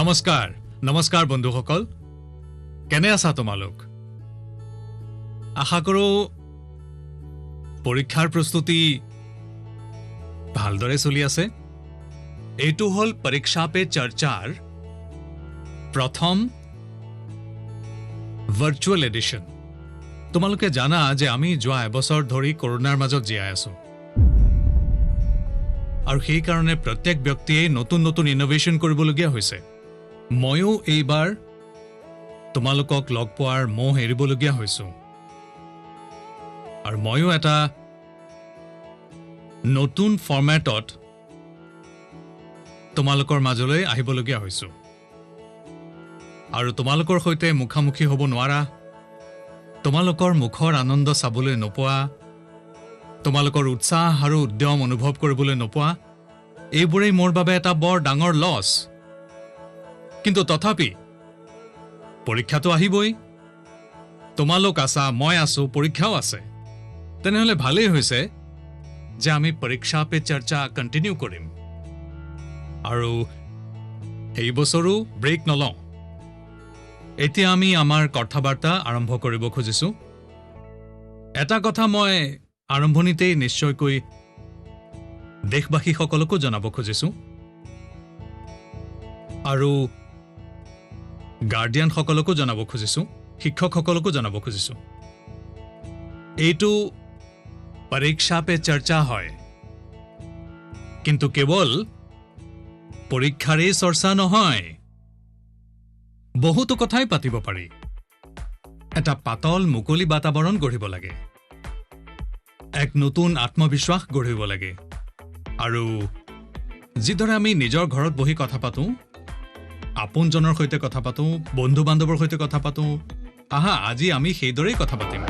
নমস্কাৰ নমস্কাৰ বন্ধুসকল কেনে আছা তোমালোক আশা কৰো পৰীক্ষাৰ প্ৰস্তুতি ভালদৰে চলি আছে এইটো হল পৰীক্ষা পে চৰ্চাৰ প্ৰথম ভাৰ্চুৱেল এডিশন তোমালোকে জানা যে আমি যোৱা এবছৰ ধৰি কৰোনাৰ মাজত জীয়াই আছো আৰু সেই কাৰণে প্ৰত্যেক ব্যক্তিয়ে নতুন নতুন ইনোভেশন কৰিবলগীয়া হৈছে ময়ো এইবাৰ তোমালোকক লগ পোৱাৰ মোহ এৰিবলগীয়া হৈছো আৰু ময়ো এটা নতুন ফৰমেটত তোমালোকৰ মাজলৈ আহিবলগীয়া হৈছো আৰু তোমালোকৰ সৈতে মুখামুখি হ'ব নোৱাৰা তোমালোকৰ মুখৰ আনন্দ চাবলৈ নোপোৱা তোমালোকৰ উৎসাহ আৰু উদ্যম অনুভৱ কৰিবলৈ নোপোৱা এইবোৰেই মোৰ বাবে এটা বৰ ডাঙৰ লছ কিন্তু তথাপি পৰীক্ষাটো আহিবই তোমালোক আছা মই আছো পৰীক্ষাও আছে তেনেহলে ভালেই হৈছে যে আমি পৰীক্ষা পে চৰ্চা কন্টিনিউ কৰিম আৰু এই বছৰো ব্ৰেক নলওঁ এতিয়া আমি আমাৰ কথাবাৰ্তা আৰম্ভ কৰিব খুজিছো এটা কথা মই আৰম্ভণিতেই নিশ্চয়কৈ দেশবাসীসকলকো জনাব খুজিছো আৰু গাৰ্ডিয়ান সকলকো জনাব খুজিছো শিক্ষকসকলকো জনাব খুজিছো এইটো পৰীক্ষা পে চৰ্চা হয় কিন্তু কেৱল পৰীক্ষাৰেই চৰ্চা নহয় বহুতো কথাই পাতিব পাৰি এটা পাতল মুকলি বাতাবৰণ গঢ়িব লাগে এক নতুন আত্মবিশ্বাস গঢ়িব লাগে আৰু যিদৰে আমি নিজৰ ঘৰত বহি কথা পাতো আপোনজনৰ সৈতে কথা পাতো বন্ধু বান্ধৱৰ সৈতে কথা পাতো আহা আজি আমি সেইদৰেই কথা পাতিম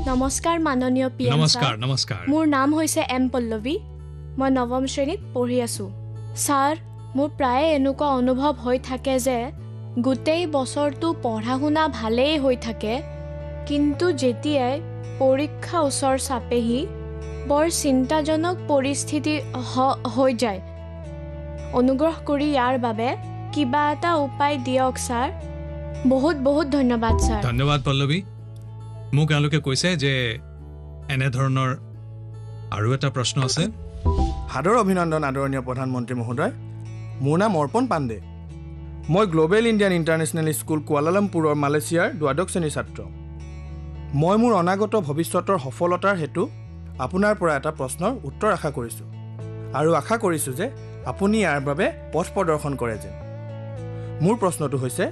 নমস্কাৰ মাননীয় পিএম নমস্কাৰ নমস্কাৰ মোৰ নাম হৈছে এম পল্লৱী মই নৱম শ্ৰেণীত পঢ়ি আছো ছাৰ মোৰ প্ৰায় এনেকুৱা অনুভৱ হৈ থাকে যে গোটেই বছৰটো পঢ়া শুনা ভালেই হৈ থাকে কিন্তু যেতিয়াই পৰীক্ষা ওচৰ চাপেহি বৰ চিন্তাজনক পৰিস্থিতি হৈ যায় অনুগ্ৰহ কৰি ইয়াৰ বাবে কিবা এটা উপায় দিয়ক ছাৰ বহুত বহুত ধন্যবাদ ছাৰ ধন্যবাদ পল্লৱী মোক এওঁলোকে কৈছে যে এনে ধৰণৰ আৰু এটা প্ৰশ্ন আছে সাদৰ অভিনন্দন আদৰণীয় প্ৰধানমন্ত্ৰী মহোদয় মোৰ নাম অৰ্পণ পাণ্ডে মই গ্লোবেল ইণ্ডিয়ান ইণ্টাৰনেশ্যনেল স্কুল কুৱালালামপুৰৰ মালয়েছিয়াৰ দ্বাদশ শ্ৰেণীৰ ছাত্ৰ মই মোৰ অনাগত ভৱিষ্যতৰ সফলতাৰ হেতু আপোনাৰ পৰা এটা প্ৰশ্নৰ উত্তৰ আশা কৰিছোঁ আৰু আশা কৰিছোঁ যে আপুনি ইয়াৰ বাবে পথ প্ৰদৰ্শন কৰে যেন মোৰ প্ৰশ্নটো হৈছে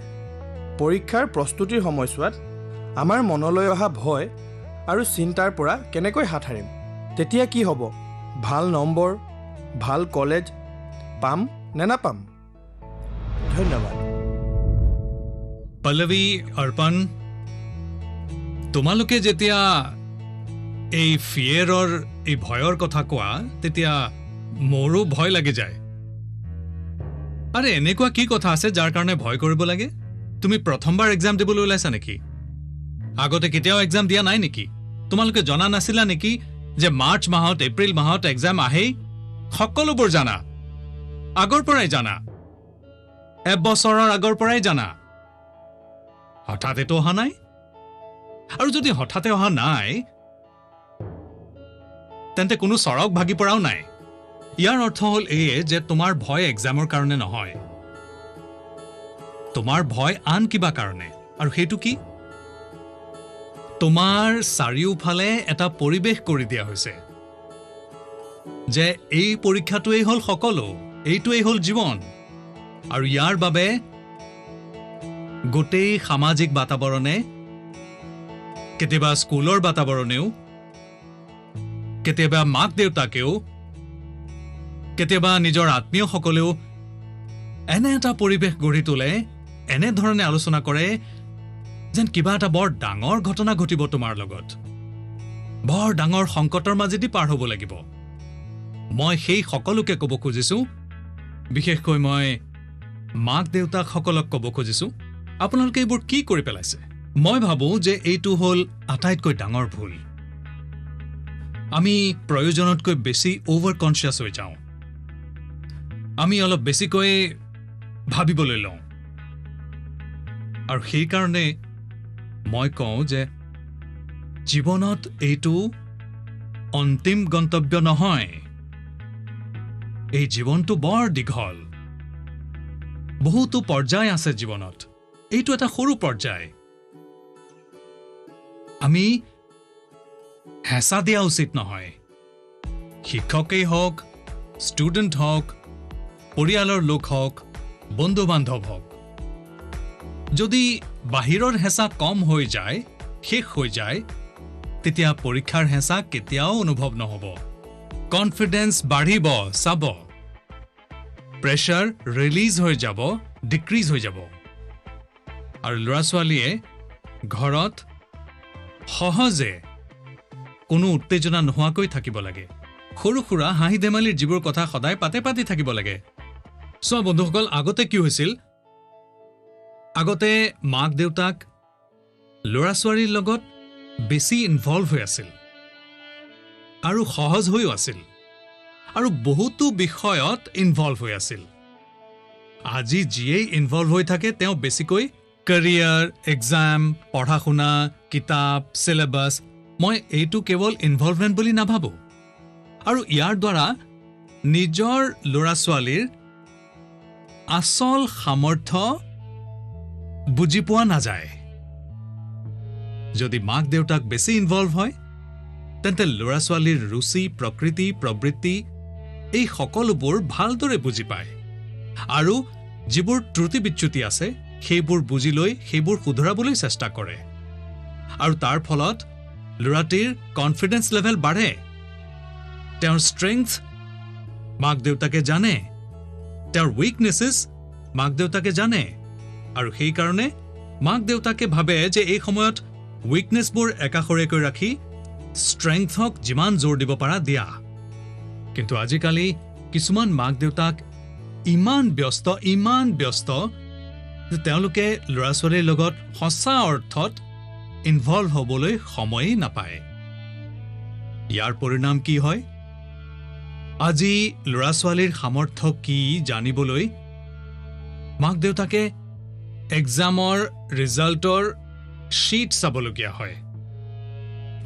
পৰীক্ষাৰ প্ৰস্তুতিৰ সময়ছোৱাত আমাৰ মনলৈ অহা ভয় আৰু চিন্তাৰ পৰা কেনেকৈ হাত সাৰিম তেতিয়া কি হ'ব ভাল নম্বৰ ভাল কলেজ পাম নে নাপাম ধন্যবাদ পল্লৱী অৰ্পণ তোমালোকে যেতিয়া এই ফিয়েৰৰ এই ভয়ৰ কথা কোৱা তেতিয়া মোৰো ভয় লাগি যায় আৰে এনেকুৱা কি কথা আছে যাৰ কাৰণে ভয় কৰিব লাগে তুমি প্ৰথমবাৰ এক্সাম দিবলৈ ওলাইছা নেকি আগতে কেতিয়াও এক্সাম দিয়া নাই নেকি তোমালোকে জনা নাছিলা নেকি যে মাৰ্চ মাহত এপ্ৰিল মাহত এক্সাম আহেই সকলোবোৰ জানা আগৰ পৰাই জানা এবছৰৰ আগৰ পৰাই জানা হঠাৎ এইটো অহা নাই আৰু যদি হঠাতে অহা নাই তেন্তে কোনো চৰক ভাগি পৰাও নাই ইয়াৰ অৰ্থ হ'ল এয়ে যে তোমাৰ ভয় এক্সামৰ কাৰণে নহয় তোমাৰ ভয় আন কিবা কাৰণে আৰু সেইটো কি তোমাৰ চাৰিওফালে এটা পৰিৱেশ কৰি দিয়া হৈছে যে এই পৰীক্ষাটোৱেই হ'ল সকলো এইটোৱেই হ'ল জীৱন আৰু ইয়াৰ বাবে গোটেই সামাজিক বাতাবৰণে কেতিয়াবা স্কুলৰ বাতাবৰণেও কেতিয়াবা মাক দেউতাকেও কেতিয়াবা নিজৰ আত্মীয়সকলেও এনে এটা পৰিৱেশ গঢ়ি তোলে এনেধৰণে আলোচনা কৰে যেন কিবা এটা বৰ ডাঙৰ ঘটনা ঘটিব তোমাৰ লগত বৰ ডাঙৰ সংকটৰ মাজেদি পাৰ হ'ব লাগিব মই সেই সকলোকে ক'ব খুজিছো বিশেষকৈ মই মাক দেউতাকসকলক ক'ব খুজিছো আপোনালোকে এইবোৰ কি কৰি পেলাইছে মই ভাবোঁ যে এইটো হ'ল আটাইতকৈ ডাঙৰ ভুল। আমি প্ৰয়োজনতকৈ বেছি অভাৰ কনচিয়াছ হৈ যাওঁ। আমি অলপ বেছিকৈ ভাবিবলৈ লওঁ। আৰু সেইকাৰণে মই কওঁ যে জীৱনত এইটো অন্তিম গন্তব্য নহয়। এই জীৱনটো বৰ দীঘল। বহুতো পৰ্যায় আছে জীৱনত। এইটো এটা সৰু পৰ্যায়। আমি হেঁচা দিয়া উচিত নহয়। শিক্ষকেই হওক, ষ্টুডেণ্ট হওক, পৰিয়ালৰ লোক হওক, বন্ধু বান্ধৱ হওক, যদি বাহিৰৰ হেঁচা কম হৈ যায়, শেষ হৈ যায়, তেতিয়া পৰীক্ষাৰ হেঁচা কেতিয়াও অনুভৱ নহ'ব। কনফিডেন্স বাঢ়িব, চাব। প্ৰেছাৰ ৰিলিজ হৈ যাব, ডিক্ৰিজ হৈ যাব। আৰু ল'ৰা ছোৱালীয়ে ঘৰত সহজে কোনো উত্তেজনা নোহোৱাকৈ থাকিব লাগে। সৰু সুৰা হাঁহি ধেমালিৰ যিবোৰ কথা সদায় পাতি থাকিব লাগে। চোৱা বন্ধুসকল, আগতে কি হৈছিল? আগতে মাক দেউতাক ল'ৰা ছোৱালীৰ লগত বেছি ইনভলভ হৈ আছিল আৰু সহজ হৈও আছিল আৰু বহুতো বিষয়ত ইনভলভ হৈ আছিল। আজি যিয়েই ইনভলভ হৈ থাকে তেওঁ বেছিকৈ কেৰিয়াৰ, এক্সাম, পঢ়া শুনা, কিতাপ, চিলেবাছ। মই এইটো কেৱল ইনভলভমেণ্ট বুলি নাভাবোঁ। আৰু ইয়াৰ দ্বাৰা নিজৰ ল'ৰা ছোৱালীৰ আচল সামৰ্থ্য বুজি পোৱা নাযায়। যদি মাক দেউতাক বেছি ইনভলভ হয় তেন্তে ল'ৰা ছোৱালীৰ ৰুচি, প্ৰকৃতি, প্ৰবৃত্তি এই সকলোবোৰ ভালদৰে বুজি পায় আৰু যিবোৰ ত্ৰুটি বিচ্যুতি আছে সেইবোৰ বুজি লৈ সেইবোৰ শুধৰাবলৈ চেষ্টা কৰে। আৰু তাৰ ফলত ল'ৰাটিৰ কনফিডেন্স লেভেল বাঢ়ে। তেওঁৰ ষ্ট্ৰেংথ মাক দেউতাকে জানে, তেওঁৰ উইকনেছেছ মাক দেউতাকে জানে। আৰু সেইকাৰণে মাক দেউতাকে ভাবে যে এই সময়ত উইকনেছবোৰ একাষৰীয়াকৈ ৰাখি ষ্ট্ৰেংথক যিমান জোৰ দিব পাৰা দিয়া। কিন্তু আজিকালি কিছুমান মাক দেউতাক ইমান ব্যস্ত যে তেওঁলোকে ল'ৰা ছোৱালীৰ লগত সঁচা অৰ্থত ইনভলভ হ'বলৈ সময়েই নাপায়। ইয়াৰ পৰিণাম কি হয়? আজি ল'ৰা ছোৱালীৰ সামৰ্থ্য কি জানিবলৈ মাক দেউতাকে এক্সামৰ ৰিজাল্টৰ শ্বীট চাবলগীয়া হয়।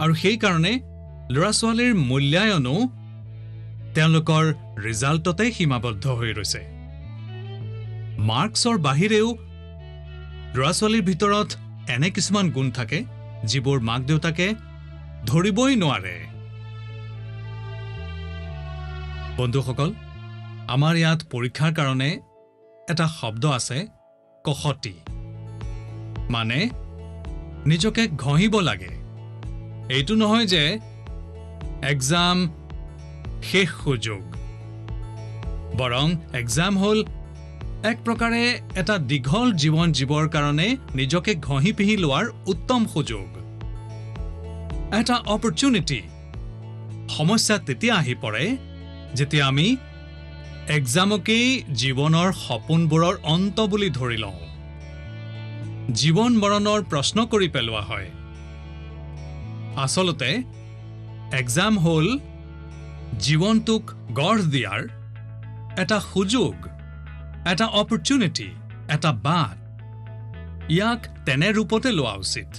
আৰু সেইকাৰণে ল'ৰা ছোৱালীৰ মূল্যায়নো তেওঁলোকৰ ৰিজাল্টতে সীমাবদ্ধ হৈ ৰৈছে। মাৰ্কছৰ বাহিৰেও ল'ৰা ছোৱালীৰ ভিতৰত এনে কিছুমান গুণ থাকে যিবোৰ মাক দেউতাকে ধৰিবই নোৱাৰে। বন্ধুসকল, আমাৰ ইয়াত পৰীক্ষাৰ কাৰণে এটা শব্দ আছে, কষটি। মানে নিজকে ঘঁহিব লাগে। এইটো নহয় যে এক্সাম শেষ সুযোগ, বৰং এক্সাম হ'ল এক প্ৰকাৰে এটা দীঘল জীৱন জীৱৰ কাৰণে নিজকে ঘঁহি পিহি লোৱাৰ উত্তম সুযোগ, এটা অপৰচুনিটি। সমস্যা তেতিয়া আহি পৰে যেতিয়া আমি এক্সামকেই জীৱনৰ সপোনবোৰৰ অন্ত বুলি ধৰি লওঁ। জীৱন মৰণৰ প্ৰশ্ন কৰি পেলোৱা হয়। আচলতে এক্সাম হ'ল জীৱনটোক গঢ় দিয়াৰ এটা সুযোগ, এটা অপৰচুনিটি, এটা বাট। ইয়াক তেনে ৰূপতে লোৱা উচিত।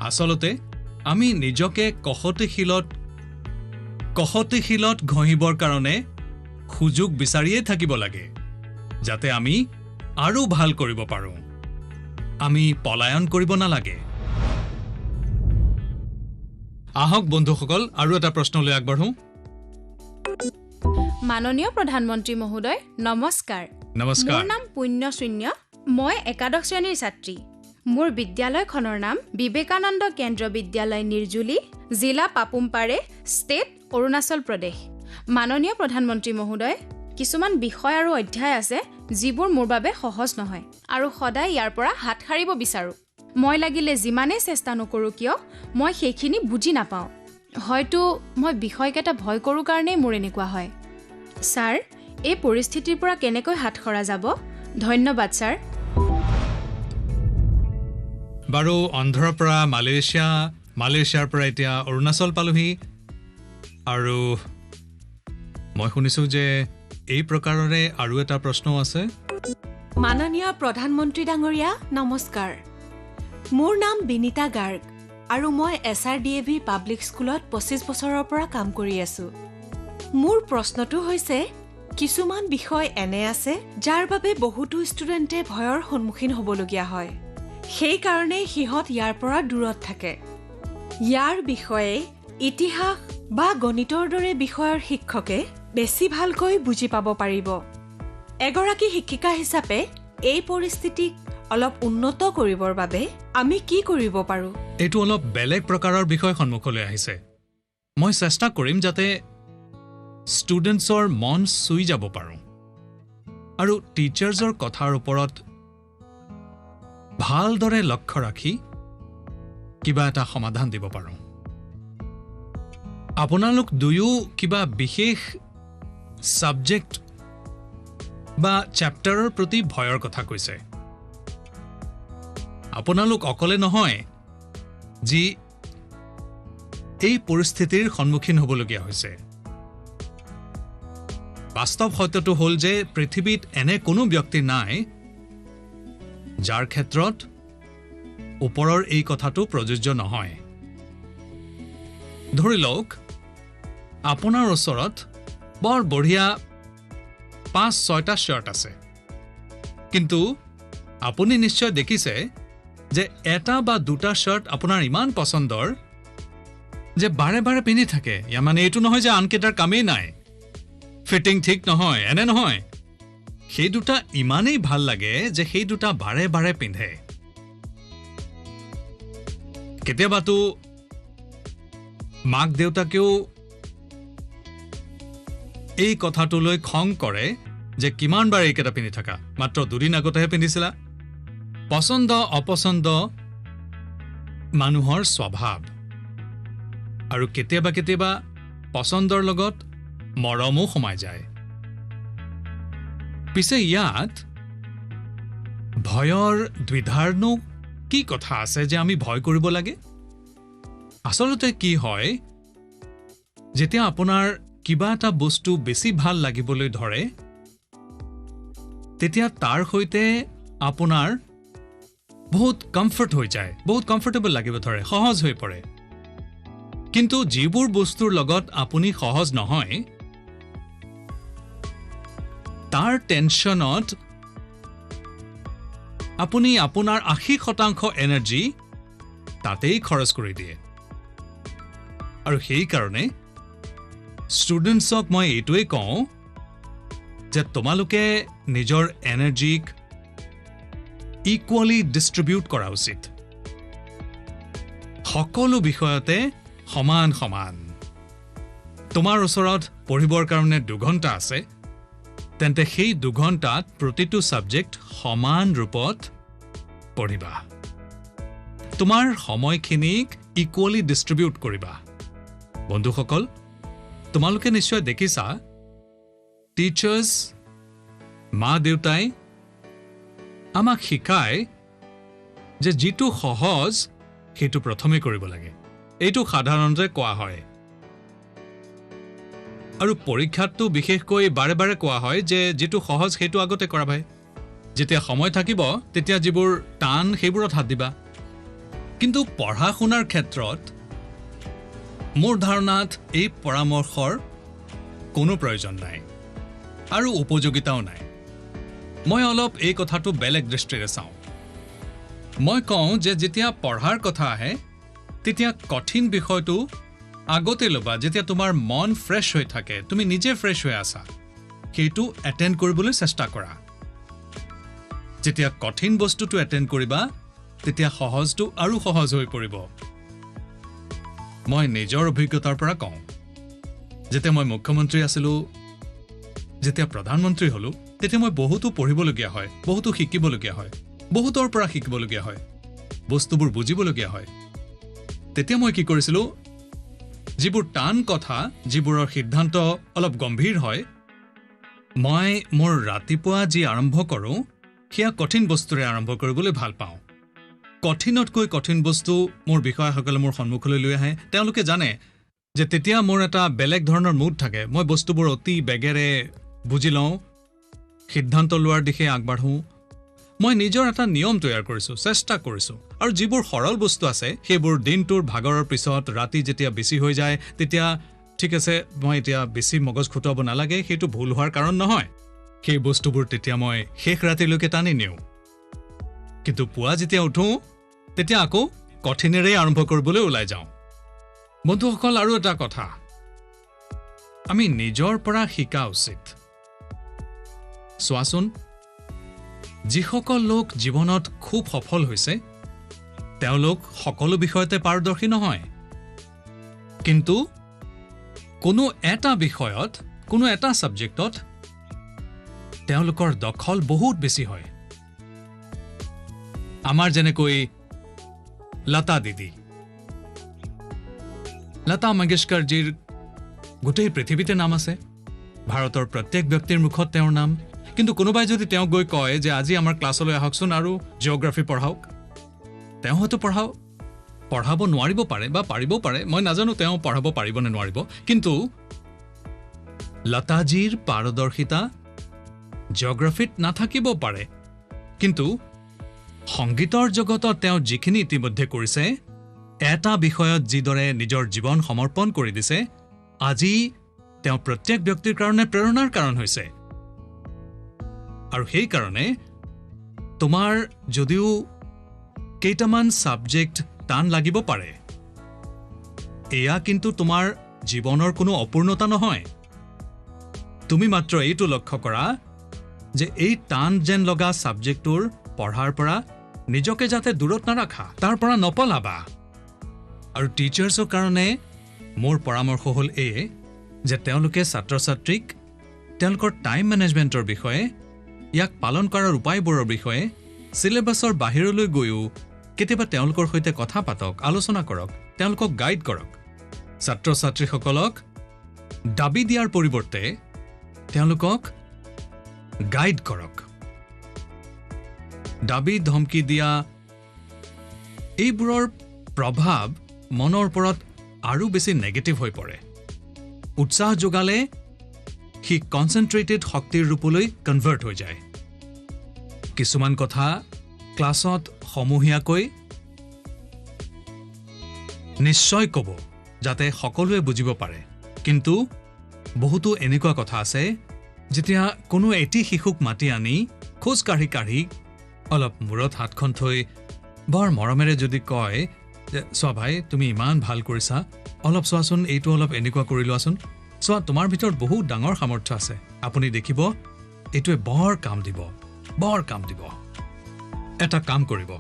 আচলতে আমি নিজকে কষটিশীলত ঘঁহিবৰ কাৰণে সুযোগ বিচাৰিয়ে থাকিব লাগে, যাতে আমি আৰু ভাল কৰিব পাৰোঁ। আমি পলায়ন কৰিব নালাগে। আহক বন্ধুসকল, আৰু এটা প্ৰশ্নলৈ আগবাঢ়ো। মাননীয় প্ৰধানমন্ত্ৰী মহোদয়, নমস্কাৰ। নমস্কাৰ। মোৰ নাম পুণ্যশূন্য। মই একাদশ শ্ৰেণীৰ ছাত্ৰী। মোৰ বিদ্যালয়খনৰ নাম বিবেকানন্দ কেন্দ্ৰ বিদ্যালয় নিৰ্জুলি, জিলা পাপুমপাৰে, ষ্টেট অৰুণাচল প্ৰদেশ। মাননীয় প্ৰধানমন্ত্ৰী মহোদয়, কিছুমান বিষয় আৰু অধ্যায় আছে যিবোৰ মোৰ বাবে সহজ নহয় আৰু সদায় ইয়াৰ পৰা হাত সাৰিব বিচাৰোঁ। মই লাগিলে যিমানেই চেষ্টা নকৰোঁ কিয় মই সেইখিনি বুজি নাপাওঁ। হয়তো মই বিষয়কেইটা ভয় কৰোঁ কাৰণেই মোৰ এনেকুৱা হয়। ছাৰ, এই পৰিস্থিতিৰ পৰা কেনেকৈ হাত সৰা যাব? ধন্যবাদ ছাৰ। বাৰু অন্ধ্ৰৰ পৰা মালয়েছিয়া, মালয়েছিয়াৰ পৰা এতিয়া অৰুণাচল পালোহি, আৰু মই শুনিছোঁ যে এই প্ৰকাৰৰে আৰু এটা প্ৰশ্নও আছে। মাননীয় প্ৰধানমন্ত্ৰী ডাঙৰীয়া নমস্কাৰ, মোৰ নাম বিনীতা গাৰ্গ আৰু মই SRDAV পাব্লিক স্কুলত 25 বছৰৰ পৰা কাম কৰি আছোঁ। মোৰ প্ৰশ্নটো হৈছে, কিছুমান বিষয় এনে আছে যাৰ বাবে বহুতো ষ্টুডেণ্টে ভয়ৰ সন্মুখীন হ'বলগীয়া হয়, সেইকাৰণে সিহঁত ইয়াৰ পৰা দূৰত থাকে। ইয়াৰ বিষয়ে ইতিহাস বা গণিতৰ দৰে বিষয়ৰ শিক্ষকে বেছি ভালকৈ বুজি পাব পাৰিব। এগৰাকী শিক্ষিকা হিচাপে এই পৰিস্থিতিক অলপ উন্নত কৰিবৰ বাবে আমি কি কৰিব পাৰোঁ? এইটো অলপ বেলেগ প্ৰকাৰৰ বিষয় সন্মুখলৈ আহিছে। মই চেষ্টা কৰিম যাতে ষ্টুডেণ্টছৰ মন চুই যাব পাৰোঁ আৰু টিচাৰ্ছৰ কথাৰ ওপৰত ভালদৰে লক্ষ্য ৰাখি কিবা এটা সমাধান দিব পাৰোঁ। আপোনালোক দুয়ো কিবা বিশেষ ছাবজেক্ট বা চেপ্টাৰৰ প্ৰতি ভয়ৰ কথা কৈছে। আপোনালোক অকলে নহয় যি এই পৰিস্থিতিৰ সন্মুখীন হ'বলগীয়া হৈছে। বাস্তৱ সত্যটো হ'ল যে পৃথিৱীত এনে কোনো ব্যক্তি নাই যাৰ ক্ষেত্ৰত ওপৰৰ এই কথাটো প্ৰযোজ্য নহয়। ধৰি লওক, আপোনাৰ ওচৰত বৰ বঢ়িয়া 5-6টা শ্বাৰ্ট আছে, কিন্তু আপুনি নিশ্চয় দেখিছে যে এটা বা দুটা শ্বাৰ্ট আপোনাৰ ইমান পচন্দৰ যে বাৰে বাৰে পিন্ধি থাকে। ইয়াৰ মানে এইটো নহয় যে আনকেইটাৰ কামেই নাই, ফিটিং ঠিক নহয়, এনে নহয়। সেই দুটা ইমানেই ভাল লাগে যে সেই দুটা বাৰে বাৰে পিন্ধে। কেতিয়াবাতো মাক দেউতাকেও এই কথাটোলৈ খং কৰে যে কিমান বাৰ এইকেইটা পিন্ধি থাকা, মাত্ৰ দুদিন আগতেহে পিন্ধিছিলা। পচন্দ অপচন্দ মানুহৰ স্বভাৱ, আৰু কেতিয়াবা কেতিয়াবা পচন্দৰ লগত মৰমো সোমাই যায়। পিছে ইয়াত ভয়ৰ দ্বিধাৰনো কি কথা আছে যে আমি ভয় কৰিব লাগে? আচলতে কি হয়, যেতিয়া আপোনাৰ কিবা এটা বস্তু বেছি ভাল লাগিবলৈ ধৰে, তেতিয়া তাৰ সৈতে আপোনাৰ বহুত কমফৰ্ট হৈ যায়, বহুত কমফৰ্টেবল লাগিব ধৰে, সহজ হৈ পৰে। কিন্তু যিবোৰ বস্তুৰ লগত আপুনি সহজ নহয়, তাৰ টেনশ্যনত আপুনি আপোনাৰ 80% এনাৰ্জি তাতেই খৰচ কৰি দিয়ে। আৰু সেইকাৰণে ষ্টুডেণ্টছক মই এইটোৱেই কওঁ যে তোমালোকে নিজৰ এনাৰ্জিক ইকুৱেলি ডিষ্ট্ৰিবিউট কৰা উচিত, সকলো বিষয়তে সমান সমান। তোমাৰ ওচৰত পঢ়িবৰ কাৰণে 2 ঘণ্টা আছে, তেন্তে সেই 2 ঘণ্টাত প্ৰতিটো ছাবজেক্ট সমান ৰূপত পঢ়িবা। তোমাৰ সময়খিনিক ইকুৱেলি ডিষ্ট্ৰিবিউট কৰিবা। বন্ধুসকল, তোমালোকে নিশ্চয় দেখিছা, টিচাৰ্ছ, মা দেউতাই আমাক শিকায় যে যিটো সহজ সেইটো প্ৰথমে কৰিব লাগে। এইটো সাধাৰণতে কোৱা হয়, আৰু পৰীক্ষাতটো বিশেষকৈ বাৰে বাৰে কোৱা হয় যে যিটো সহজ সেইটো আগতে কৰা ভাই। যেতিয়া সময় থাকিব তেতিয়া যিবোৰ টান সেইবোৰত হাত দিবা। কিন্তু পঢ়া শুনাৰ ক্ষেত্ৰত মোৰ ধাৰণাত এই পৰামৰ্শৰ কোনো প্ৰয়োজন নাই আৰু উপযোগিতাও নাই। মই অলপ এই কথাটো বেলেগ দৃষ্টিৰে চাওঁ। মই কওঁ যে যেতিয়া পঢ়াৰ কথা আহে তেতিয়া কঠিন বিষয়টো আগতে ল'বা, যেতিয়া তোমাৰ মন ফ্ৰেছ হৈ থাকে, তুমি নিজে ফ্ৰেছ হৈ আছা, সেইটো এটেণ্ড কৰিবলৈ চেষ্টা কৰা। যেতিয়া কঠিন বস্তুটো এটেণ্ড কৰিবা তেতিয়া সহজটো আৰু সহজ হৈ পৰিব। মই নিজৰ অভিজ্ঞতাৰ পৰা কওঁ, যেতিয়া মই মুখ্যমন্ত্ৰী আছিলোঁ, যেতিয়া প্ৰধানমন্ত্ৰী হ'লোঁ, তেতিয়া মই বহুতো পঢ়িবলগীয়া হয়, বহুতো শিকিবলগীয়া হয়, বহুতৰ পৰা শিকিবলগীয়া হয়, বস্তুবোৰ বুজিবলগীয়া হয়। তেতিয়া মই কি কৰিছিলোঁ, যিবোৰ টান কথা, যিবোৰৰ সিদ্ধান্ত অলপ গম্ভীৰ হয়, মই মোৰ ৰাতিপুৱা যি আৰম্ভ কৰোঁ সেয়া কঠিন বস্তুৰে আৰম্ভ কৰিবলৈ ভাল পাওঁ। কঠিনতকৈ কঠিন বস্তু মোৰ বিষয়াসকলে মোৰ সন্মুখলৈ লৈ আহে তেওঁলোকে জানে যে তেতিয়া মোৰ এটা বেলেগ ধৰণৰ মুড থাকে মই বস্তুবোৰ অতি বেগেৰে বুজি লওঁ সিদ্ধান্ত লোৱাৰ দিশে আগবাঢ়োঁ মই নিজৰ এটা নিয়ম তৈয়াৰ কৰিছোঁ চেষ্টা কৰিছোঁ আৰু যিবোৰ সৰল বস্তু আছে সেইবোৰ দিনটোৰ ভাগৰৰ পিছত ৰাতি যেতিয়া বেছি হৈ যায় তেতিয়া ঠিক আছে মই এতিয়া বেছি মগজ খুটুৱাব নালাগে সেইটো ভুল হোৱাৰ কাৰণ নহয় সেই বস্তুবোৰ তেতিয়া মই শেষ ৰাতিলৈকে টানি নিওঁ কিন্তু পুৱা যেতিয়া উঠোঁ তেতিয়া আকৌ কঠিনেৰে আৰম্ভ কৰিবলৈ ওলাই যাওঁ বন্ধুসকল আৰু এটা কথা আমি নিজৰ পৰা শিকা উচিত চোৱাচোন যিসকল লোক জীৱনত খুব সফল হৈছে তেওঁলোক সকলো বিষয়তে পাৰদৰ্শী নহয় কিন্তু কোনো এটা বিষয়ত কোনো এটা সাবজেক্টত তেওঁলোকৰ দখল বহুত বেছি হয় আমাৰ যেনেকৈ লতা দিদি লতা মংগেশকাৰজীৰ গোটেই পৃথিৱীতে নাম আছে ভাৰতৰ প্ৰত্যেক ব্যক্তিৰ মুখত তেওঁৰ নাম কিন্তু কোনোবাই যদি তেওঁক গৈ কয় যে আজি আমাৰ ক্লাছলৈ আহকচোন আৰু জিঅ'গ্ৰাফি পঢ়াওক তেওঁ হয়তো পঢ়াব নোৱাৰিব পাৰে বা পাৰিবও পাৰে মই নাজানো তেওঁ পঢ়াব পাৰিব নে নোৱাৰিব কিন্তু লতাজীৰ পাৰদৰ্শিতা জিঅ'গ্ৰাফিত নাথাকিব পাৰে কিন্তু সংগীতৰ জগতত তেওঁ যিখিনি ইতিমধ্যে কৰিছে এটা বিষয়ত যিদৰে নিজৰ জীৱন সমৰ্পণ কৰি দিছে আজি তেওঁ প্ৰত্যেক ব্যক্তিৰ কাৰণে প্ৰেৰণাৰ কাৰণ হৈছে আৰু সেই কাৰণে তোমাৰ যদিও কেইটামান সাবজেক্ট টান লাগিব পাৰে এয়া কিন্তু তোমাৰ জীৱনৰ কোনো অপূৰ্ণতা নহয় তুমি মাত্ৰ এইটো লক্ষ্য কৰা যে এই টান যেন লগা সাবজেক্টৰ পঢ়াৰ পৰা নিজকে যাতে দূৰত নাৰাখা তাৰ পৰা নপলাবা আৰু টিচাৰ্ছৰ কাৰণে মোৰ পৰামৰ্শ হ'ল এই যে তেওঁলোকে ছাত্ৰ ছাত্ৰীক তেওঁলোকৰ টাইম মেনেজমেণ্টৰ বিষয়ে ইয়াক পালন কৰাৰ উপায়বোৰৰ বিষয়ে সিলেবাছৰ বাহিৰলৈ গৈও কেতিয়াবা তেওঁলোকৰ সৈতে কথা পাতক আলোচনা কৰক তেওঁলোকক গাইড কৰক ছাত্ৰ ছাত্ৰীসকলক দাবী দিয়াৰ পৰিৱৰ্তে তেওঁলোকক গাইড কৰক দাবী ধমকি দিয়া এইবোৰৰ প্ৰভাৱ মনৰ ওপৰত আৰু বেছি নেগেটিভ হৈ পৰে উৎসাহ যোগালে সি কনচেন্ট্ৰেটেড শক্তিৰ ৰূপলৈ কনভাৰ্ট হৈ যায় কিছুমান কথা ক্লাছত সমূহীয়াকৈ নিশ্চয় ক'ব যাতে সকলোৱে বুজিব পাৰে কিন্তু বহুতো এনেকুৱা কথা আছে যেতিয়া কোনো এটি শিশুক মাতি আনি খোজ কাঢ়ি কাঢ়ি অলপ মূৰত হাতখন থৈ বৰ মৰমেৰে যদি কয় যে চোৱা ভাই তুমি ইমান ভাল কৰিছা অলপ চোৱাচোন এইটো অলপ এনেকুৱা কৰি লোৱাচোন চোৱা তোমাৰ ভিতৰত বহুত ডাঙৰ সামৰ্থ্য আছে আপুনি দেখিব এইটোৱে বৰ কাম দিব এটা কাম কৰিব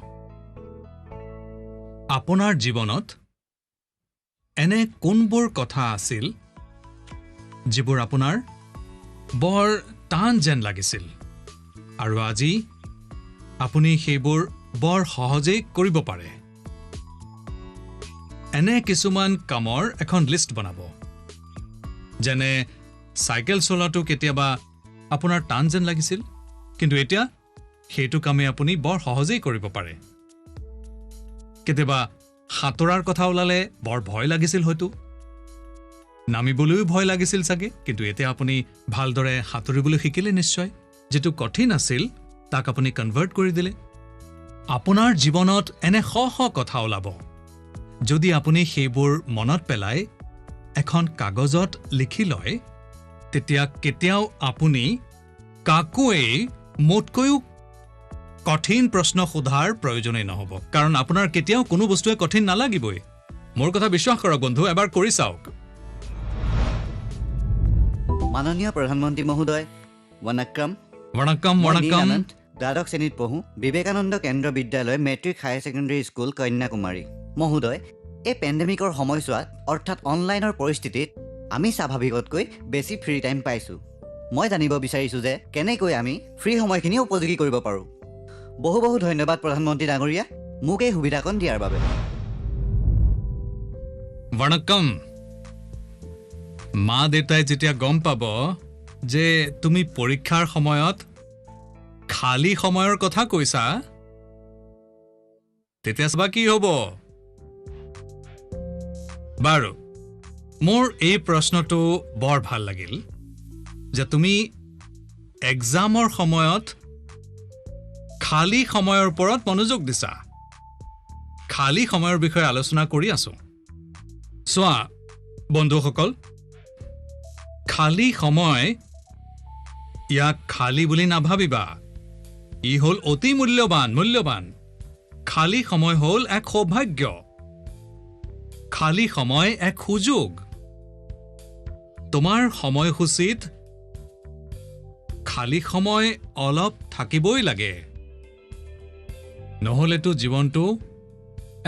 আপোনাৰ জীৱনত এনে কোনবোৰ কথা আছিল যিবোৰ আপোনাৰ বৰ টান যেন লাগিছিল আৰু আজি আপুনি সেইবোৰ বৰ সহজেই কৰিব পাৰে এনে কিছুমান কামৰ এখন লিষ্ট বনাব যেনে চাইকেল চলাটো কেতিয়াবা আপোনাৰ টান যেন লাগিছিল কিন্তু এতিয়া সেইটো কামে আপুনি বৰ সহজেই কৰিব পাৰে কেতিয়াবা সাঁতোৰাৰ কথা ওলালে বৰ ভয় লাগিছিল হয়তো নামিবলৈও ভয় লাগিছিল চাগে কিন্তু এতিয়া আপুনি ভালদৰে সাঁতুৰিবলৈ শিকিলে নিশ্চয় যেটো কঠিন আছিল তাক আপুনি কনভাৰ্ট কৰি দিলে আপোনাৰ জীৱনত এনে শ কথা ওলাব যদি আপুনি সেইবোৰ মনত পেলাই এখন কাগজত লিখি লয় তেতিয়া কেতিয়াও আপুনি কাকোৱেই মোতকৈও কঠিন প্ৰশ্ন সোধাৰ প্ৰয়োজনেই নহব কাৰণ আপোনাৰ কেতিয়াও কোনো বস্তুৱে কঠিন নালাগিবই মোৰ কথা বিশ্বাস কৰক বন্ধু এবাৰ কৰি চাওক মাননীয় প্ৰধানমন্ত্ৰী মহোদয় वनक्कम वणक्कम वणक्कम দ্বাদশ শ্ৰেণীত পঢ়ো বিবেকানন্দ কেন্দ্ৰ বিদ্যালয় matric higher secondary school Kanyakumari মহোদয় এই পেণ্ডেমিকৰ সময়ছোৱাত অৰ্থাৎ অনলাইনৰ পৰিস্থিতিত আমি স্বাভাৱিকতকৈ বেছি ফ্ৰী টাইম পাইছোঁ মই জানিব বিচাৰিছোঁ যে কেনেকৈ আমি ফ্ৰী সময়খিনি উপযোগী কৰিব পাৰোঁ বহু ধন্যবাদ প্ৰধানমন্ত্ৰী ডাঙৰীয়া মোক এই সুবিধাকণ দিয়াৰ বাবে वणक्कम মা দেউতাই যেতিয়া গম পাব যে তুমি পৰীক্ষাৰ সময়ত খালি সময়ৰ কথা কৈছা তেতিয়া চাবা কি হ'ব বাৰু মোৰ এই প্ৰশ্নটো বৰ ভাল লাগিল যে তুমি এক্সামৰ সময়ত খালী সময়ৰ ওপৰত মনোযোগ দিছা খালী সময়ৰ বিষয়ে আলোচনা কৰি আছো চোৱা বন্ধুসকল খালী সময় ইয়াক খালী বুলি নাভাবিবা ই হ'ল অতি মূল্যৱান খালী সময় হ'ল এক সৌভাগ্য খালী সময় এক সুযোগ তোমাৰ সময়সূচীত খালী সময় অলপ থাকিবই লাগে নহ'লেতো জীৱনটো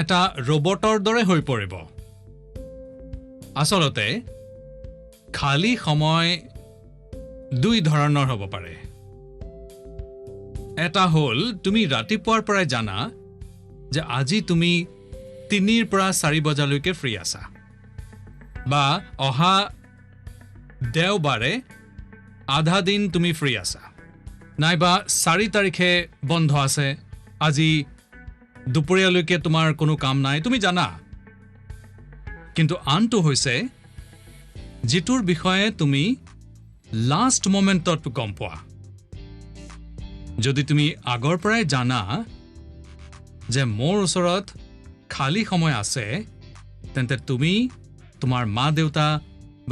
এটা ৰবটৰ দৰে হৈ পৰিব আচলতে খালী সময় দুই ধৰণৰ হ'ব পাৰে এটা হ'ল তুমি ৰাতিপুৱাৰ পৰাই জানা যে আজি তুমি 3 পৰা 4 বজালৈকে ফ্ৰী আছা বা অহা দেওবাৰে আধা দিন তুমি ফ্ৰী আছা নাইবা 4 তাৰিখে বন্ধ আছে আজি দুপৰীয়ালৈকে তোমাৰ কোনো কাম নাই তুমি জানা কিন্তু আনটো হৈছে যিটোৰ বিষয়ে তুমি লাষ্ট মোমেণ্টত গম পোৱা যদি তুমি আগৰ পৰাই জানা যে মোৰ ওচৰত খালী সময় আছে তেন্তে তুমি তোমাৰ মা দেউতা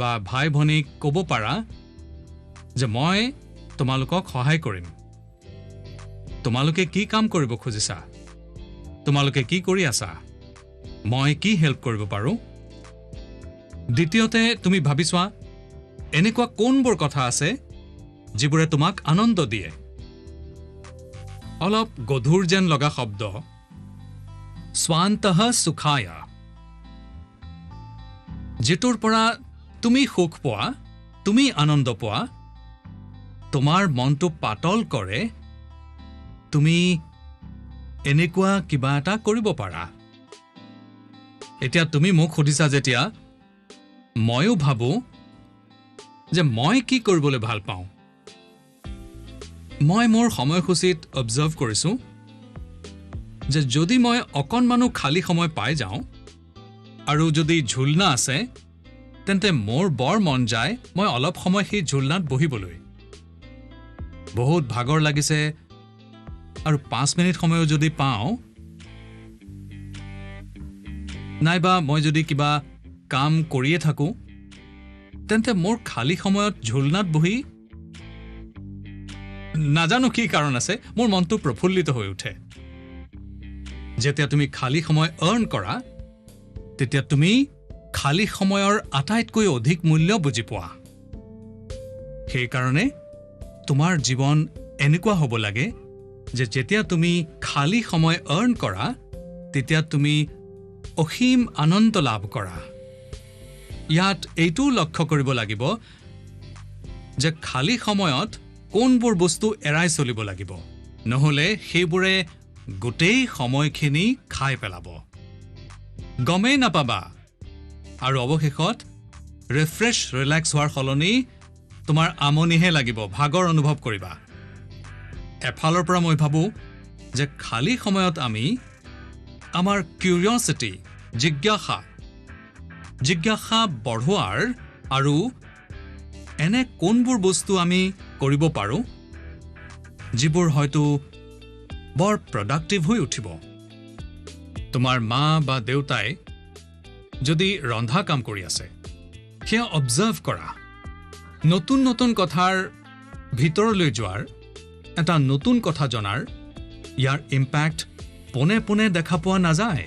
বা ভাই ভনীক ক'ব পাৰা যে মই তোমালোকক সহায় কৰিম তোমালোকে কি কাম কৰিব খুজিছা তোমালোকে কি কৰি আছা মই কি হেল্প কৰিব পাৰো দ্বিতীয়তে তুমি ভাবিছোৱা এনেকুৱা কোনবোৰ কথা আছে যিবোৰে তোমাক আনন্দ দিয়ে অলপ গধুৰ যেন লগা শব্দ স্বান্তঃ সুখায় যেটোৰ পৰা তুমি সুখ পোৱা তুমি আনন্দ পোৱা তোমাৰ মনটো পাতল কৰে তুমি এনেকুৱা কিবা এটা কৰিব পাৰা এতিয়া তুমি মোক সুধিছা যেতিয়া ময়ো ভাবো যে মই কি কৰিবলৈ ভাল পাওঁ মই মোৰ সময়সূচীত অবজাৰ্ভ কৰিছো যে যদি মই অকণমানো খালী সময় পাই যাওঁ আৰু যদি ঝুলনা আছে তেন্তে মোৰ বৰ মন যায় মই অলপ সময় সেই ঝুলনাত বহিবলৈ বহুত ভাগৰ লাগিছে আৰু 5 মিনিট সময়ও যদি পাওঁ নাইবা মই যদি কিবা কাম কৰিয়ে থাকো তেন্তে মোৰ খালী সময়ত ঝুলনাত বহি নাজানো কি কাৰণ আছে মোৰ মনটো প্ৰফুল্লিত হৈ উঠে যেতিয়া তুমি খালী সময় আৰ্ণ কৰা তেতিয়া তুমি খালী সময়ৰ আটাইতকৈ অধিক মূল্য বুজি পোৱা সেইকাৰণে তোমাৰ জীৱন এনেকুৱা হ'ব লাগে যে যেতিয়া তুমি খালী সময় আৰ্ণ কৰা তেতিয়া তুমি অসীম আনন্দ লাভ কৰা ইয়াত এইটোও লক্ষ্য কৰিব লাগিব যে খালী সময়ত কোনবোৰ বস্তু এৰাই চলিব লাগিব নহ'লে সেইবোৰে গোটেই সময়খিনি খাই পেলাব গমেই নাপাবা আৰু অৱশেষত ৰিফ্ৰেছ ৰিলেক্স হোৱাৰ সলনি তোমাৰ আমনিহে লাগিব ভাগৰ অনুভৱ কৰিবা এফালৰ পৰা মই ভাবো যে খালী সময়ত আমি আমাৰ কিউৰিয়চিটি জিজ্ঞাসা বঢ়োৱাৰ আৰু এনে কোনবোৰ বস্তু আমি কৰিব পাৰোঁ যিবোৰ হয়তো বৰ প্ৰডাক্টিভ হৈ উঠিব তোমাৰ মা বা দেউতাই যদি ৰন্ধা কাম কৰি আছে সেয়া অবজাৰ্ভ কৰা নতুন নতুন কথাৰ ভিতৰলৈ যোৱাৰ এটা নতুন কথা জনাৰ ইয়াৰ ইম্পেক্ট পোনে পোনে দেখা পোৱা নাযায়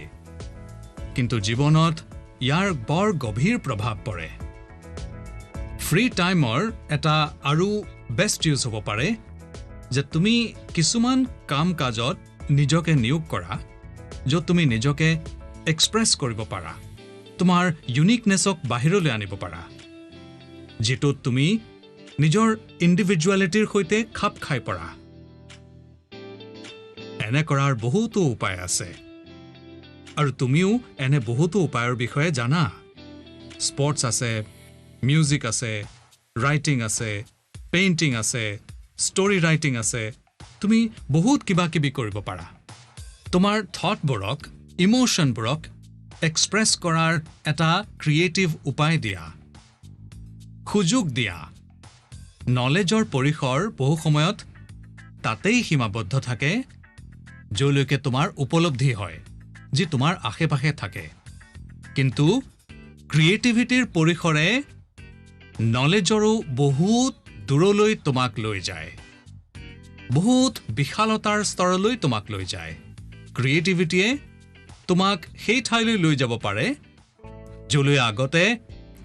কিন্তু জীৱনত ইয়াৰ বৰ গভীৰ প্ৰভাৱ পৰে ফ্ৰী টাইমৰ এটা আৰু বেষ্ট ইউজ হ'ব পাৰে যে তুমি কিছুমান কাম কাজত নিজকে নিয়োগ কৰা য'ত তুমি নিজকে এক্সপ্ৰেছ কৰিব পাৰা তোমাৰ ইউনিকনেছক বাহিৰলৈ আনিব পাৰা যিটোত তুমি নিজৰ ইণ্ডিভিজুৱেলিটিৰ সৈতে খাপ খাই পৰা এনে কৰাৰ বহুতো উপায় আছে আৰু তুমিও এনে বহুতো উপায়ৰ বিষয়ে জানা স্পৰ্টছ আছে মিউজিক আছে ৰাইটিং আছে পেইণ্টিং আছে ষ্টৰী ৰাইটিং আছে তুমি বহুত কিবা কিবি কৰিব পাৰা তোমাৰ থটবোৰক ইমোশ্যনবোৰক এক্সপ্ৰেছ কৰাৰ এটা ক্ৰিয়েটিভ উপায় দিয়া, সুযোগ দিয়া। নলেজৰ পৰিসৰ বহু সময়ত তাতেই সীমাবদ্ধ থাকে যলৈকে তোমাৰ উপলব্ধি হয়, যি তোমাৰ আশে পাশে থাকে। কিন্তু ক্ৰিয়েটিভিটিৰ পৰিসৰে নলেজৰো বহুত দূৰলৈ তোমাক লৈ যায়, বহুত বিশালতাৰ স্তৰলৈ তোমাক লৈ যায়। ক্ৰিয়েটিভিটিয়ে তোমাক সেই ঠাইলৈ লৈ যাব পাৰে যলৈ আগতে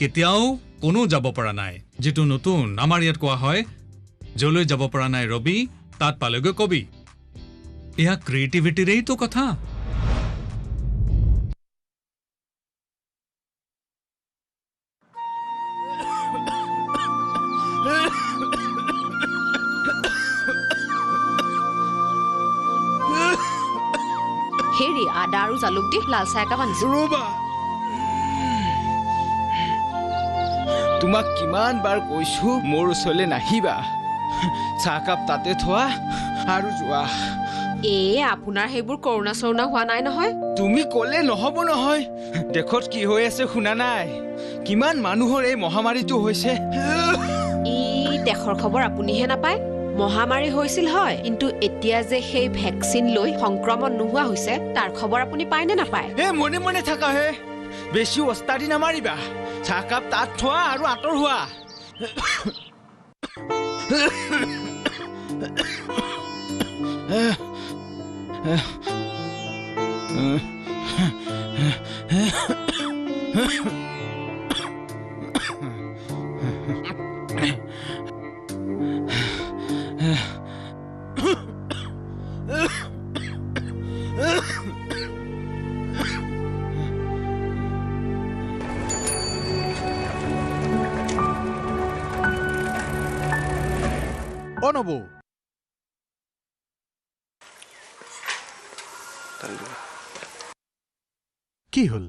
কেতিয়াও কোনো যাব পৰা নাই, যিটো নতুন আমাৰ ইয়াত কোৱা হয়, যলৈ যাব পৰা নাই ৰবি তাত পালেগৈ কবি। এয়া ক্ৰিয়েটিভিটিৰেইতো কথা। হেৰি আদা আৰু জালুক দি লাল চাহ একাপ আনিছো। ৰবা, তোমাক কিমান বাৰ কৈছো মোৰ ওচৰলৈ নাহিবা। চাহকাপ তাতে থোৱা আৰু যোৱা। আপোনাৰ সেইবোৰ কৰোণা চৰোণা হোৱা নাই নহয়? তুমি ক'লে নহ'ব নহয়। দেশত কি হৈ আছে শুনা নাই? কিমান মানুহৰ এই মহামাৰীটো হৈছে। দেশৰ খবৰ আপুনিহে নাপায়। মহামাৰী হৈছিল হয়, কিন্তু এতিয়া যে সেই ভেকচিন লৈ সংক্ৰমণ নোহোৱা হৈছে তাৰ খবৰ আপুনি পায় নে নাপায়? মনে মনে থাকা হে, বেছি অস্তাদি নামাৰিবা। চাহকাপ তাত থোৱা আৰু আঁতৰ হোৱা। নবৌ, কি হ'ল?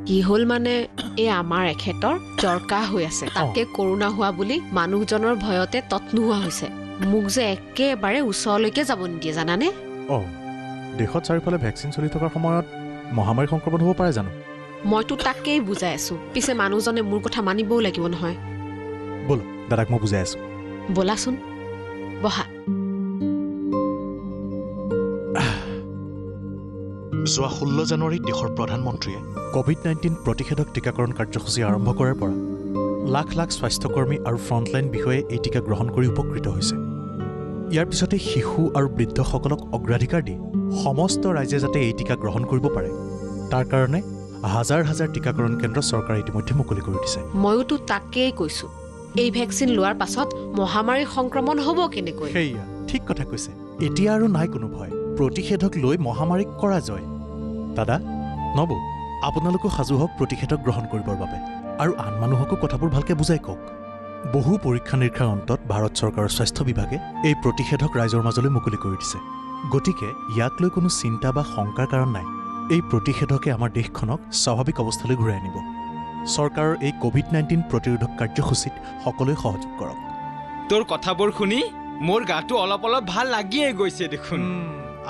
কি হ'ল মানে এই আমাৰ এখেতৰ জ্বৰ কাহ হৈ আছে, তাকে কৰোণা হোৱা বুলি মানুহজনৰ ভয়তে তত নোহোৱা হৈছে। মোক যে একেবাৰে ওচৰলৈকে যাব নিদিয়ে জানানে? দেশত চাৰিওফালে ভেকচিন চলি থকাৰ সময়ত মহামাৰী সংক্ৰমণ হ'ব পাৰে জানো? মইতো তাকেই বুজাই আছো, পিছে মানুহজনে মোৰ কথা মানিবও লাগিব নহয়। ব'ল দাদাক মই বুজাই আছো। ব'লাচোন, বহা। যোৱা 16 জানুৱাৰীত দেশৰ প্ৰধানমন্ত্ৰীয়ে COVID-19 প্ৰতিষেধক টীকাকৰণ কাৰ্যসূচী আৰম্ভ কৰাৰ পৰা লাখ লাখ স্বাস্থ্যকৰ্মী আৰু ফ্ৰণ্টলাইন বিষয়ে এই টীকা গ্ৰহণ কৰি উপকৃত হৈছে। ইয়াৰ পিছতে শিশু আৰু বৃদ্ধসকলক অগ্ৰাধিকাৰ দি সমস্ত ৰাইজে যাতে এই টীকা গ্ৰহণ কৰিব পাৰে তাৰ কাৰণে হাজাৰ হাজাৰ টীকাকৰণ কেন্দ্ৰ চৰকাৰে ইতিমধ্যে মুকলি কৰি দিছে। ময়োতো তাকেই কৈছো, এই ভেকচিন লোৱাৰ পাছত মহামাৰীৰ সংক্ৰমণ হ'ব কেনেকৈ? সেয়া ঠিক কথা কৈছে। এতিয়া আৰু নাই কোনো ভয়, প্ৰতিষেধক লৈ মহামাৰীক কৰা জয়। দাদা, নবৌ, আপোনালোকো সাজু হওক প্ৰতিষেধক গ্ৰহণ কৰিবৰ বাবে, আৰু আন মানুহকো কথাবোৰ ভালকৈ বুজাই কওক। বহু পৰীক্ষা নিৰীক্ষাৰ অন্তত ভাৰত চৰকাৰৰ স্বাস্থ্য বিভাগে এই প্ৰতিষেধক ৰাইজৰ মাজলৈ মুকলি কৰি দিছে। গতিকে ইয়াক লৈ কোনো চিন্তা বা শংকাৰ কাৰণ নাই। এই প্ৰতিষেধকে আমাৰ দেশখনক স্বাভাৱিক অৱস্থালৈ ঘূৰাই আনিব। চৰকাৰৰ এই COVID-19 প্ৰতিৰোধক কাৰ্যসূচীত সকলোৱে সহযোগ কৰক। তোৰ কথাবোৰ শুনি মোৰ গাটো অলপ অলপ ভাল লাগিয়ে গৈছে দেখোন।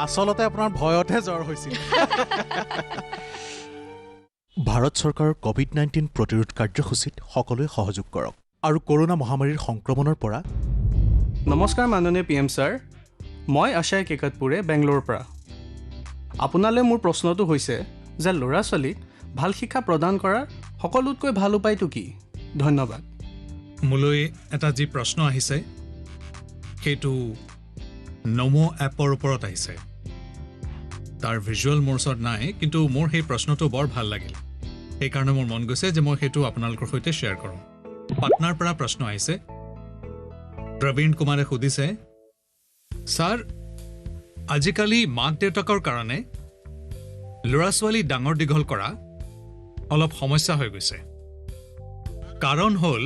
আচলতে আপোনাৰ ভয়তহে জ্বৰ হৈছিল। ভাৰত চৰকাৰৰ COVID-19 প্ৰতিৰোধ কাৰ্যসূচীত সকলোৱে সহযোগ কৰক আৰু কৰোনা মহামাৰীৰ সংক্ৰমণৰ পৰা। নমস্কাৰ মাননীয় PM ছাৰ, মই আশাই কেকতপুৰে বেংগলোৰৰ পৰা। আপোনালৈ মোৰ প্ৰশ্নটো হৈছে যে ল'ৰা ছোৱালীক ভাল শিক্ষা প্ৰদান কৰাৰ সকলোতকৈ ভাল উপায়টো কি? ধন্যবাদ। মোলৈ এটা যি প্ৰশ্ন আহিছে সেইটো নমো এপৰ ওপৰত আহিছে। তাৰ ভিজুৱেল মোৰ ওচৰত নাই, কিন্তু মোৰ সেই প্ৰশ্নটো বৰ ভাল লাগিল। সেইকাৰণে মোৰ মন গৈছে যে মই সেইটো আপোনালোকৰ সৈতে শ্বেয়াৰ কৰোঁ। পাটনাৰ পৰা প্ৰশ্ন আহিছে। প্ৰবীণ কুমাৰে সুধিছে, ছাৰ, আজিকালি মাক দেউতাকৰ কাৰণে ল'ৰা ছোৱালী ডাঙৰ দীঘল কৰা অলপ সমস্যা হৈ গৈছে। কাৰণ হ'ল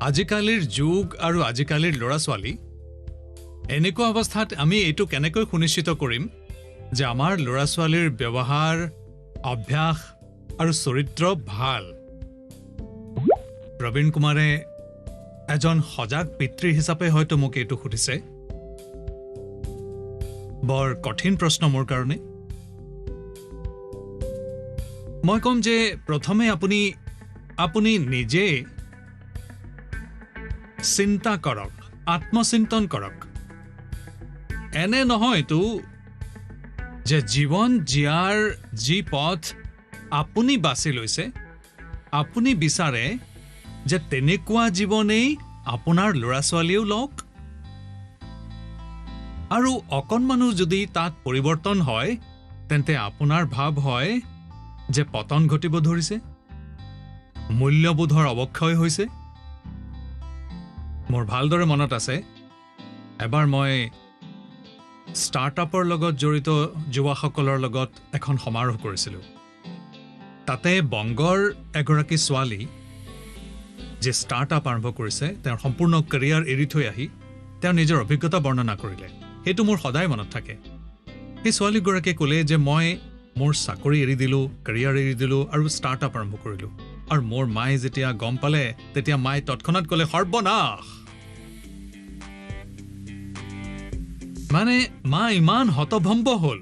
আজিকালিৰ যুগ আৰু আজিকালিৰ ল'ৰা ছোৱালী। এনেকুৱা অৱস্থাত আমি এইটো কেনেকৈ সুনিশ্চিত কৰিম যে আমাৰ ল'ৰা ছোৱালীৰ ব্যৱহাৰ, অভ্যাস আৰু চৰিত্ৰ ভাল? প্ৰবীণ কুমাৰে এজন সজাগ পিতৃ হিচাপে হয়তো মোক এইটো সুধিছে। বৰ কঠিন প্ৰশ্ন মোৰ কাৰণে মই কম যে প্ৰথমে আপুনি নিজে চিন্তা কৰক আত্মচিন্তন কৰক এনে নহয়তো যে জীৱন জীয়াৰ যি পথ আপুনি বাছি লৈছে আপুনি বিচাৰে যে তেনেকুৱা জীৱনেই আপোনাৰ ল'ৰা ছোৱালীও লওক আৰু অকণমানো যদি তাত পৰিৱৰ্তন হয় তেন্তে আপোনাৰ ভাৱ হয় যে পতন ঘটিব ধৰিছে মূল্যবোধৰ অৱক্ষয় হৈছে মোৰ ভালদৰে মনত আছে এবাৰ মই ষ্টাৰ্টআপৰ লগত জড়িত যুৱকসকলৰ লগত এখন সমাৰোহ কৰিছিলোঁ তাতে বংগৰ এগৰাকী ছোৱালী যে ষ্টাৰ্টআপ আৰম্ভ কৰিছে তেওঁৰ সম্পূৰ্ণ কেৰিয়াৰ এৰি থৈ আহি তেওঁ নিজৰ অভিজ্ঞতা বৰ্ণনা কৰিলে সেইটো মোৰ সদায় মনত থাকে সেই ছোৱালীগৰাকীয়ে ক'লে যে মই মোৰ চাকৰি এৰি দিলোঁ কেৰিয়াৰ এৰি দিলোঁ আৰু ষ্টাৰ্টআপ আৰম্ভ কৰিলোঁ আৰু মোৰ মায়ে যেতিয়া গম পালে তেতিয়া মায়ে তৎক্ষণাৎ ক'লে সৰ্বনাশ মানে মা ইমান হতভম্ব হ'ল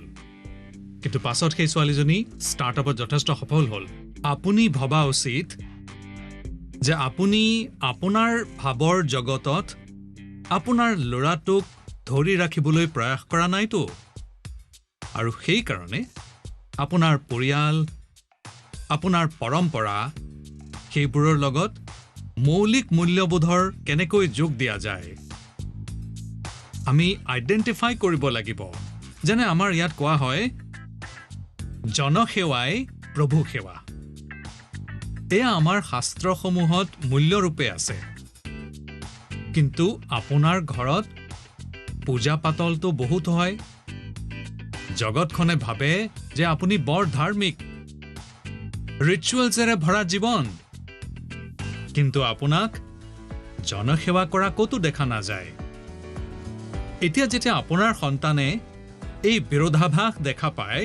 কিন্তু পাছত সেই ছোৱালীজনী ষ্টাৰ্টআপত যথেষ্ট সফল হ'ল আপুনি ভবা উচিত যে আপুনি আপোনাৰ ভাৱৰ জগতত আপোনাৰ ল'ৰাটোক ধৰি ৰাখিবলৈ প্ৰয়াস কৰা নাইতো আৰু সেইকাৰণে আপোনাৰ পৰিয়াল আপোনাৰ পৰম্পৰা সেইবোৰৰ লগত মৌলিক মূল্যবোধৰ কেনেকৈ যোগ দিয়া যায় আমি আইডেণ্টিফাই কৰিব লাগিব যেনে আমাৰ ইয়াত কোৱা হয় জনসেৱাই প্ৰভু সেৱা এয়া আমাৰ শাস্ত্ৰসমূহত মূল্যৰূপে আছে কিন্তু আপোনাৰ ঘৰত পূজা পাতলটো বহুত হয় জগতখনে ভাবে যে আপুনি বৰ ধাৰ্মিক ৰিচুৱেলছেৰে ভৰা জীৱন কিন্তু আপোনাক জনসেৱা কৰা ক'তো দেখা নাযায় এতিয়া যেতিয়া আপোনাৰ সন্তানে এই বিৰোধাভাস দেখা পায়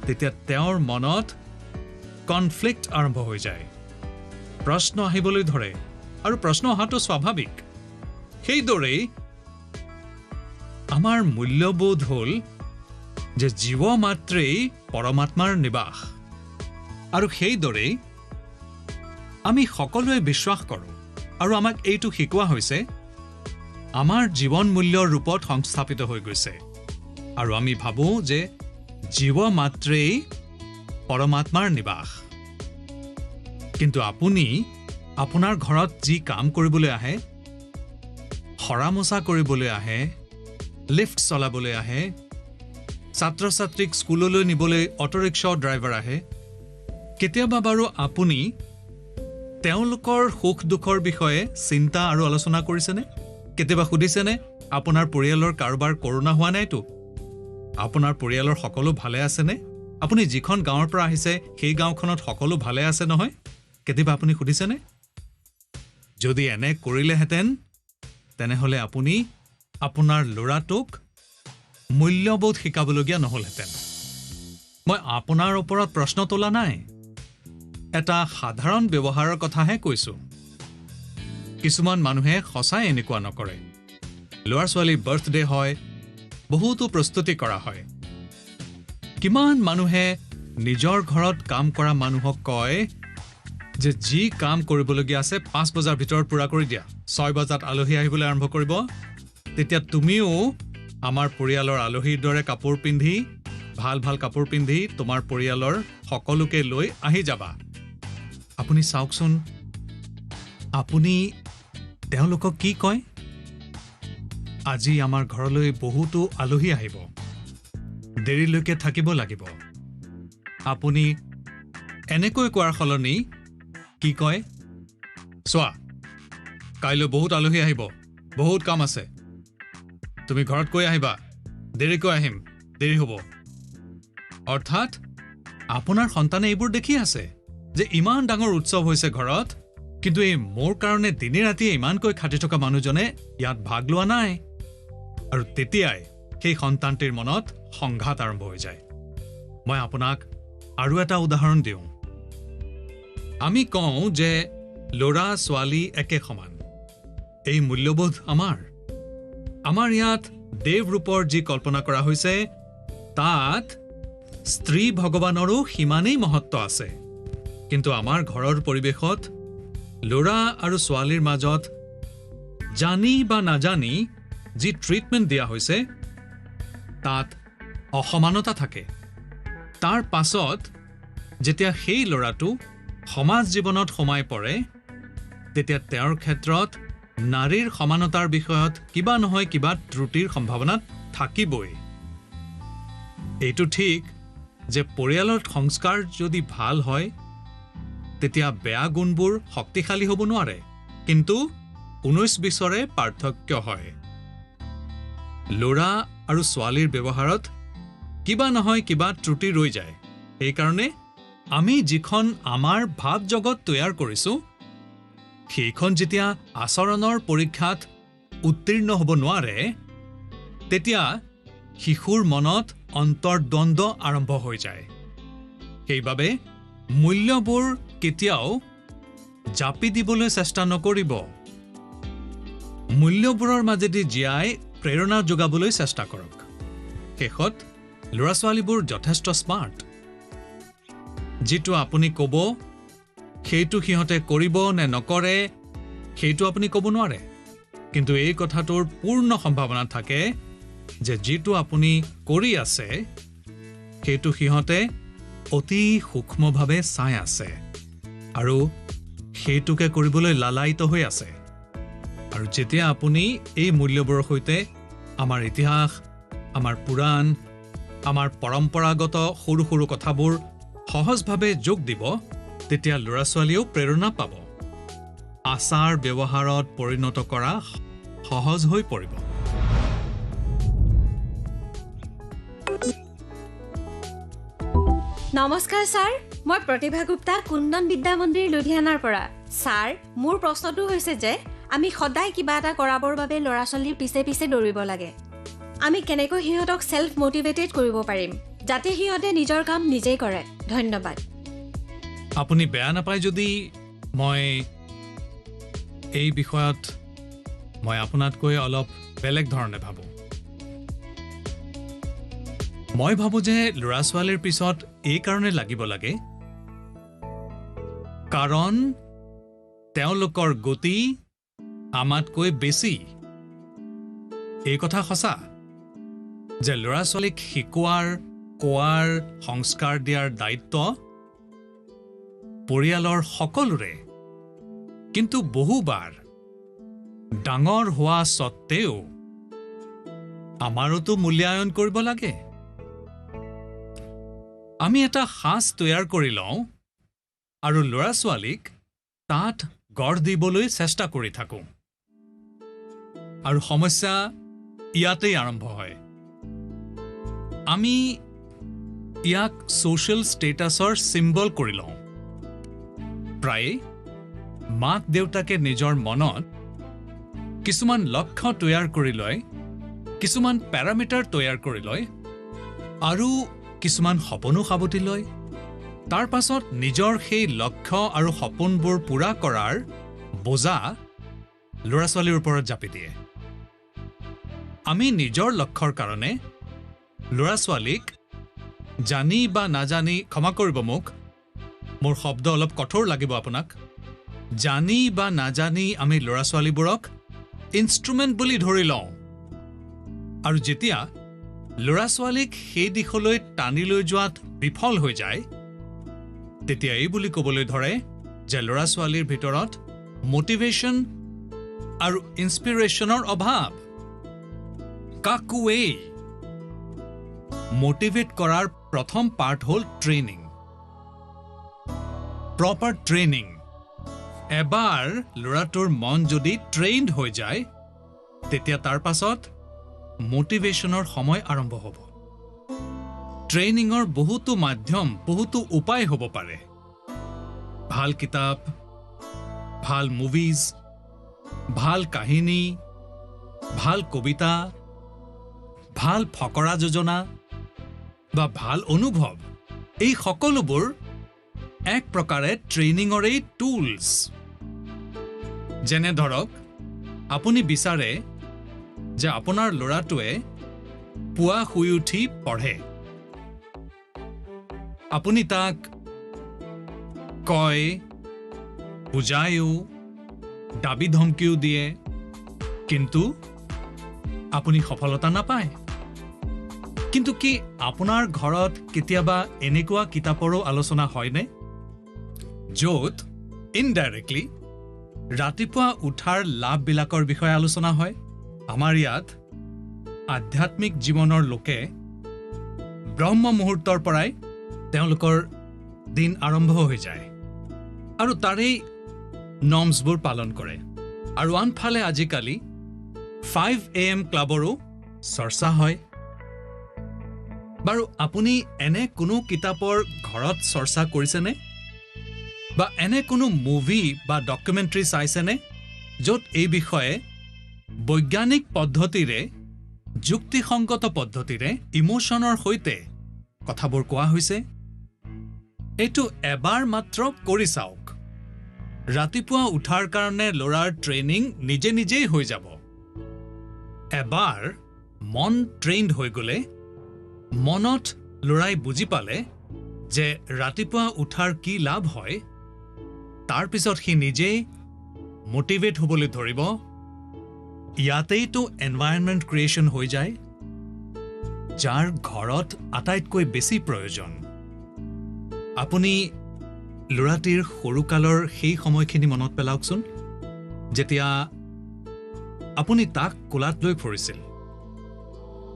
তেতিয়া তেওঁৰ মনত কনফ্লিক্ট আৰম্ভ হৈ যায় প্ৰশ্ন আহিবলৈ ধৰে আৰু প্ৰশ্ন অহাটো স্বাভাৱিক সেইদৰেই আমাৰ মূল্যবোধ হ'ল যে জীৱ মাত্ৰেই পৰমাত্মাৰ নিবাস আৰু সেইদৰেই আমি সকলোৱে বিশ্বাস কৰোঁ আৰু আমাক এইটো শিকোৱা হৈছে আমাৰ জীৱন মূল্যৰ ৰূপত সংস্থাপিত হৈ গৈছে আৰু আমি ভাবোঁ যে জীৱ মাত্ৰেই পৰমাত্মাৰ নিবাস কিন্তু আপুনি আপোনাৰ ঘৰত যি কাম কৰিবলৈ আহে সৰা মোচা কৰিবলৈ আহে লিফ্ট চলাবলৈ আহে ছাত্ৰ ছাত্ৰীক স্কুললৈ নিবলৈ অটোৰিক্সা ড্ৰাইভাৰ আহে কেতিয়াবা বাৰু আপুনি তেওঁলোকৰ সুখ দুখৰ বিষয়ে চিন্তা আৰু আলোচনা কৰিছেনে কেতিয়াবা সুধিছেনে আপোনাৰ পৰিয়ালৰ কাৰোবাৰ কৰোণা হোৱা নাইতো আপোনাৰ পৰিয়ালৰ সকলো ভালে আছেনে আপুনি যিখন গাঁৱৰ পৰা আহিছে সেই গাঁওখনত সকলো ভালে আছে নহয় কেতিয়াবা আপুনি সুধিছেনে যদি এনে কৰিলেহেঁতেন তেনেহ'লে আপুনি আপোনাৰ ল'ৰাটোক মূল্যবোধ শিকাবলগীয়া নহ'লহেঁতেন মই আপোনাৰ ওপৰত প্ৰশ্ন তোলা নাই এটা সাধাৰণ ব্যৱহাৰৰ কথাহে কৈছোঁ কিছুমান মানুহে সঁচাই এনেকুৱা নকৰে ল'ৰা ছোৱালীৰ বাৰ্থডে হয় বহুতো প্ৰস্তুতি কৰা হয় কিমান মানুহে নিজৰ ঘৰত কাম কৰা মানুহক কয় যে যি কাম কৰিবলগীয়া আছে 5 বজাৰ ভিতৰত পূৰা কৰি দিয়া 6 বজাত আলহী আহিবলৈ আৰম্ভ কৰিব তেতিয়া তুমিও আমাৰ পৰিয়ালৰ আলহীৰ দৰে কাপোৰ পিন্ধি ভাল ভাল কাপোৰ পিন্ধি তোমাৰ পৰিয়ালৰ সকলোকে লৈ আহি যাবা আপুনি চাওকচোন আপুনি তেওঁলোকক কি কয় আজি আমাৰ ঘৰলৈ বহুতো আলহী আহিব দেৰিলৈকে থাকিব লাগিব আপুনি এনেকৈ কোৱাৰ সলনি কি কয় চোৱা কাইলৈ বহুত আলহী আহিব বহুত কাম আছে তুমি ঘৰত কৈ আহিবা দেৰিকৈ আহিম দেৰি হ'ব অৰ্থাৎ আপোনাৰ সন্তানে এইবোৰ দেখি আছে যে ইমান ডাঙৰ উৎসৱ হৈছে ঘৰত কিন্তু এই মোৰ কাৰণে দিনে ৰাতিয়ে ইমানকৈ খাটি থকা মানুহজনে ইয়াত ভাগ লোৱা নাই আৰু তেতিয়াই সেই সন্তানটিৰ মনত সংঘাত আৰম্ভ হৈ যায় মই আপোনাক আৰু এটা উদাহৰণ দিওঁ আমি কওঁ যে ল'ৰা ছোৱালী একে সমান এই মূল্যবোধ আমাৰ ইয়াত দেৱ ৰূপৰ যি কল্পনা কৰা হৈছে তাত স্ত্ৰী ভগৱানৰো সিমানেই মহত্ব আছে কিন্তু আমাৰ ঘৰৰ পৰিৱেশত ল'ৰা আৰু ছোৱালীৰ মাজত জানি বা নাজানি যি ট্ৰিটমেণ্ট দিয়া হৈছে তাত অসমানতা থাকে তাৰ পাছত যেতিয়া সেই ল'ৰাটো সমাজ জীৱনত সোমাই পৰে তেতিয়া তেওঁৰ ক্ষেত্ৰত নাৰীৰ সমানতাৰ বিষয়ত কিবা নহয় কিবা ত্ৰুটিৰ সম্ভাৱনা থাকিবই এইটো ঠিক যে পৰিয়ালৰ সংস্কাৰ যদি ভাল হয় তেতিয়া বেয়া গুণবোৰ শক্তিশালী হ'ব নোৱাৰে কিন্তু 19-20ৰে পাৰ্থক্য হয় ল'ৰা আৰু ছোৱালীৰ ব্যৱহাৰত কিবা নহয় কিবা ত্ৰুটি ৰৈ যায় এইকাৰণে আমি যিখন আমাৰ ভাৱ জগত তৈয়াৰ কৰিছোঁ সেইখন যেতিয়া আচৰণৰ পৰীক্ষাত উত্তীৰ্ণ হ'ব নোৱাৰে তেতিয়া শিশুৰ মনত অন্তৰ্দ্বন্দ্ব আৰম্ভ হৈ যায় সেইবাবে মূল্যবোৰ কেতিয়াও জাপি দিবলৈ চেষ্টা নকৰিব মূল্যবোৰৰ মাজেদি জীয়াই প্ৰেৰণা যোগাবলৈ চেষ্টা কৰক শেষত ল'ৰা ছোৱালীবোৰ যথেষ্ট স্মাৰ্ট যিটো আপুনি ক'ব সেইটো সিহঁতে কৰিব নে নকৰে সেইটো আপুনি ক'ব নোৱাৰে কিন্তু এই কথাটোৰ পূৰ্ণ সম্ভাৱনা থাকে যে যিটো আপুনি কৰি আছে সেইটো সিহঁতে অতি সূক্ষ্মভাৱে চাই আছে আৰু সেইটোকে কৰিবলৈ লালায়িত হৈ আছে আৰু যেতিয়া আপুনি এই মূল্যবোৰৰ সৈতে আমাৰ ইতিহাস আমাৰ পুৰাণ আমাৰ পৰম্পৰাগত সৰু সৰু কথাবোৰ সহজভাৱে যোগ দিব তেতিয়া ল'ৰা ছোৱালীয়েও প্ৰেৰণা পাব আচাৰ ব্যৱহাৰত পৰিণত কৰা সহজ হৈ পৰিব নমস্কাৰ ছাৰ মই প্ৰতিভা গুপ্তা কুন্দন বিদ্যা মন্দিৰ লুধিয়ানাৰ পৰা ছাৰ মোৰ প্ৰশ্নটো হৈছে যে আমি সদায় কিবা এটা কৰাবৰ বাবে ল'ৰা ছোৱালীৰ পিছে পিছে দৌৰিব লাগে আমি কেনেকৈ সিহঁতক সেলফ মোটিভেটেড কৰিব পাৰিম যাতে সিহঁতে নিজৰ কাম নিজেই কৰে ধন্যবাদ আপুনি বেয়া নাপায় যদি মই এই বিষয়ত মই আপোনাতকৈ অলপ বেলেগ ধৰণে ভাবোঁ মই ভাবোঁ যে ল'ৰা ছোৱালীৰ পিছত এই কাৰণে লাগিব লাগে কাৰণ তেওঁলোকৰ গতি আমাতকৈ বেছি এই কথা সঁচা যে ল'ৰা ছোৱালীক শিকোৱাৰ কোৱাৰ সংস্কাৰ দিয়াৰ দায়িত্ব পৰিয়ালৰ সকলোৰে কিন্তু বহুবাৰ ডাঙৰ হোৱা সত্ত্বেও আমাৰোতো মূল্যায়ন কৰিব লাগে আমি এটা সাজ তৈয়াৰ কৰি লওঁ আৰু ল'ৰা ছোৱালীক তাত গঢ় দিবলৈ চেষ্টা কৰি থাকোঁ আৰু সমস্যা ইয়াতেই আৰম্ভ হয় আমি ইয়াক ছ'চিয়েল ষ্টেটাছৰ চিম্বল কৰি লওঁ প্ৰায়ে মাক দেউতাকে নিজৰ মনত কিছুমান লক্ষ্য তৈয়াৰ কৰি লয় কিছুমান পেৰামিটাৰ তৈয়াৰ কৰি লয় আৰু কিছুমান সপোনো সাৱটি লয় তাৰ পাছত নিজৰ সেই লক্ষ্য আৰু সপোনবোৰ পূৰা কৰাৰ বোজা ল'ৰা ছোৱালীৰ ওপৰত জাপি দিয়ে আমি নিজৰ লক্ষ্যৰ কাৰণে ল'ৰা ছোৱালীক জানি বা নাজানি ক্ষমা কৰিব মোক মোৰ শব্দ অলপ কঠোৰ লাগিব আপোনাক জানি বা নাজানি আমি ল'ৰা ছোৱালীবোৰক ইনষ্ট্ৰুমেণ্ট বুলি ধৰি লওঁ আৰু যেতিয়া ল'ৰা ছোৱালীক সেই দিশলৈ টানি লৈ যোৱাত বিফল হৈ যায় তেতিয়া এই বুলি ক'বলৈ ধৰে যে ল'ৰা ছোৱালীৰ ভিতৰত মটিভেশ্যন আৰু ইনস্পিৰেশ্যনৰ অভাৱ কাকোৱেই মটিভেট কৰাৰ প্ৰথম পাৰ্ট হ'ল ট্ৰেইনিং প্ৰপাৰ ট্ৰেইনিং এবাৰ ল'ৰাটোৰ মন যদি ট্ৰেইনড হৈ যায় তেতিয়া তাৰ পাছত মটিভেশ্যনৰ সময় আৰম্ভ হ'ব ট্ৰেইনিঙৰ বহুতো মাধ্যম বহুতো উপায় হ'ব পাৰে ভাল কিতাপ ভাল মুভিজ ভাল কাহিনী ভাল কবিতা ভাল ফকৰা যোজনা বা ভাল অনুভৱ এই সকলোবোৰ এক প্ৰকাৰে ট্ৰেইনিঙৰেই টুলছ যেনে ধৰক আপুনি বিচাৰে যে আপোনাৰ ল'ৰাটোৱে পুৱা শুই উঠি পঢ়ে। আপুনি তাক কয়, বুজায়ো, দাবী ধমকিও দিয়ে, কিন্তু আপুনি সফলতা নাপায়। কিন্তু কি আপোনাৰ ঘৰত কেতিয়াবা এনেকুৱা কিতাপৰো আলোচনা হয়নে, য'ত ইনডাইৰেক্টলি ৰাতিপুৱা উঠাৰ লাভবিলাকৰ বিষয়ে আলোচনা হয়? আমাৰ ইয়াত আধ্যাত্মিক জীৱনৰ লোকে ব্ৰহ্ম মুহূৰ্তৰ পৰাই তেওঁলোকৰ দিন আৰম্ভ হৈ যায় আৰু তাৰেই নৰ্মছবোৰ পালন কৰে। আৰু আনফালে আজিকালি 5 AM ক্লাবৰো চৰ্চা হয়। বাৰু আপুনি এনে কোনো কিতাপৰ ঘৰত চৰ্চা কৰিছেনে? বা এনে কোনো মুভি বা ডকুমেণ্টাৰী চাইছেনে য'ত এই বিষয়ে বৈজ্ঞানিক পদ্ধতিৰে, যুক্তিসংগত পদ্ধতিৰে, ইমোশ্যনৰ সৈতে কথাবোৰ কোৱা হৈছে? এইটো এবাৰ মাত্ৰ কৰি চাওক। ৰাতিপুৱা উঠাৰ কাৰণে ল'ৰাৰ ট্ৰেইনিং নিজে নিজেই হৈ যাব। এবাৰ মন ট্ৰেইনড হৈ গ'লে, মনত ল'ৰাই বুজি পালে যে ৰাতিপুৱা উঠাৰ কি লাভ হয়, তাৰ পিছত সি নিজেই মটিভেট হ'বলৈ ধৰিব। ইয়াতেইতো এনভাইৰনমেণ্ট ক্ৰিয়েশ্যন হৈ যায়, যাৰ ঘৰত আটাইতকৈ বেছি প্ৰয়োজন। আপুনি ল'ৰাটিৰ সৰুকালৰ সেই সময়খিনি মনত পেলাওকচোন, যেতিয়া আপুনি তাক কোলাত লৈ ফুৰিছিল।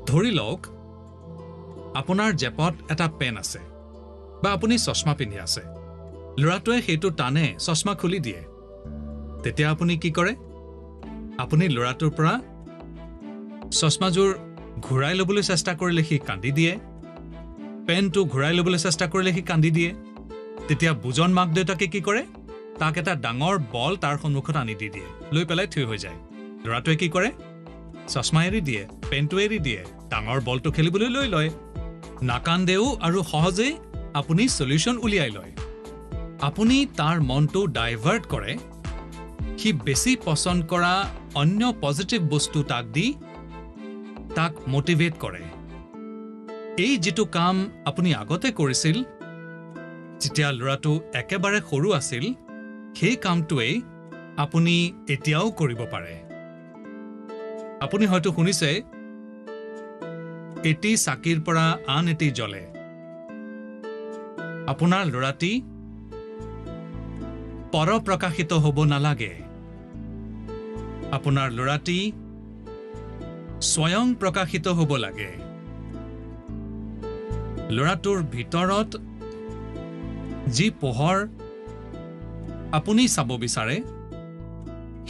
ধৰি লওক আপোনাৰ জেপত এটা পেন আছে বা আপুনি চশমা পিন্ধি আছে। ল'ৰাটোৱে সেইটো টানে, চশমা খুলি দিয়ে। তেতিয়া আপুনি কি কৰে? আপুনি ল'ৰাটোৰ পৰা চশমাযোৰ ঘূৰাই ল'বলৈ চেষ্টা কৰিলে সি কান্দি দিয়ে, পেনটো ঘূৰাই ল'বলৈ চেষ্টা কৰিলে সি কান্দি দিয়ে। তেতিয়া বুজন মাক দেউতাকে কি কৰে? তাক এটা ডাঙৰ বল তাৰ সন্মুখত আনি দি দিয়ে, লৈ পেলাই থিয় হৈ যায়। ল'ৰাটোৱে কি কৰে? চশমা এৰি দিয়ে, পেনটো এৰি দিয়ে, ডাঙৰ বলটো খেলিবলৈ লৈ লয়। নাকান্দেও আৰু সহজেই আপুনি চলিউশ্যন উলিয়াই লয়। আপুনি তাৰ মনটো ডাইভাৰ্ট কৰে, সি বেছি পচন্দ কৰা অন্য পজিটিভ বস্তু তাক দি তাক মটিভেট কৰে। এই যিটো কাম আপুনি আগতে কৰিছিল যেতিয়া ল'ৰাটো একেবাৰে সৰু আছিল, সেই কামটোৱেই আপুনি এতিয়াও কৰিব পাৰে। আপুনি হয়তো শুনিছে, এটি চাকিৰ পৰা আন এটি জ্বলে। আপোনাৰ ল'ৰাটি পৰপ্ৰকাশিত হ'ব নালাগে। আপোনাৰ ল'ৰাটি স্বয়ং প্ৰকাশিত হ'ব লাগে। ল'ৰাটোৰ ভিতৰত যি পোহৰ আপুনি চাব বিচাৰে,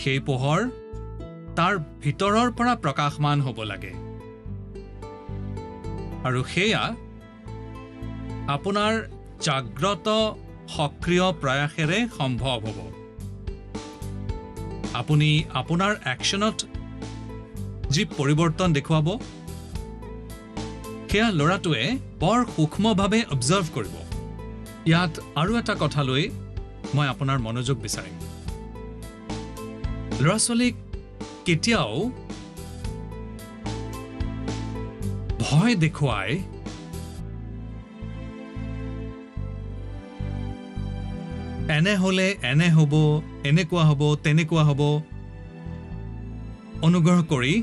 সেই পোহৰ তাৰ ভিতৰৰ পৰা প্ৰকাশমান হ'ব লাগে। আৰু সেয়া আপোনাৰ জাগ্ৰত সক্ৰিয় প্ৰয়াসেৰে সম্ভৱ হ'ব। আপুনি আপোনাৰ একশ্যনত যি পৰিৱৰ্তন দেখুৱাব, সেয়া ল'ৰাটোৱে বৰ সূক্ষ্মভাৱে অবজাৰ্ভ কৰিব। ইয়াত আৰু এটা কথালৈ মই আপোনাৰ মনোযোগ বিচাৰিম। ল'ৰা ছোৱালীক কেতিয়াও ভয় দেখুৱাই এনে হ'লে এনে হ'ব, এনেকুৱা হ'ব, তেনেকুৱা হ'ব, অনুগ্ৰহ কৰি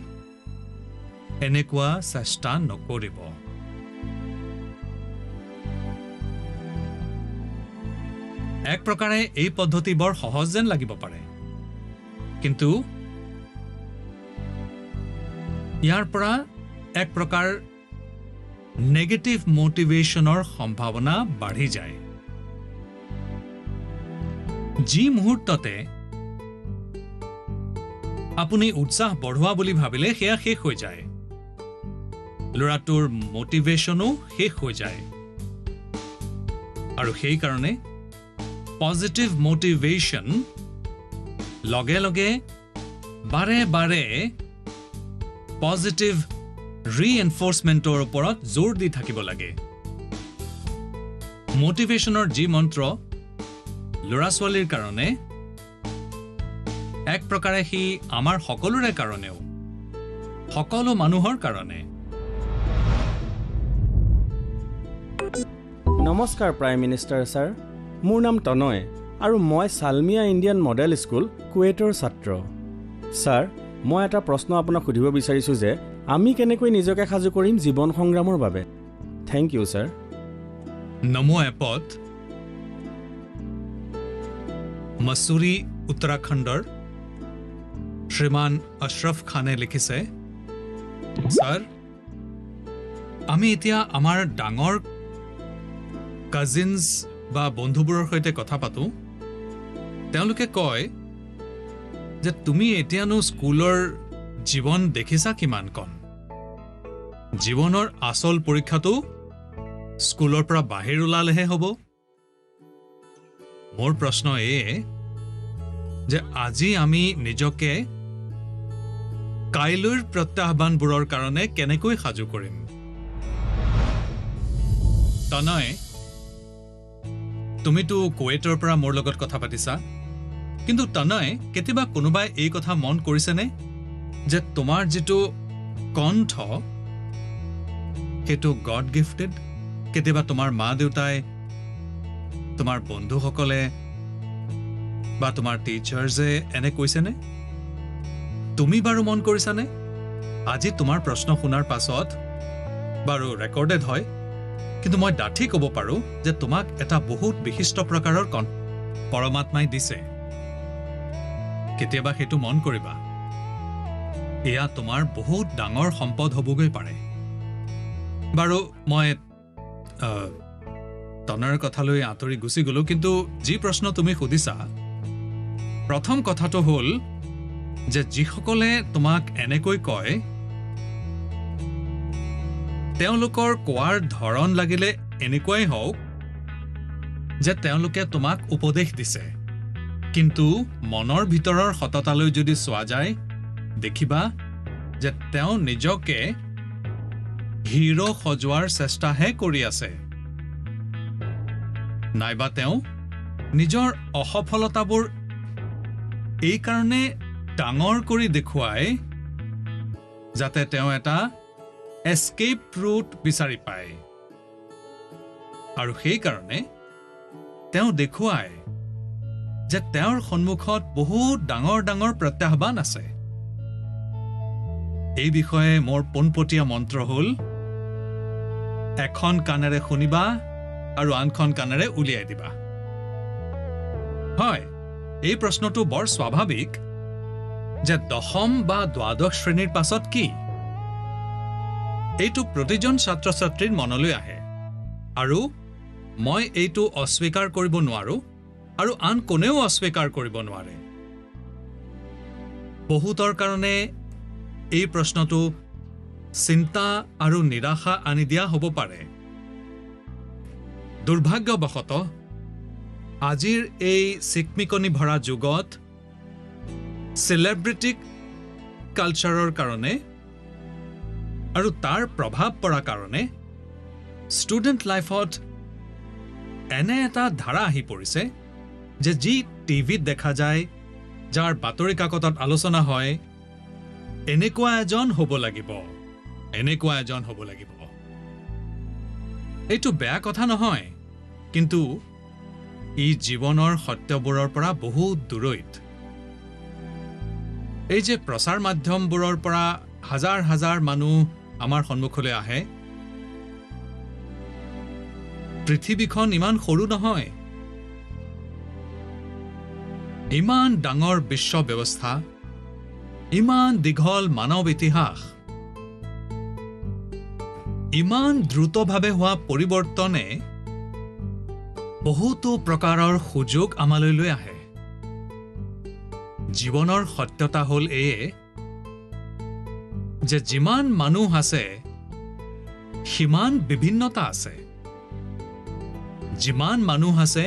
এনেকুৱা চেষ্টা নকৰিব। এক প্ৰকাৰে এই পদ্ধতি বৰ সহজ যেন লাগিব পাৰে, কিন্তু ইয়াৰ পৰা এক প্ৰকাৰ নেগেটিভ মটিভেশ্যনৰ সম্ভাৱনা বাঢ়ি যায়। যি মুহূৰ্ততে আপুনি উৎসাহ বঢ়োৱা বুলি ভাবিলে সেয়া শেষ হৈ যায়, ল'ৰাটোৰ মটিভেশ্যনো শেষ হৈ যায়। আৰু সেইকাৰণে পজিটিভ মটিভেশ্যন লগে লগে বাৰে বাৰে পজিটিভ ৰিএনফৰ্চমেণ্টৰ ওপৰত জোৰ দি থাকিব লাগে। মটিভেশ্যনৰ যি মন্ত্ৰ ল'ৰা ছোৱালীৰ কাৰণে, এক প্ৰকাৰে সি আমাৰ সকলোৰে কাৰণেও সকলো মানুহৰ কাৰণে। নমস্কাৰ প্ৰাইম মিনিষ্টাৰ ছাৰ, মোৰ নাম তনয় আৰু মই ছালমিয়া ইণ্ডিয়ান মডেল স্কুল কুৱেটৰ ছাত্ৰ। ছাৰ, মই এটা প্ৰশ্ন আপোনাক সুধিব বিচাৰিছোঁ যে আমি কেনেকৈ নিজকে সাজু কৰিম জীৱন সংগ্ৰামৰ বাবে। Thank U sir. নমো এপত মছুৰী উত্তৰাখণ্ডৰ শ্ৰীমান আশ্ৰফ খানে লিখিছে, ছাৰ, আমি এতিয়া আমাৰ ডাঙৰ কাজিনছ বা বন্ধুবোৰৰ সৈতে কথা পাতোঁ। তেওঁলোকে কয় যে তুমি এতিয়ানো স্কুলৰ জীৱন দেখিছা কিমান কণ? জীৱনৰ আচল পৰীক্ষাটো স্কুলৰ পৰা বাহিৰ ওলালেহে হ'ব। মোৰ প্ৰশ্ন এয়ে যে আজি আমি নিজকে কাইলৈৰ প্ৰত্যাহ্বানবোৰৰ কাৰণে কেনেকৈ সাজু কৰিম? তনয়, তুমিতো কুৱেটৰ পৰা মোৰ লগত কথা পাতিছা, কিন্তু তনয়, কেতিয়াবা কোনোবাই এই কথা মন কৰিছেনে যে তোমাৰ যিটো কণ্ঠ সেইটো গড গিফটেড? কেতিয়াবা তোমাৰ মা দেউতাই, তোমাৰ বন্ধুসকলে বা তোমাৰ টিচাৰ্ছে এনে কৈছেনে? তুমি বাৰু মন কৰিছানে? আজি তোমাৰ প্ৰশ্ন শুনাৰ পাছত বাৰু ৰেকৰ্ডেড হয়, কিন্তু মই ডাঠি ক'ব পাৰোঁ যে তোমাক এটা বহুত বিশিষ্ট প্ৰকাৰৰ পৰমাত্মাই দিছে। কেতিয়াবা সেইটো মন কৰিবা, এয়া তোমাৰ বহুত ডাঙৰ সম্পদ হ'বগৈ পাৰে। বাৰু মই তনয়ৰ কথালৈ আঁতৰি গুচি গ'লো, কিন্তু যি প্ৰশ্ন তুমি সুধিছা, প্ৰথম কথাটো হ'ল যে যিসকলে তোমাক এনেকৈ কয় তেওঁলোকৰ কোৱাৰ ধৰণ লাগিলে এনেকুৱাই হওক যে তেওঁলোকে তোমাক উপদেশ দিছে, কিন্তু মনৰ ভিতৰৰ সততালৈ যদি চোৱা যায় দেখিবা যে তেওঁ নিজকে হিৰো সজোৱাৰ চেষ্টাহে কৰি আছে, নাইবা তেওঁ নিজৰ অসফলতাবোৰ এই কাৰণে ডাঙৰ কৰি দেখুৱাই যাতে তেওঁ এটা এস্কেপ ৰুট বিচাৰি পায়। আৰু সেইকাৰণে তেওঁ দেখুৱায় যে তেওঁৰ সন্মুখত বহুত ডাঙৰ ডাঙৰ প্ৰত্যাহ্বান আছে। এই বিষয়ে মোৰ পোনপটীয়া মন্ত্ৰ হ'ল, এখন কাণেৰে শুনিবা আৰু আনখন কাণেৰে উলিয়াই দিবা। হয়, এই প্ৰশ্নটো বৰ স্বাভাৱিক যে দশম বা দ্বাদশ শ্ৰেণীৰ পাছত কি? এইটো প্ৰতিজন ছাত্ৰ ছাত্ৰীৰ মনলৈ আহে, আৰু মই এইটো অস্বীকাৰ কৰিব নোৱাৰো আৰু আন কোনেও অস্বীকাৰ কৰিব নোৱাৰে। বহুতৰ কাৰণে এই প্ৰশ্নটো চিন্তা আৰু নিৰাশা আনি দিয়া হ'ব পাৰে। দুৰ্ভাগ্যবশতঃ আজিৰ এই চিকমিকনি ভৰা যুগত চেলিব্ৰিটি কালচাৰৰ কাৰণে আৰু তাৰ প্ৰভাৱ পৰাৰ কাৰণে ষ্টুডেণ্ট লাইফত এনে এটা ধাৰা আহি পৰিছে যে যি টিভিত দেখা যায়, যাৰ বাতৰি কাকতত আলোচনা হয়, এনেকুৱা এজন হ'ব লাগিব, এনেকুৱা এজন হ'ব লাগিব। এইটো বেয়া কথা নহয়, কিন্তু ই জীৱনৰ সত্যবোৰৰ পৰা বহুত দূৰৈত। এই যে প্ৰচাৰ মাধ্যমবোৰৰ পৰা হাজাৰ হাজাৰ মানুহ আমাৰ সন্মুখলৈ আহে, পৃথিৱীখন ইমান সৰু নহয়। ইমান ডাঙৰ বিশ্ব ব্যৱস্থা, ইমান দীঘল মানৱ ইতিহাস, ইমান দ্ৰুতভাৱে হোৱা পৰিৱৰ্তনে বহুতো প্ৰকাৰৰ সুযোগ আমালৈ লৈ আহে। জীৱনৰ সত্যতা হ'ল এয়ে যে যিমান মানুহ আছে সিমান বিভিন্নতা আছে, যিমান মানুহ আছে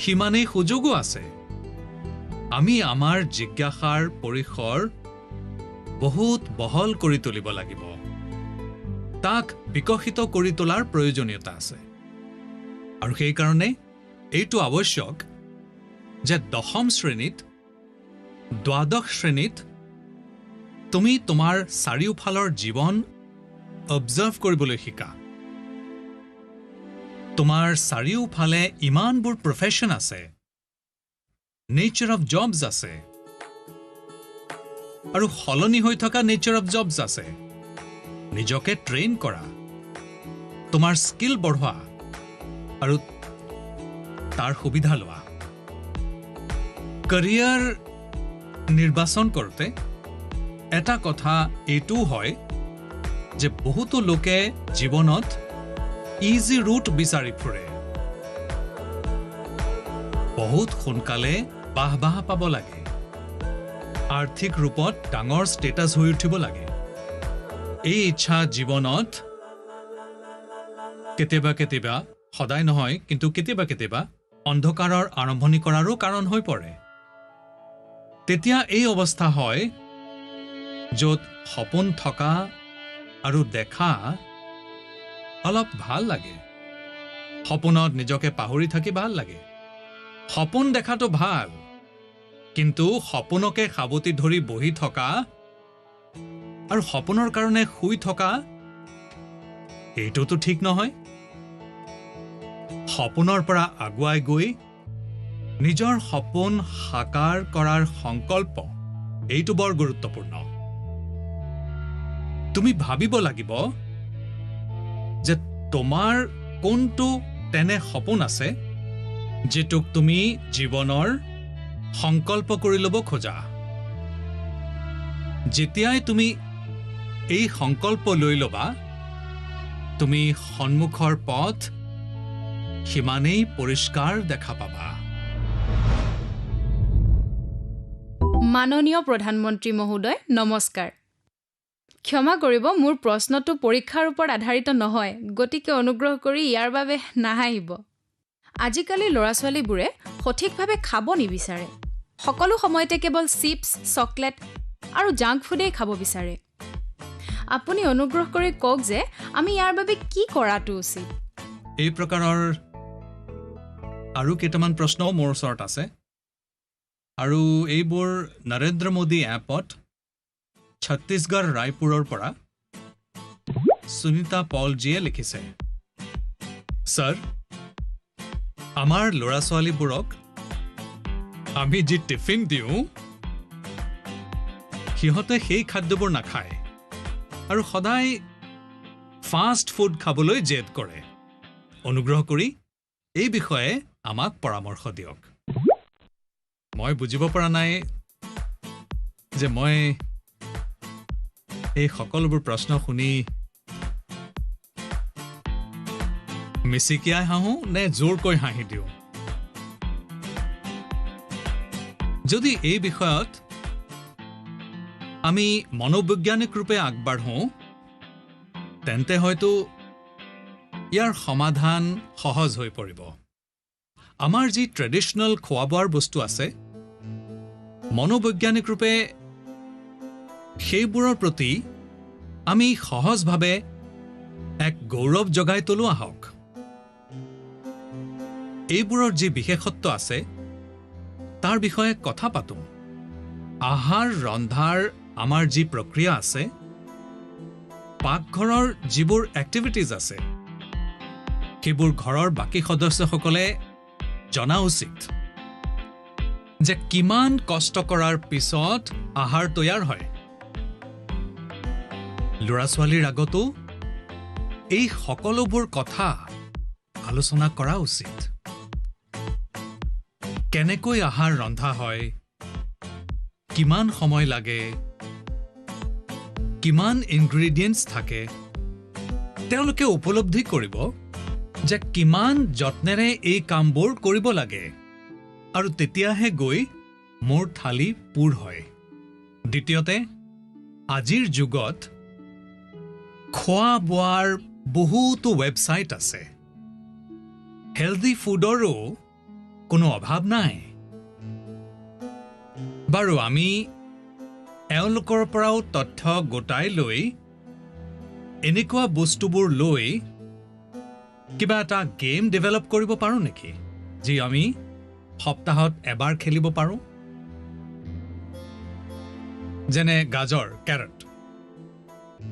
সিমানেই সুযোগো আছে। আমি আমাৰ জিজ্ঞাসাৰ পৰিসৰ বহুত বহল কৰি তুলিব লাগিব, তাক বিকশিত কৰি তোলাৰ প্ৰয়োজনীয়তা আছে। আৰু সেইকাৰণে এইটো আৱশ্যক যে দশম শ্ৰেণীত, দ্বাদশ শ্ৰেণীত তুমি তোমাৰ চাৰিওফালৰ জীৱন অবজাৰ্ভ কৰিবলৈ শিকা। তোমাৰ চাৰিওফালে ইমানবোৰ প্ৰফেশ্যন আছে, নেচাৰ অফ জবছ আছে, আৰু সলনি হৈ থকা নেচাৰ অফ জবছ আছে। নিজকে ট্ৰেইন কৰা, তোমাৰ স্কিল বঢ়োৱা আৰু তাৰ সুবিধা লোৱা। কেৰিয়াৰ নিৰ্বাচন কৰোঁতে এটা কথা এইটোও হয় যে বহুতো লোকে জীৱনত ইজি ৰুট বিচাৰি ফুৰে। বহুত সোনকালে বাহ পাব লাগে, আৰ্থিক ৰূপত ডাঙৰ ষ্টেটাছ হৈ উঠিব লাগে। এই ইচ্ছা জীৱনত কেতিয়াবা কেতিয়াবা, সদায় নহয় কিন্তু কেতিয়াবা কেতিয়াবা অন্ধকাৰৰ আৰম্ভণি কৰাৰো কাৰণ হৈ পৰে। তেতিয়া এই অৱস্থা হয় য'ত সপোন থকা আৰু দেখা অলপ ভাল লাগে। সপোনত নিজকে পাহৰি থাকি ভাল লাগে। সপোন দেখাটো ভাল, কিন্তু সপোনকে সাৱটি ধৰি বহি থকা আৰু সপোনৰ কাৰণে শুই থকা এইটোতো ঠিক নহয়। সপোনৰ পৰা আগুৱাই গৈ নিজৰ সপোন সাকাৰ কৰাৰ সংকল্প এইটো বৰ গুৰুত্বপূৰ্ণ। তুমি ভাবিব লাগিব যে তোমাৰ কোনটো তেনে সপোন আছে যিটোক তুমি জীৱনৰ সংকল্প কৰি ল'ব খোজা। যেতিয়াই তুমি এই সংকল্প লৈ ল'বা, তুমি সন্মুখৰ পথ সিমানেই পৰিষ্কাৰ দেখা পাবা। মাননীয় প্ৰধানমন্ত্ৰী মহোদয়, নমস্কাৰ। ক্ষমা কৰিব, মোৰ প্ৰশ্নটো পৰীক্ষাৰ ওপৰত আধাৰিত নহয়, গতিকে অনুগ্ৰহ কৰি ইয়াৰ বাবে নাহাঁহিব। আজিকালি ল'ৰা ছোৱালীবোৰে সঠিকভাৱে খাব নিবিচাৰে। সকলো সময়তে কেৱল চিপছ, চকলেট আৰু জাংক ফুডেই খাব বিচাৰে। আপুনি অনুগ্ৰহ কৰি কওক যে আমি ইয়াৰ বাবে কি কৰাটো উচিত। এই প্ৰকাৰৰ আৰু কেইটামান প্ৰশ্নও মোৰ ওচৰত আছে, আৰু এইবোৰ নৰেন্দ্ৰ মোদী এপত ছত্তীশগড় ৰায়পুৰৰ পৰা সুনীতা পলজীয়ে লিখিছে। ছাৰ, আমাৰ ল'ৰা ছোৱালীবোৰক আমি যি টিফিন দিওঁ সিহঁতে সেই খাদ্যবোৰ নাখায় আৰু সদায় ফাষ্ট ফুড খাবলৈ জেদ কৰে। অনুগ্ৰহ কৰি এই বিষয়ে আমাক পৰামৰ্শ দিয়ক। মই বুজিব পৰা নাই যে মই এই সকলোবোৰ প্ৰশ্ন শুনি মিচিকিয়াই হাঁহো নে জোৰকৈ হাঁহি দিওঁ। যদি এই বিষয়ত আমি মনোবৈজ্ঞানিক ৰূপে আগবাঢ়োঁ, তেন্তে হয়তো ইয়াৰ সমাধান সহজ হৈ পৰিব। আমাৰ যি ট্ৰেডিশ্যনেল খোৱা বোৱাৰ বস্তু আছে, মনোবৈজ্ঞানিক ৰূপে সেইবোৰৰ প্ৰতি আমি সহজভাৱে এক গৌৰৱ জগাই তোলো আহক। এইবোৰৰ যি বিশেষত্ব আছে তাৰ বিষয়ে কথা পাতোঁ। আহাৰ ৰন্ধাৰ আমাৰ যি প্ৰক্ৰিয়া আছে, পাকঘৰৰ যিবোৰ এক্টিভিটিজ আছে, সেইবোৰ ঘৰৰ বাকী সদস্যসকলে জনা উচিত যে কিমান কষ্ট কৰাৰ পিছত আহাৰ তৈয়াৰ হয়। ল'ৰা ছোৱালীৰ আগতো এই সকলোবোৰ কথা আলোচনা কৰা উচিত। কেনেকৈ আহাৰ ৰন্ধা হয়, কিমান সময় লাগে, কিমান ইনগ্ৰিডিয়েণ্টছ থাকে, তেওঁলোকে উপলব্ধি কৰিব যে কিমান যত্নেৰে এই কামবোৰ কৰিব লাগে, আৰু তেতিয়াহে গৈ মোৰ থালি পূৰ হয়। দ্বিতীয়তে, আজিৰ যুগত খোৱা বোৱাৰ বহুতো ৱেবছাইট আছে। হেল্ডি ফুডৰো কোনো অভাৱ নাই। বাৰু আমি এওঁলোকৰ পৰাও তথ্য গোটাই লৈ এনেকুৱা বস্তুবোৰ লৈ কিবা এটা গেম ডেভেলপ কৰিব পাৰোঁ নেকি, যি আমি সপ্তাহত এবাৰ খেলিব পাৰোঁ? যেনে গাজৰ কেৰট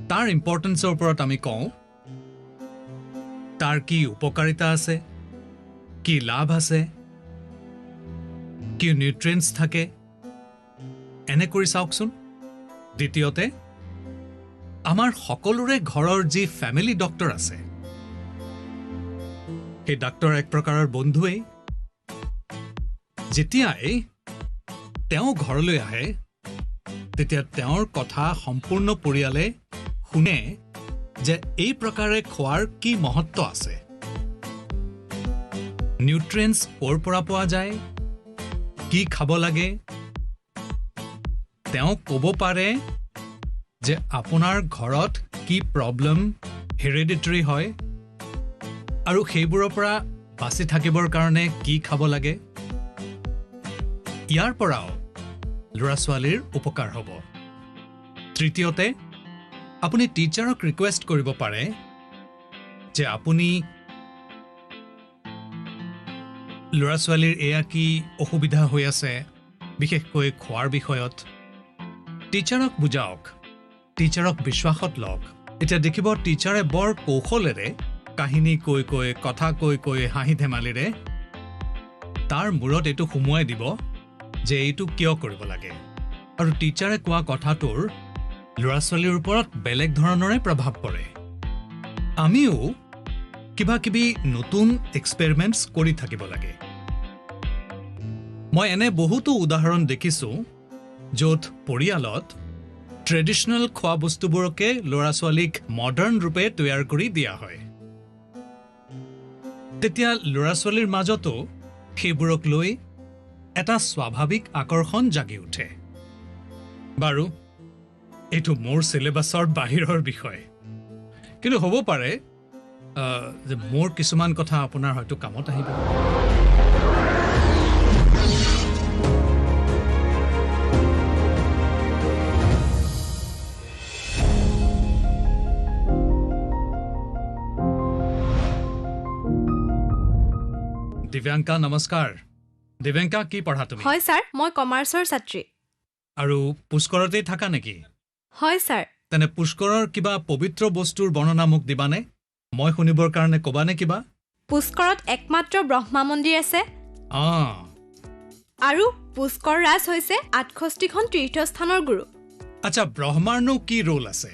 তাৰ ইম্পৰ্টেঞ্চৰ ওপৰত আমি কওঁ তাৰ কি উপকাৰিতা আছে কি লাভ আছে কি নিউট্ৰিয়েন্টছ থাকে এনে কৰি চাওকচোন দ্বিতীয়তে আমাৰ সকলোৰে ঘৰৰ যি ফেমিলি ডক্টৰ আছে সেই ডাক্তৰ এক প্ৰকাৰৰ বন্ধুৱেই যেতিয়াই তেওঁ ঘৰলৈ আহে তেতিয়া তেওঁৰ কথা সম্পূৰ্ণ পৰিয়ালে শুনে যে এই প্ৰকাৰে খোৱাৰ কি মহত্ব আছে নিউট্ৰিয়েন্টছ ক'ৰ পৰা পোৱা যায় কি খাব লাগে তেওঁ ক'ব পাৰে যে আপোনাৰ ঘৰত কি প্ৰব্লেম হেৰিডিটৰী হয় আৰু সেইবোৰৰ পৰা বাচি থাকিবৰ কাৰণে কি খাব লাগে ইয়াৰ পৰাও ল'ৰা ছোৱালীৰ উপকাৰ হ'ব তৃতীয়তে আপুনি টিচাৰক ৰিকুৱেষ্ট কৰিব পাৰে যে আপুনি ল'ৰা ছোৱালীৰ এয়া কি অসুবিধা হৈ আছে বিশেষকৈ খোৱাৰ বিষয়ত টিচাৰক বুজাওক টিচাৰক বিশ্বাসত লওক এতিয়া দেখিব টিচাৰে বৰ কৌশলেৰে কাহিনী কৈ কৈ কথা কৈ কৈ হাঁহি ধেমালিৰে তাৰ মূৰত এইটো সুমুৱাই দিব যে এইটো কিয় কৰিব লাগে আৰু টিচাৰে কোৱা কথাটোৰ ল'ৰা ছোৱালীৰ ওপৰত বেলেগ ধৰণৰে প্ৰভাৱ পৰে আমিও কিবা কিবি নতুন এক্সপেৰিমেণ্টছ কৰি থাকিব লাগে মই এনে বহুতো উদাহৰণ দেখিছোঁ য'ত পৰিয়ালত ট্ৰেডিশ্যনেল খোৱা বস্তুবোৰকে ল'ৰা ছোৱালীক মডাৰ্ণ ৰূপে তৈয়াৰ কৰি দিয়া হয় তেতিয়া ল'ৰা ছোৱালীৰ মাজতো সেইবোৰক লৈ এটা স্বাভাৱিক আকৰ্ষণ জাগি উঠে বাৰু এইটো মোৰ চিলেবাছৰ বাহিৰৰ বিষয় কিন্তু হ'ব পাৰে যে মোৰ কিছুমান কথা আপোনাৰ হয়তো কামত আহিব দিব্যাংকা নমস্কাৰ দিব্যাংকা কি পঢ়া তুমি হয় ছাৰ মই কমাৰ্চৰ ছাত্ৰী আৰু পুষ্কৰতেই থাকা নেকি হয় ছাৰ তেনে পুষ্কৰৰ কিবা পবিত্ৰ বস্তুৰ বৰ্ণনা মোক দিবানে মই শুনিবৰ কাৰণে ক'বানে কিবা পুষ্কৰত একমাত্ৰ ব্ৰহ্মা মন্দিৰ আছে আৰু পুষ্কৰ ৰাজ হৈছে 68খন তীৰ্থস্থানৰ গুৰু আচ্ছা ব্ৰহ্মাৰনো কি ৰোল আছে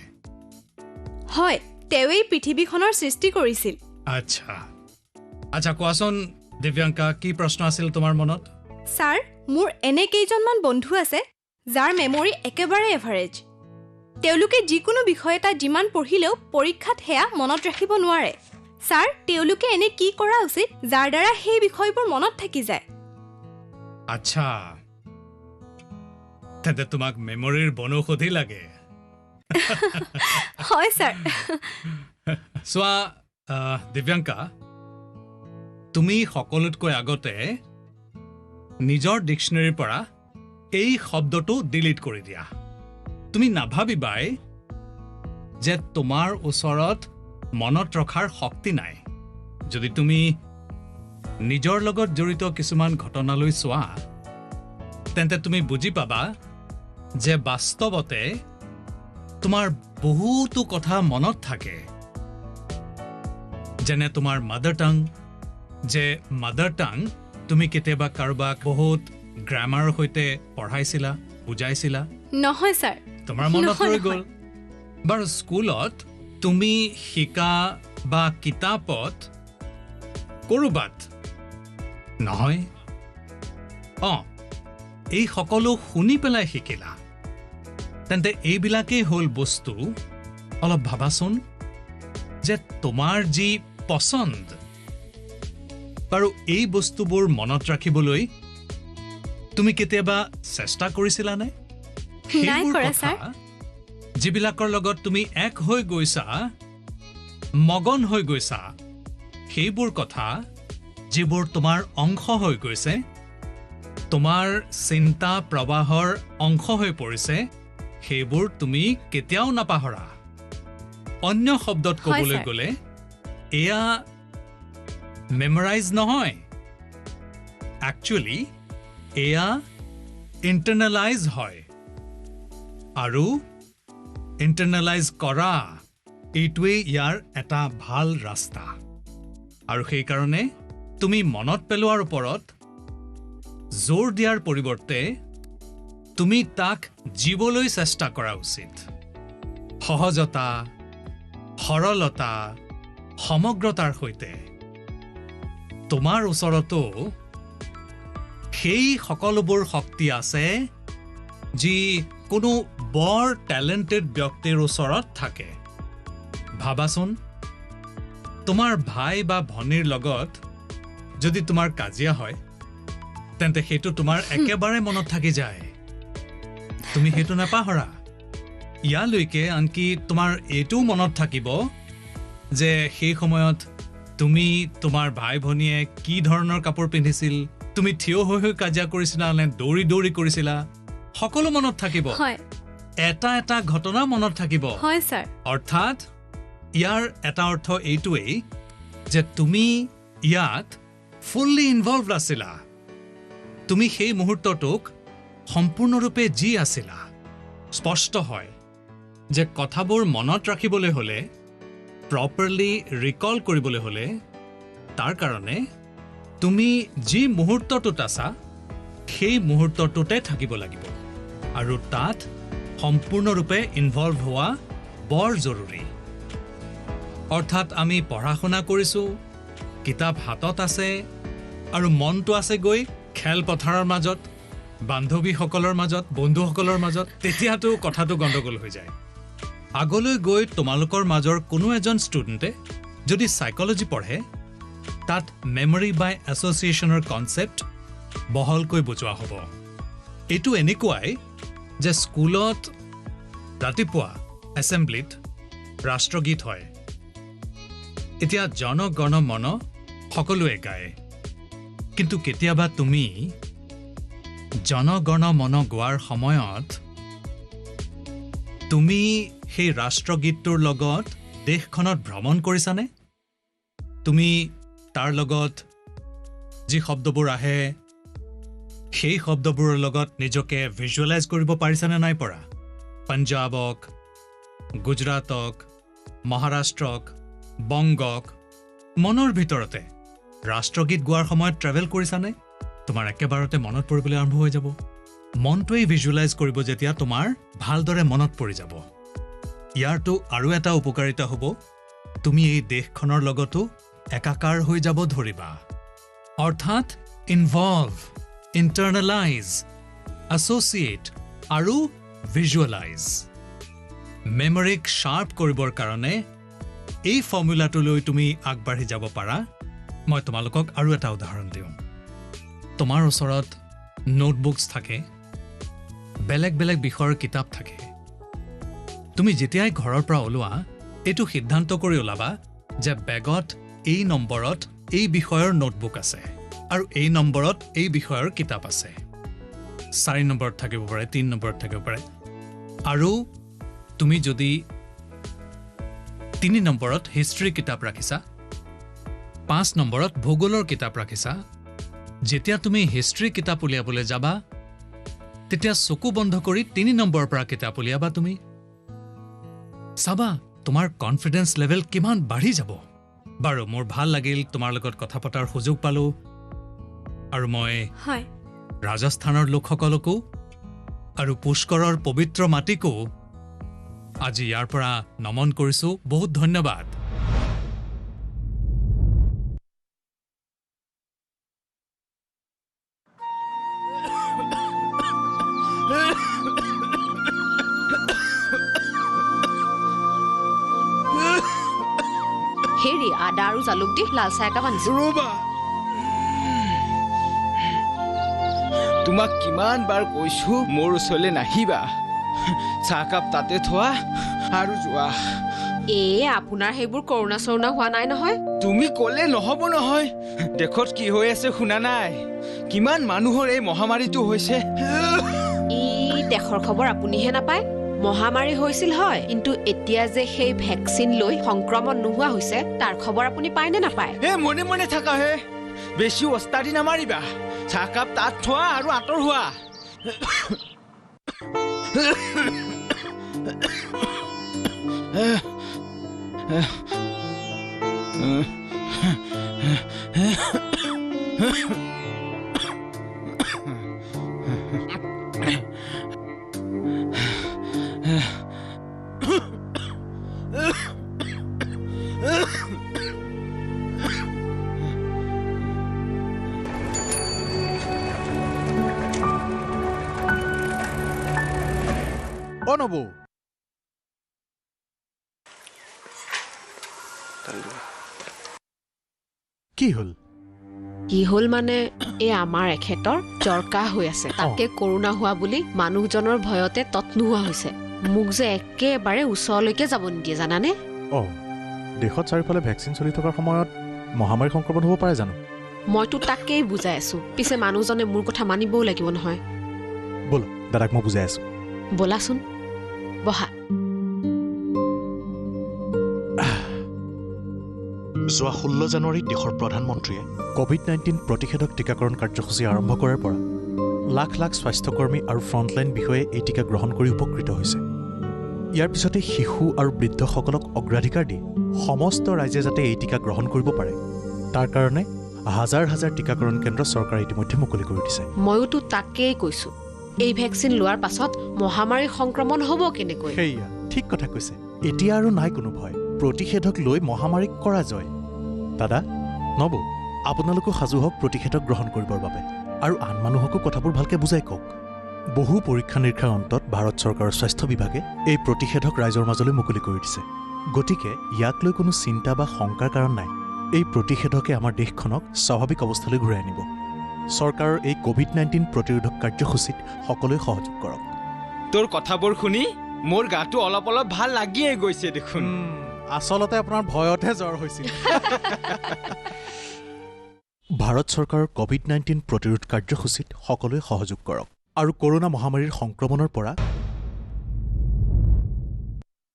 হয় তেওঁই পৃথিৱীখনৰ সৃষ্টি কৰিছিল আচ্ছা আচ্ছা কোৱাচোন দিব্যাংকা কি প্ৰশ্ন আছিল তোমাৰ মনত ছাৰ মোৰ এনে কেইজনমান বন্ধু আছে যাৰ মেমৰি একেবাৰে এভাৰেজ তেওঁলোকে যিকোনো বিষয় এটা যিমান পঢ়িলেও পৰীক্ষাত সেয়া মনত ৰাখিব নোৱাৰে ছাৰ তেওঁলোকে এনে কি কৰা উচিত যাৰ দ্বাৰা সেই বিষয়বোৰ মনত থাকি যায় আচ্ছা তেন্তে তোমাক মেমৰিৰ বনৌষধি লাগে হয় ছাৰ চোৱা দিব্যাংকা তুমি সকলোতকৈ আগতে নিজৰ ডিকশ্যনেৰীৰ পৰা এই শব্দটো ডিলিট কৰি দিয়া তুমি নাভাবিবাই যে তোমাৰ ওচৰত মনত ৰখাৰ শক্তি নাই যদি তুমি নিজৰ লগত জড়িত কিছুমান ঘটনালৈ চোৱা তেন্তে তুমি বুজি পাবা যে বাস্তৱতে তোমাৰ বহুতো কথা মনত থাকে যেনে তোমাৰ মাদাৰ টাং যে মাদাৰ টাং তুমি কেতিয়াবা কাৰোবাক বহুত গ্ৰামাৰৰ সৈতে পঢ়াইছিলা বুজাইছিলা নহয় ছাৰ তোমাৰ মনত ৰৈ গ'ল বাৰু স্কুলত তুমি শিকা বা কিতাপত ক'ৰবাত নহয় এই সকলো শুনি পেলাই শিকিলা তেন্তে এইবিলাকেই হ'ল বস্তু অলপ ভাবাচোন যে তোমাৰ যি পচন্দ বাৰু এই বস্তুবোৰ মনত ৰাখিবলৈ তুমি কেতিয়াবা চেষ্টা কৰিছিলানে নাই কৰা ছাৰ যিবিলাকৰ লগত তুমি এক হৈ গৈছা মগন হৈ গৈছা সেইবোৰ কথা যিবোৰ তোমাৰ অংশ হৈ গৈছে তোমাৰ চিন্তা প্ৰবাহৰ অংশ হৈ পৰিছে সেইবোৰ তুমি কেতিয়াও নাপাহৰা অন্য শব্দত ক'বলৈ গ'লে এয়া মেমৰাইজ নহয় একচুৱেলি এয়া ইণ্টাৰনেলাইজ হয় আৰু ইণ্টাৰনেলাইজ কৰা এইটোৱেই ইয়াৰ এটা ভাল ৰাস্তা আৰু সেইকাৰণে তুমি মনত পেলোৱাৰ ওপৰত জোৰ দিয়াৰ পৰিৱৰ্তে তুমি তাক জীবলৈ চেষ্টা কৰা উচিত সহজতা সৰলতা সমগ্ৰতাৰ সৈতে তোমাৰ ওচৰতো সেই সকলোবোৰ শক্তি আছে যি কোনো বৰ টেলেণ্টেড ব্যক্তিৰ ওচৰত থাকে ভাবাচোন তোমাৰ ভাই বা ভনীৰ লগত যদি তোমাৰ কাজিয়া হয় তেন্তে সেইটো তোমাৰ একেবাৰে মনত থাকি যায় তুমি সেইটো নাপাহৰা ইয়ালৈকে আনকি তোমাৰ এইটোও মনত থাকিব যে সেই সময়ত তুমি তোমাৰ ভাই ভনীয়ে কি ধৰণৰ কাপোৰ পিন্ধিছিল তুমি থিয় হৈ হৈ কাজিয়া কৰিছিলা নে দৌৰি দৌৰি কৰিছিলা সকলো মনত থাকিব এটা এটা ঘটনা মনত থাকিব হয় ছাৰ অৰ্থাৎ ইয়াৰ এটা অৰ্থ এইটোৱেই যে তুমি ইয়াত ফুল্লি ইনভলভড আছিলা তুমি সেই মুহূৰ্তটোক সম্পূৰ্ণৰূপে জি আছিলা স্পষ্ট হয় যে কথাবোৰ মনত ৰাখিবলৈ হ'লে প্ৰপাৰলি ৰিকল কৰিবলৈ হ'লে তাৰ কাৰণে তুমি যি মুহূৰ্তটোত আছা সেই মুহূৰ্তটোতে থাকিব লাগিব আৰু তাত সম্পূৰ্ণৰূপে ইনভলভ হোৱা বৰ জৰুৰী অৰ্থাৎ আমি পঢ়া শুনা কৰিছোঁ কিতাপ হাতত আছে আৰু মনটো আছে গৈ খেলপথাৰৰ মাজত বান্ধৱীসকলৰ মাজত বন্ধুসকলৰ মাজত তেতিয়াতো কথাটো গণ্ডগোল হৈ যায় আগলৈ গৈ তোমালোকৰ মাজৰ কোনো এজন ষ্টুডেণ্টে যদি সাইকোলজি পঢ়ে তাত মেমৰি বাই এছ'চিয়েশ্যনৰ কনচেপ্ট বহলকৈ বুজোৱা হ'ব এইটো এনেকুৱাই যে স্কুলত ৰাতিপুৱা এছেম্বলিত ৰাষ্ট্ৰগীত হয় এতিয়া জন গণ মন সকলোৱে গায় কিন্তু কেতিয়াবা তুমি জন গণ মন গোৱাৰ সময়ত তুমি সেই ৰাষ্ট্ৰগীতটোৰ লগত দেশখনত ভ্ৰমণ কৰিছানে তুমি তাৰ লগত যি শব্দবোৰ আহে সেই শব্দবোৰৰ লগত নিজকে ভিজুৱেলাইজ কৰিব পাৰিছানে নাই পৰা পঞ্জাৱক গুজৰাটক মহাৰাষ্ট্ৰক বংগক মনৰ ভিতৰতে ৰাষ্ট্ৰগীত গোৱাৰ সময়ত ট্ৰেভেল কৰিছানে তোমাৰ একেবাৰতে মনত পৰিবলৈ আৰম্ভ হৈ যাব মনটোৱেই ভিজুৱেলাইজ কৰিব যেতিয়া তোমাৰ ভালদৰে মনত পৰি যাব ইয়াৰটো আৰু এটা উপকাৰিতা হ'ব তুমি এই দেশখনৰ লগতো একাকাৰ হৈ যাব ধৰিবা অৰ্থাৎ ইনভলভ ইণ্টাৰনেলাইজ এছ'চিয়েট আৰু ভিজুৱেলাইজ মেমৰিক শ্বাৰ্প কৰিবৰ কাৰণে এই ফৰ্মুলাটোলৈ তুমি আগবাঢ়ি যাব পাৰা মই তোমালোকক আৰু এটা উদাহৰণ দিওঁ তোমাৰ ওচৰত নোটবুকছ থাকে বেলেগ বেলেগ বিষয়ৰ কিতাপ থাকে তুমি যেতিয়াই ঘৰৰ পৰা ওলোৱা এইটো সিদ্ধান্ত কৰি ওলাবা যে বেগত এই নম্বৰত এই বিষয়ৰ নোটবুক আছে আৰু এই নম্বৰত এই বিষয়ৰ কিতাপ আছে 4 নম্বৰত থাকিব পাৰে 3 নম্বৰত থাকিব পাৰে আৰু তুমি যদি 3 নম্বৰত হিষ্ট্ৰী কিতাপ ৰাখিছা 5 নম্বৰত ভূগোলৰ কিতাপ ৰাখিছা যেতিয়া তুমি হিষ্ট্ৰী কিতাপ উলিয়াবলৈ যাবা তেতিয়া চকু বন্ধ কৰি 3 নম্বৰৰ পৰা কিতাপ উলিয়াবা তুমি চাবা তোমাৰ কনফিডেন্স লেভেল কিমান বাঢ়ি যাব বাৰু মোৰ ভাল লাগিল তোমাৰ লগত কথা পতাৰ সুযোগ পালো আৰু মই ৰাজস্থানৰ লোকসকলকো আৰু পুষ্কৰৰ পবিত্ৰ মাটিকো আজি ইয়াৰ পৰা নমন কৰিছো বহুত ধন্যবাদ হেৰি আদা আৰু জালুক দি লাল চাহ একাপ আনিছো ৰবা তোমাক কিমান বাৰ কৈছো মোৰ ওচৰলৈ নাহিবা চাহকাপ তাতে থোৱা আৰু যোৱা আপোনাৰ সেইবোৰ কৰোণা চৰোণা হোৱা নাই নহয় তুমি ক'লে নহ'ব নহয় দেশত কি হৈ আছে শুনা নাই কিমান মানুহৰ এই মহামাৰীটো হৈছে দেশৰ খবৰ আপুনিহে নাপায় মহামাৰী হৈছিল হয় কিন্তু এতিয়া যে সেই ভেকচিন লৈ সংক্ৰমণ নোহোৱা হৈছে তাৰ খবৰ আপুনি পায় নে নাপায় মনে মনে থাকা হে বেছি অস্তাদি নামাৰিবা চাহকাপ তাত থোৱা আৰু আঁতৰ হোৱা অ নবৌ কি হ'ল কি হ'ল মানে এই আমাৰ এখেতৰ জ্বৰ কাহ হৈ আছে তাকে কৰোণা হোৱা বুলি মানুহজনৰ ভয়তে তত নোহোৱা হৈছে মোক যে একেবাৰে ওচৰলৈকে যাব নিদিয়ে জানানে দেশত চাৰিওফালে ভেকচিন চলি থকাৰ সময়ত মহামাৰী সংক্ৰমণ হ'ব পাৰে জানো মইতো তাকেই বুজাই আছো পিছে মানুহজনে মোৰ কথা মানিবও লাগিব নহয় ব'ল দাদাক মই বুজাই আছো ব'লাচোন বহা যোৱা 16 জানুৱাৰীত দেশৰ প্ৰধানমন্ত্ৰীয়ে কোভিড-19 প্ৰতিষেধক টীকাকৰণ কাৰ্যসূচী আৰম্ভ কৰাৰ পৰা লাখ লাখ স্বাস্থ্যকৰ্মী আৰু ফ্ৰণ্টলাইন বিষয়ে এই টীকা গ্ৰহণ কৰি উপকৃত হৈছে ইয়াৰ পিছতে শিশু আৰু বৃদ্ধসকলক অগ্ৰাধিকাৰ দি সমস্ত ৰাইজে যাতে এই টীকা গ্ৰহণ কৰিব পাৰে তাৰ কাৰণে হাজাৰ হাজাৰ টীকাকৰণ কেন্দ্ৰ চৰকাৰে ইতিমধ্যে মুকলি কৰি দিছে ময়োতো তাকেই কৈছো এই ভেকচিন লোৱাৰ পাছত মহামাৰী সংক্ৰমণ হ'ব কেনেকৈ সেয়া ঠিক কথা কৈছে এতিয়া আৰু নাই কোনো ভয় প্ৰতিষেধক লৈ মহামাৰীক কৰা জয় দাদা নবৌ আপোনালোকো সাজু হওক প্ৰতিষেধক গ্ৰহণ কৰিবৰ বাবে আৰু আন মানুহকো কথাবোৰ ভালকে বুজাই কওক বহু পৰীক্ষা নিৰীক্ষাৰ অন্তত ভাৰত চৰকাৰৰ স্বাস্থ্য বিভাগে এই প্ৰতিষেধক ৰাইজৰ মাজলৈ মুকলি কৰি দিছে গতিকে ইয়াক লৈ কোনো চিন্তা বা শংকাৰ কাৰণ নাই এই প্ৰতিষেধকে আমাৰ দেশখনক স্বাভাৱিক অৱস্থালৈ ঘূৰাই আনিব চৰকাৰৰ এই কোভিড-19 প্ৰতিৰোধক কাৰ্যসূচীত সকলোৱে সহযোগ কৰক তোৰ কথাবোৰ শুনি মোৰ গাটো অলপ অলপ ভাল লাগিয়ে গৈছে দেখোন আচলতে আপোনাৰ ভয়তহে জ্বৰ হৈছিল ভাৰত চৰকাৰৰ কোভিড-19 প্ৰতিৰোধ কাৰ্যসূচীত সকলোৱে সহযোগ কৰক আৰু কৰোনা মহামাৰীৰ সংক্ৰমণৰ পৰা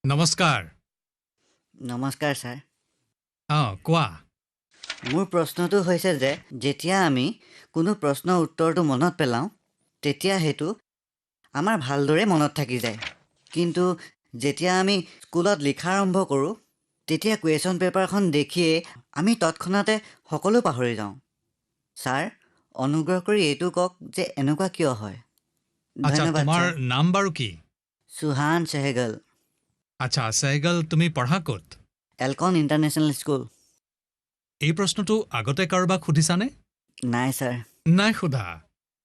নমস্কাৰ নমস্কাৰ ছাৰ কোৱা মোৰ প্ৰশ্নটো হৈছে যে যেতিয়া আমি কোনো প্ৰশ্নৰ উত্তৰটো মনত পেলাওঁ তেতিয়া সেইটো আমাৰ ভালদৰে মনত থাকি যায় কিন্তু যেতিয়া আমি স্কুলত লিখা আৰম্ভ কৰোঁ তেতিয়া কুৱেশ্যন পেপাৰখন দেখিয়ে আমি তৎক্ষণাতে সকলো পাহৰি যাওঁ ছাৰ অনুগ্ৰহ কৰি এইটো কওক যে এনেকুৱা কিয় হয় ধন্যবাদ তোমাৰ নাম বাৰু কি সুহান চেহগল আচ্ছা চেহগল তুমি পঢ়া ক'ত এলকন ইণ্টাৰনেশ্যনেল স্কুল এই প্ৰশ্নটো আগতে কাৰোবাক সুধিছানে নাই ছাৰ নাই সোধা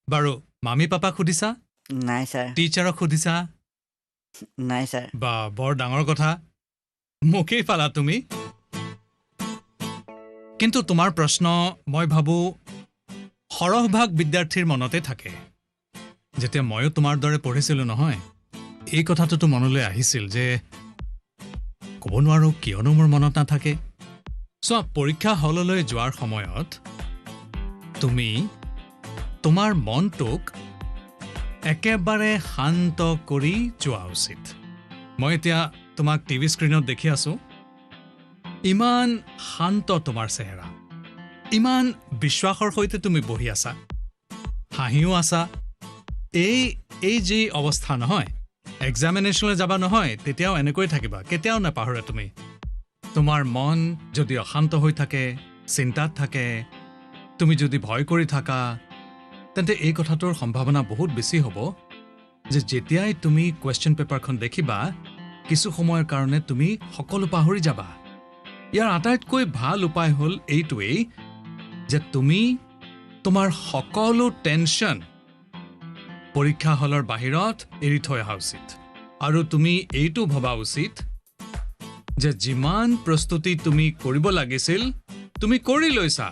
বাৰু মামী পাপাক সুধিছা নাই ছাৰ টিচাৰক সুধিছা নাই ছাৰ বা বৰ ডাঙৰ কথা মোকেই পালা তুমি কিন্তু তোমাৰ প্ৰশ্ন মই ভাবোঁ সৰহভাগ বিদ্যাৰ্থীৰ মনতে থাকে যেতিয়া ময়ো তোমাৰ দৰে পঢ়িছিলোঁ নহয় এই কথাটোতো মনলৈ আহিছিল যে ক'ব নোৱাৰোঁ কিয়নো মোৰ মনত নাথাকে চোৱা পৰীক্ষা হললৈ যোৱাৰ সময়ত তুমি তোমাৰ মনটোক একেবাৰে শান্ত কৰি যোৱা উচিত মই এতিয়া তোমাক টিভি স্ক্ৰীণত দেখি আছোঁ ইমান শান্ত তোমাৰ চেহেৰা ইমান বিশ্বাসৰ সৈতে তুমি বহি আছা হাঁহিও আছা এই যি অৱস্থা নহয় এক্সামিনেশ্যনলৈ যাবা নহয় তেতিয়াও এনেকৈ থাকিবা কেতিয়াও নাপাহৰা তুমি তোমাৰ মন যদি অশান্ত হৈ থাকে চিন্তাত থাকে তুমি যদি ভয় কৰি থাকা তেন্তে এই কথাটোৰ সম্ভাৱনা বহুত বেছি হ'ব যে যেতিয়াই তুমি কুৱেশ্যন পেপাৰখন দেখিবা কিছু সময়ৰ কাৰণে তুমি সকলো পাহৰি যাবা ইয়াৰ আটাইতকৈ ভাল উপায় হ'ল এইটোৱেই যে তুমি তোমাৰ সকলো টেনশ্যন পৰীক্ষা হলৰ বাহিৰত এৰি থৈ অহা উচিত আৰু তুমি এইটো ভবা উচিত যে যিমান প্ৰস্তুতি তুমি কৰিব লাগিছিল তুমি কৰি লৈছা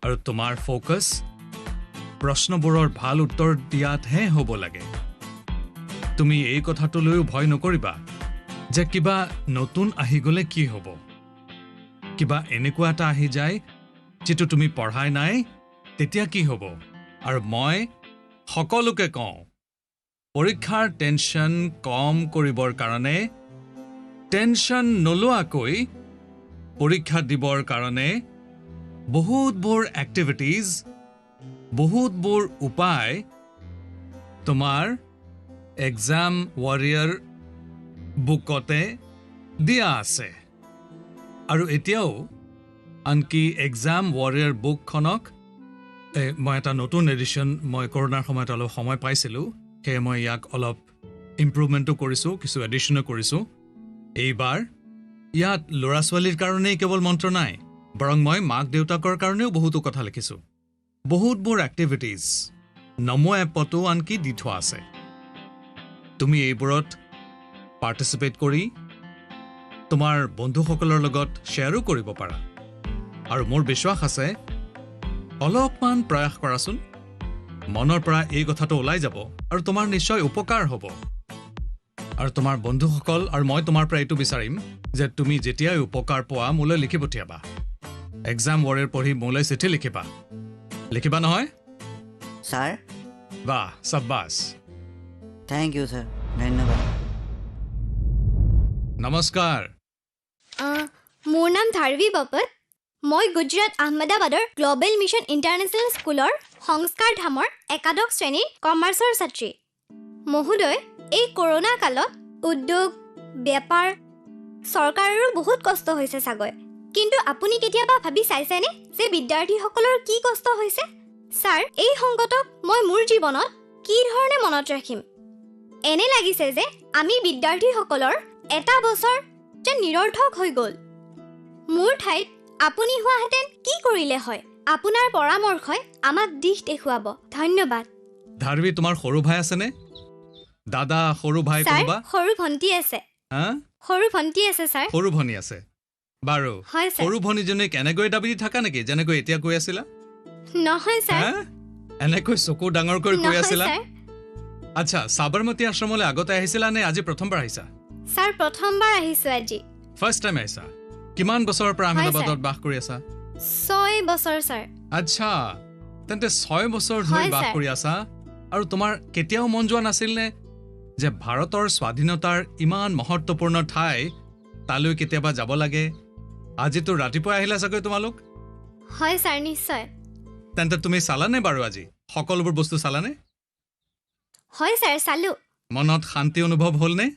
আৰু তোমাৰ ফ'কাছ প্ৰশ্নবোৰৰ ভাল উত্তৰ দিয়াতহে হ'ব লাগে তুমি এই কথাটো লৈও ভয় নকৰিবা যে কিবা নতুন আহি গ'লে কি হ'ব কিবা এনেকুৱা এটা আহি যায় যিটো তুমি পঢ়াই নাই তেতিয়া কি হ'ব আৰু মই সকলোকে কওঁ পৰীক্ষাৰ টেনশ্যন কম কৰিবৰ কাৰণে টেনশ্যন নোলোৱাকৈ পৰীক্ষা দিবৰ কাৰণে বহুতবোৰ এক্টিভিটিজ বহুতবোৰ উপায় তোমাৰ এক্সাম ৱাৰিয়াৰ বুকতে দিয়া আছে আৰু এতিয়াও আনকি এক্সাম ৱাৰিয়াৰ বুকখনক মই এটা নতুন এডিশ্যন মই কৰোণাৰ সময়ত অলপ সময় পাইছিলোঁ সেয়ে মই ইয়াক অলপ ইম্প্ৰুভমেণ্টো কৰিছোঁ কিছু এডিশ্যনো কৰিছোঁ এইবাৰ ইয়াত ল'ৰা ছোৱালীৰ কাৰণেই কেৱল মন্ত্ৰ নাই বৰং মই মাক দেউতাকৰ কাৰণেও বহুতো কথা লিখিছোঁ বহুতবোৰ এক্টিভিটিজ নমো এপতো আনকি দি থোৱা আছে তুমি এইবোৰত পাৰ্টিচিপেট কৰি তোমাৰ বন্ধুসকলৰ লগত শ্বেয়াৰো কৰিব পাৰা আৰু মোৰ বিশ্বাস আছে অলপমান প্ৰয়াস কৰাচোন মনৰ পৰা এই কথাটো ওলাই যাব আৰু তোমাৰ নিশ্চয় উপকাৰ হ'ব আৰু তোমাৰ বন্ধুসকল আৰু মই তোমাৰ পৰা এইটো বিচাৰিম যে তুমি যেতিয়াই উপকাৰ পোৱা মোলৈ লিখি পঠিয়াবা এক্সাম ৱাৰিয়াৰ পঢ়ি মোলৈ চিঠি লিখিবা নহয় ছাৰ বাহ চাব্বাছ থেংক ইউ ছাৰ ধন্যবাদ নমস্কাৰ মোৰ নাম ধাৰৱী বাপত মই গুজৰাট আহমেদাবাদৰ গ্ল'বেল মিছন ইণ্টাৰনেশ্যনেল স্কুলৰ সংস্কাৰ ধামৰ একাদশ শ্ৰেণীৰ কমাৰ্চৰ ছাত্ৰী মহোদয় এই কৰোণা কালত উদ্যোগ বেপাৰ চৰকাৰৰো বহুত কষ্ট হৈছে চাগৈ কিন্তু আপুনি কেতিয়াবা ভাবি চাইছেনে যে বিদ্যাৰ্থীসকলৰ কি কষ্ট হৈছে ছাৰ এই সংকটক মই মোৰ জীৱনত কি ধৰণে মনত ৰাখিম এনে লাগিছে যে আমি বিদ্যাৰ্থীসকলৰ এটা বছৰ যেন নিৰৰ্থক হৈ গ'ল মোৰ ঠাইত আপুনি হোৱাহেঁতেন কি কৰিলে হয় আপোনাৰ পৰামৰ্শই আমাক দিশ দেখুৱাব ধন্যবাদ ধাৰৱী তোমাৰ সৰু ভাই আছেনে দাদা সৰু ভাই ছাৰ কোনোবা সৰু ভণ্টি আছে সৰু ভণ্টি আছে ছাৰ সৰু ভনী আছে বাৰু হয় ছাৰ সৰু ভনীজনীক এনেকৈ দাবি থাকা নেকি যেনেকৈ এতিয়া কৈ আছিলা নহয় ছাৰ এনেকৈ চকু ডাঙৰ কৰি কৈ নহয় আছিলা ছাৰ আচ্ছা সাবৰমতী আশ্ৰমলৈ আগতে আহিছিলা নে আজি প্ৰথমবাৰ আহিছা ছাৰ প্ৰথমবাৰ আহিছো আজি ফাৰ্ষ্ট টাইম আহিছা কিমান বছৰৰ পৰা আহমেদাবাদত বাস কৰি আছা 6 বছৰ ছাৰ আচ্ছা তেন্তে 6 বছৰ ধৰি হয়, বাস ছাৰ। কৰি আছা আৰু তোমাৰ কেতিয়াও মন যোৱা নাছিল নে যে ভাৰতৰ স্বাধীনতাৰ ইমান মহত্বপূৰ্ণ ঠাই তালৈ কেতিয়াবা যাব লাগে আজিতো ৰাতিপুৱা আহিলা চাগৈ তোমালোক হয় ছাৰ নিশ্চয় তেন্তে তুমি চালানে বাৰু আজি সকলোবোৰ বস্তু চালানে হয় ছাৰ চালো মনত শান্তি অনুভৱ হ'লনে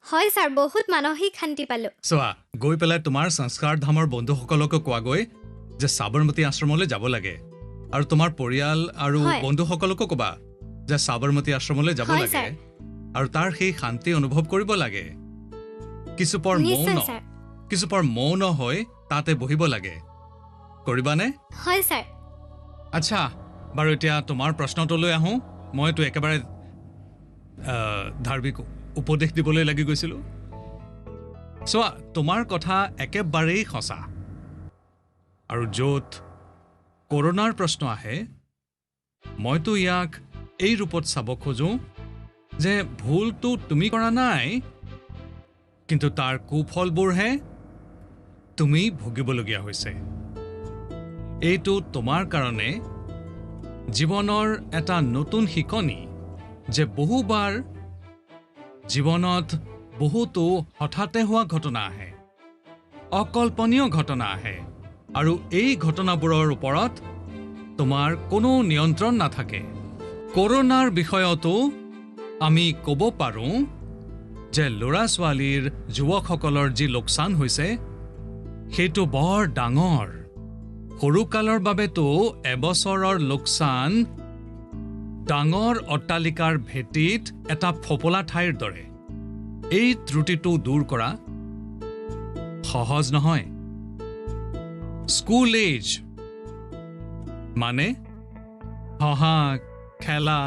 হয় ছাৰ বহুত মানসিক শান্তি পালো চোৱা গৈ পেলাই তোমাৰ সংস্কাৰ ধামৰ বন্ধুসকলকো কোৱাগৈ যে সাবৰমতী আশ্ৰমলৈ যাব লাগে আৰু তোমাৰ পৰিয়াল আৰু হয়। বন্ধুসকলকো ক'বা যে সাবৰমতী আশ্ৰমলৈ যাব হয়, লাগে ছাৰ। আৰু তাৰ সেই শান্তি অনুভৱ কৰিব লাগে কিছুপৰ নিশ্চয় ছাৰ মৌন হৈ তাতে বহিব লাগে কৰিবানে হয় ছাৰ আচ্ছা বাৰু এতিয়া তোমাৰ প্ৰশ্নটোলৈ আহোঁ মইতো একেবাৰে ধাৰ্মিক উপদেশ দিবলৈ লাগি গৈছিলোঁ চোৱা তোমাৰ কথা একেবাৰেই সঁচা আৰু য'ত কৰোণাৰ প্ৰশ্ন আহে মইতো ইয়াক এই ৰূপত চাব খোজোঁ যে ভুলটো তুমি কৰা নাই কিন্তু তাৰ কুফলবোৰহে তুমি ভুগিবলগীয়া হৈছে এইটো তোমাৰ কাৰণে জীৱনৰ এটা নতুন শিকনি যে বহুবাৰ জীৱনত বহুতো হঠাতে হোৱা ঘটনা আহে অকল্পনীয় ঘটনা আহে আৰু এই ঘটনাবোৰৰ ওপৰত তোমাৰ কোনো নিয়ন্ত্ৰণ নাথাকে কৰোণাৰ বিষয়তো আমি ক'ব পাৰোঁ যে ল'ৰা ছোৱালীৰ যুৱকসকলৰ যি লোকচান হৈছে সেইটো বৰ ডাঙৰ সৰুকালৰ বাবেতো এবছৰৰ লোকচান ডাঙৰ অট্টালিকাৰ ভেটিত এটা ফপলা ঠাইৰ দৰে এই ত্ৰুটিটো দূৰ কৰা সহজ নহয় স্কুল এজ মানে হহা খেলা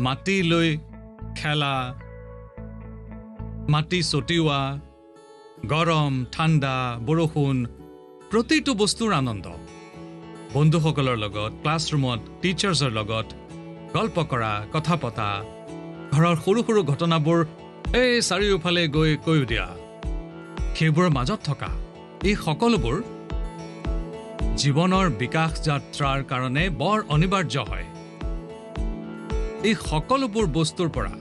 মাটি লৈ খেলা মাটি ছটিওৱা গৰম ঠাণ্ডা বৰষুণ প্ৰতিটো বস্তুৰ আনন্দ বন্ধুসকলৰ লগত ক্লাছৰুমত টিচাৰ্ছৰ লগত গল্প কৰা কথা পতা ঘৰৰ সৰু সৰু ঘটনাবোৰ এই চাৰিওফালে গৈ কৈ দিয়া সেইবোৰৰ মাজত থকা এই সকলোবোৰ জীৱনৰ বিকাশ যাত্ৰাৰ কাৰণে বৰ অনিবাৰ্য হয় এই সকলোবোৰ বস্তুৰ পৰা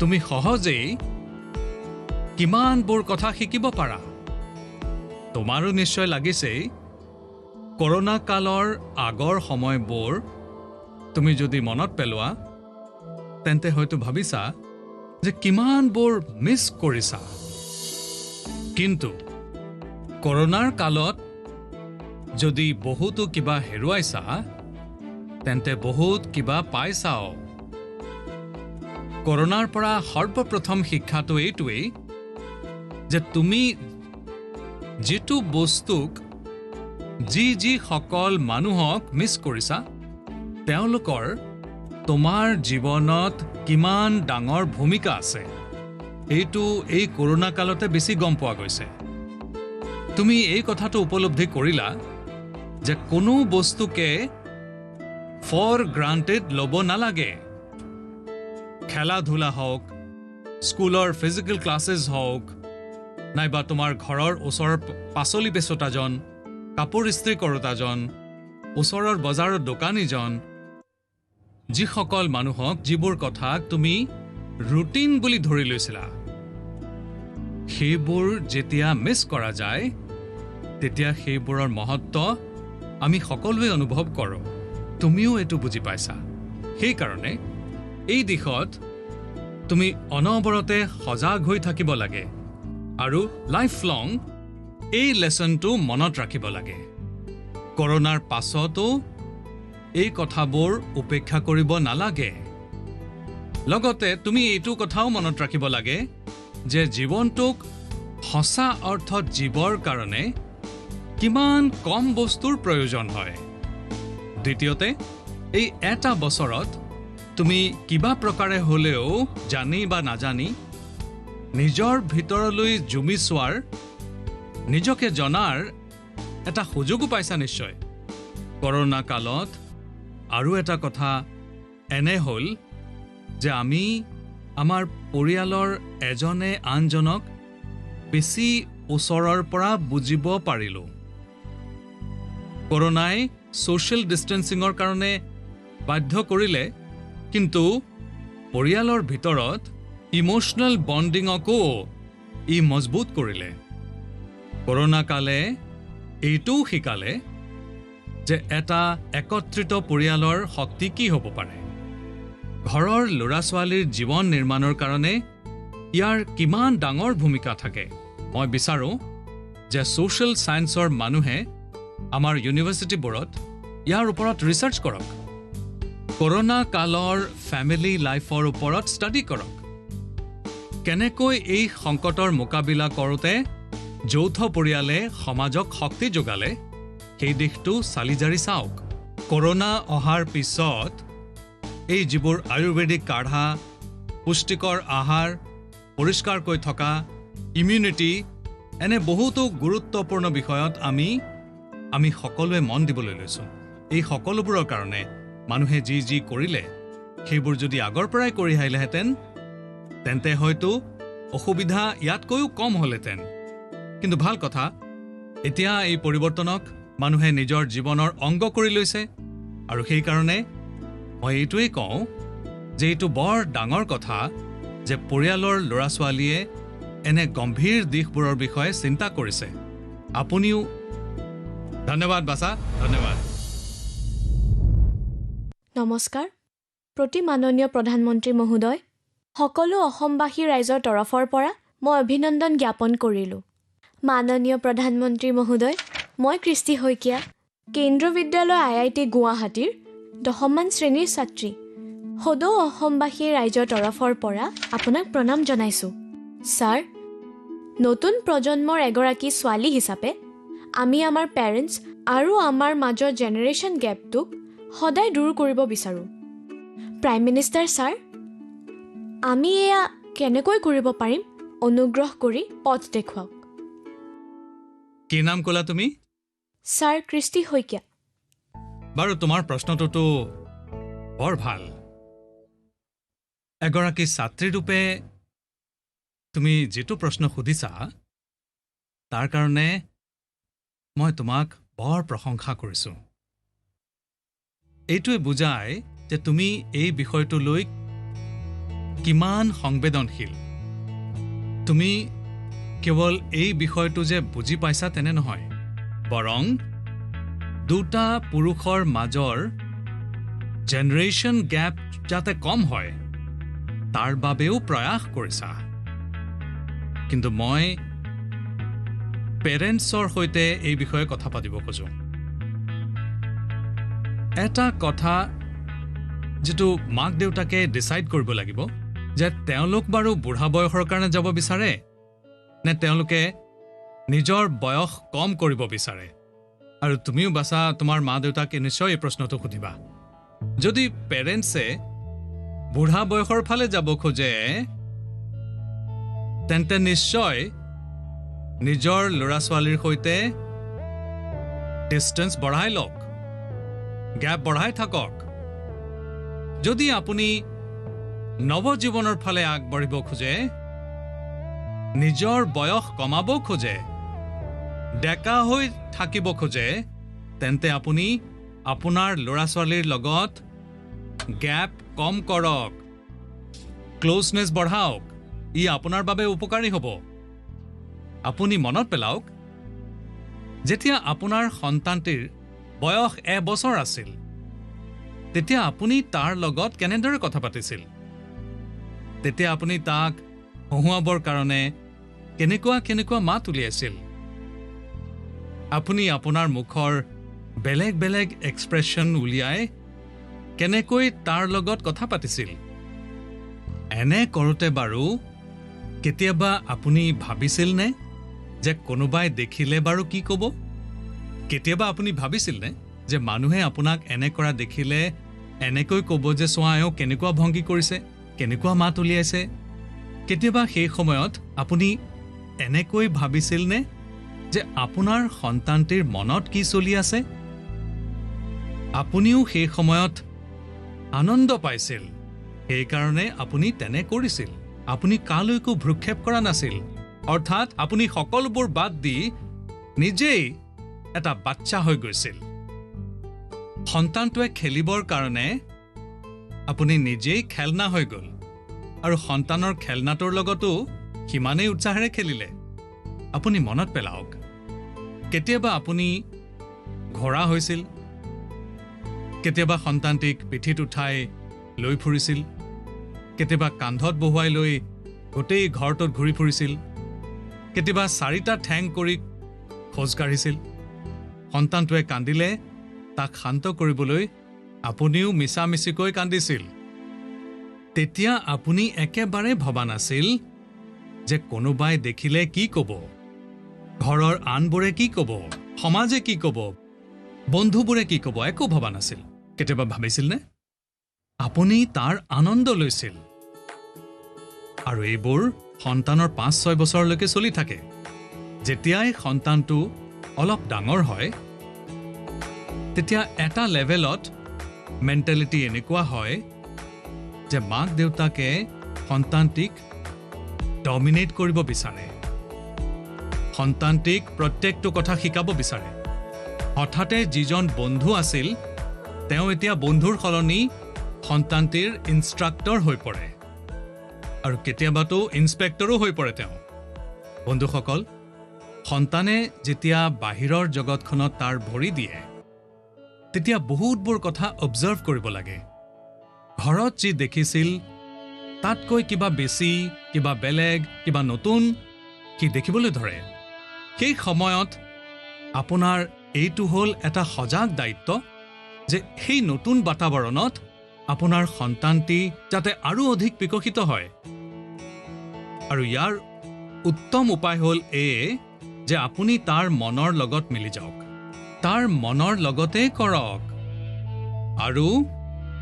তুমি সহজেই কিমানবোৰ কথা শিকিব পাৰা তোমাৰো নিশ্চয় লাগিছেই কৰোণা কালৰ আগৰ সময়বোৰ তুমি যদি মনত পেলোৱা তেন্তে হয়তো ভাবিছা যে কিমানবোৰ মিছ কৰিছা। কিন্তু কৰোনাৰ কালত যদি বহুতো কিবা হেৰুৱাইছা তেন্তে বহুত কিবা পাইছাও। কৰোনাৰ পৰা সৰ্বপ্ৰথম শিক্ষাটো এইটোৱেই যে তুমি যিটো বস্তুক যি সকল মানুহক মিছ কৰিছা তেওঁলোকৰ তোমাৰ জীৱনত কিমান ডাঙৰ ভূমিকা আছে এইটো এই কৰোনা কালতে বেছি গম পোৱা গৈছে। তুমি এই কথাটো উপলব্ধি কৰিলা যে কোনো বস্তুকে ফৰ গ্ৰান্টেড ল'ব নালাগে। খেলা ধূলা হওক, স্কুলৰ ফিজিকেল ক্লাছেছ হওক, নাইবা তোমাৰ ঘৰৰ ওচৰৰ পাচলি বেচোতাজন, কাপোৰ ইস্ত্ৰি কৰোতাজন, ওচৰৰ বজাৰৰ দোকানীজন, যিসকল মানুহক যিবোৰ কথাক তুমি ৰুটিন বুলি ধৰি লৈছিলা সেইবোৰ যেতিয়া মিছ কৰা যায় তেতিয়া সেইবোৰৰ মহত্ব আমি সকলোৱে অনুভৱ কৰোঁ। তুমিও এইটো বুজি পাইছা। সেইকাৰণে এই দিশত তুমি অনবৰতে সজাগ হৈ থাকিব লাগে আৰু লাইফ লং এই লেচনটো মনত ৰাখিব লাগে। কৰোনাৰ পাছতো এই কথাবোৰ উপেক্ষা কৰিব নালাগে। লগতে তুমি এইটো কথাও মনত ৰাখিব লাগে যে জীৱনটোক সঁচা অৰ্থত জীৱৰ কাৰণে কিমান কম বস্তুৰ প্ৰয়োজন হয়। দ্বিতীয়তে এই এটা বছৰত তুমি কিবা প্ৰকাৰে হ'লেও জানি বা নাজানি নিজৰ ভিতৰলৈ জুমি চোৱাৰ, নিজকে জনাৰ এটা সুযোগো পাইছা নিশ্চয়। কৰোনা কালত আৰু এটা কথা এনে হ'ল যে আমি আমাৰ পৰিয়ালৰ এজনে আনজনক বেছি ওচৰৰ পৰা বুজিব পাৰিলোঁ। কৰোনাই ছ'চিয়েল ডিষ্টেন্সিঙৰ কাৰণে বাধ্য কৰিলে, কিন্তু পৰিয়ালৰ ভিতৰত ইম'চনেল বণ্ডিঙকো ই মজবুত কৰিলে। কৰোনা কালে এইটোও শিকালে যে এটা একত্ৰিত পৰিয়ালৰ শক্তি কি হ'ব পাৰে। ঘৰৰ ল'ৰা ছোৱালীৰ জীৱন নিৰ্মাণৰ কাৰণে ইয়াৰ কিমান ডাঙৰ ভূমিকা থাকে। মই বিচাৰোঁ যে ছ'চিয়েল ছায়েন্সৰ মানুহে আমাৰ ইউনিভাৰ্চিটিবোৰত ইয়াৰ ওপৰত ৰিচাৰ্চ কৰক, কৰোনা কালৰ ফেমিলি লাইফৰ ওপৰত ষ্টাডি কৰক। কেনেকৈ এই সংকটৰ মোকাবিলা কৰোঁতে যৌথ পৰিয়ালে সমাজক শক্তি যোগালে সেই দিশটো চালি জাৰি চাওক। কৰোনা অহাৰ পিছত এই যিবোৰ আয়ুৰ্বেদিক কাঢ়া, পুষ্টিকৰ আহাৰ, পৰিষ্কাৰকৈ থকা, ইমিউনিটি, এনে বহুতো গুৰুত্বপূৰ্ণ বিষয়ত আমি সকলোৱে মন দিবলৈ লৈছোঁ। এই সকলোবোৰৰ কাৰণে মানুহে যি কৰিলে সেইবোৰ যদি আগৰ পৰাই কৰি আহিলেহেঁতেন তেন্তে হয়তো অসুবিধা ইয়াতকৈও কম হ'লহেঁতেন। কিন্তু ভাল কথা, এতিয়া এই পৰিৱৰ্তনক মানুহে নিজৰ জীৱনৰ অংগ কৰি লৈছে আৰু সেইকাৰণে মই এইটোৱেই কওঁ যে এইটো বৰ ডাঙৰ কথা যে পৰিয়ালৰ ল'ৰা ছোৱালীয়ে এনে গম্ভীৰ দিশবোৰৰ বিষয়ে চিন্তা কৰিছে। আপুনিও ধন্যবাদ বাছা, ধন্যবাদ। নমস্কাৰ। প্ৰতি মাননীয় প্ৰধানমন্ত্ৰী মহোদয়, সকলো অসমবাসী ৰাইজৰ তৰফৰ পৰা মই অভিনন্দন জ্ঞাপন কৰিলোঁ। মাননীয় প্ৰধানমন্ত্ৰী মহোদয়, মই কৃষ্টি শইকীয়া, কেন্দ্ৰীয় বিদ্যালয় IIT গুৱাহাটীৰ 10মান শ্ৰেণীৰ ছাত্ৰী। সদৌ অসমবাসী ৰাইজৰ তৰফৰ পৰা আপোনাক প্ৰণাম জনাইছোঁ। ছাৰ, নতুন প্ৰজন্মৰ এগৰাকী ছোৱালী হিচাপে আমি আমাৰ পেৰেণ্টছ আৰু আমাৰ মাজৰ জেনেৰেশ্যন গেপটোক সদায় দূৰ কৰিব বিচাৰোঁ। প্ৰাইম মিনিষ্টাৰ ছাৰ, আমি এয়া কেনেকৈ কৰিব পাৰিম? অনুগ্ৰহ কৰি পথ দেখুৱাওক। কি নাম ক'লা তুমি? ছাৰ, কৃষ্টি শইকীয়া। বাৰু, তোমাৰ প্ৰশ্নটোতো বৰ ভাল। এগৰাকী ছাত্ৰীৰূপে তুমি যিটো প্ৰশ্ন সুধিছা তাৰ কাৰণে মই তোমাক বৰ প্ৰশংসা কৰিছোঁ। এইটোৱে বুজায় যে তুমি এই বিষয়টোলৈ কিমান সংবেদনশীল। তুমি কেৱল এই বিষয়টো যে বুজি পাইছা তেনে নহয়, বৰং দুটা পুৰুষৰ মাজৰ জেনেৰেশ্যন গেপ যাতে কম হয় তাৰ বাবেও প্ৰয়াস কৰিছা কিন্তু মই পেৰেণ্টছৰ সৈতে এই বিষয়ে কথা পাতিব খোজো এটা কথা যেটো মাক দেউতাকে ডিসাইড কৰিব লাগিব যে তেওঁলোক বাৰু বুঢ়া বয়সৰ কাৰণে যাব বিচাৰে নে তেওঁলোকে নিজৰ বয়স কম কৰিব বিচাৰে আৰু তুমিও বাছা তোমাৰ মা দেউতাকে নিশ্চয় এই প্ৰশ্নটো সুধিবা যদি পেৰেণ্টছে বুঢ়া বয়সৰ ফালে যাব খোজে তেন্তে নিশ্চয় নিজৰ ল'ৰা ছোৱালীৰ সৈতে ডিষ্টেন্স বঢ়াই লওক গ্যাপ বঢ়াই থাকক যদি আপুনি নৱজীৱনৰ ফালে আগবাঢ়িব খোজে নিজৰ বয়স কমাব খোজে ডেকা হৈ থাকিব খোজে তেন্তে আপুনি আপোনাৰ ল'ৰা ছোৱালীৰ লগত গ্যাপ কম কৰক ক্লোজনেছ বঢ়াওক ই আপোনাৰ বাবে উপকাৰী হ'ব আপুনি মনত পেলাওক যেতিয়া আপোনাৰ সন্তানটিৰ বয়স 1 বছৰ আছিল তেতিয়া আপুনি তাৰ লগত কেনেদৰে কথা পাতিছিল তেতিয়া আপুনি তাক হহুৱাবৰ কাৰণে কেনেকুৱা মাত উলিয়াইছিল আপুনি আপোনাৰ মুখৰ বেলেগ বেলেগ এক্সপ্ৰেছন উলিয়াই কেনেকৈ তাৰ লগত কথা পাতিছিল এনে কৰোতে বাৰু কেতিয়াবা আপুনি ভাবিছিল নে যে কোনোবাই দেখিলে বাৰু কি ক'ব কেতিয়াবা আপুনি ভাবিছিল নে যে মানুহে আপোনাক এনে কৰা দেখিলে এনেকৈ ক'ব যে সোৱায়ও কেনেকুৱা ভংগী কৰিছে কেনেকুৱা মাত উলিয়াইছে কেতিয়াবা সেই সময়ত আপুনি এনেকৈ ভাবিছিল নে যে আপোনাৰ সন্তানটিৰ মনত কি চলি আছে আপুনিও সেই সময়ত আনন্দ পাইছিল এই কাৰণে আপুনি তেনে কৰিছিল আপুনি কালৈকো ভ্ৰক্ষেপ কৰা নাছিল অৰ্থাৎ আপুনি সকলোবোৰ বাদ দি নিজেই এটা বাচ্চা হৈ গৈছিল সন্তানটোৱে খেলিবৰ কাৰণে আপুনি নিজেই খেলনা হৈ গ'ল আৰু সন্তানৰ খেলনাটোৰ লগতো সিমানেই উৎসাহেৰে খেলিলে আপুনি মনত পেলাওক কেতিয়াবা আপুনি ঘোঁৰা হৈছিল কেতিয়াবা সন্তানটিক পিঠিত উঠাই লৈ ফুৰিছিল কেতিয়াবা কান্ধত বহুৱাই লৈ গোটেই ঘৰটোত ঘূৰি ফুৰিছিল কেতিয়াবা 4টা ঠেং কৰি খোজ কাঢ়িছিল সন্তানটোৱে কান্দিলে তাক শান্ত কৰিবলৈ আপুনিও মিছামিছিকৈ কান্দিছিল তেতিয়া আপুনি একেবাৰে ভবা নাছিল যে কোনোবাই দেখিলে কি ক'ব ঘৰৰ আনবোৰে কি ক'ব সমাজে কি ক'ব বন্ধুবোৰে কি ক'ব একো ভবা নাছিল কেতিয়াবা ভাবিছিল নে আপুনি তাৰ আনন্দ লৈছিল আৰু এইবোৰ সন্তানৰ 5-6 বছৰলৈকে চলি থাকে যেতিয়াই সন্তানটো অলপ ডাঙৰ হয় তেতিয়া এটা লেভেলত মেণ্টেলিটি এনেকুৱা হয় যে মাক দেউতাকে সন্তানটিক ডমিনেট কৰিব বিচাৰে সন্তানটিক প্ৰত্যেকটো কথা শিকাব বিচাৰে হঠাতে যিজন বন্ধু আছিল তেওঁ এতিয়া বন্ধুৰ সলনি সন্তানটিৰ ইনষ্ট্ৰাক্টৰ হৈ পৰে আৰু কেতিয়াবাতো ইনস্পেক্টৰো হৈ পৰে তেওঁ বন্ধুসকল সন্তানে যেতিয়া বাহিৰৰ জগতখনত তাৰ ভৰি দিয়ে তেতিয়া বহুতবোৰ কথা অবজাৰ্ভ কৰিব লাগে ঘৰত যি দেখিছিল তাতকৈ কিবা বেছি কিবা বেলেগ কিবা নতুন কি দেখিবলৈ ধৰে সেই সময়ত আপোনাৰ এইটো হ'ল এটা সজাগ দায়িত্ব যে সেই নতুন বাতাবৰণত আপোনাৰ সন্তানটি যাতে আৰু অধিক বিকশিত হয় আৰু ইয়াৰ উত্তম উপায় হ'ল যে আপুনি তাৰ মনৰ লগত মিলি যাওক তাৰ মনৰ লগতে কৰক আৰু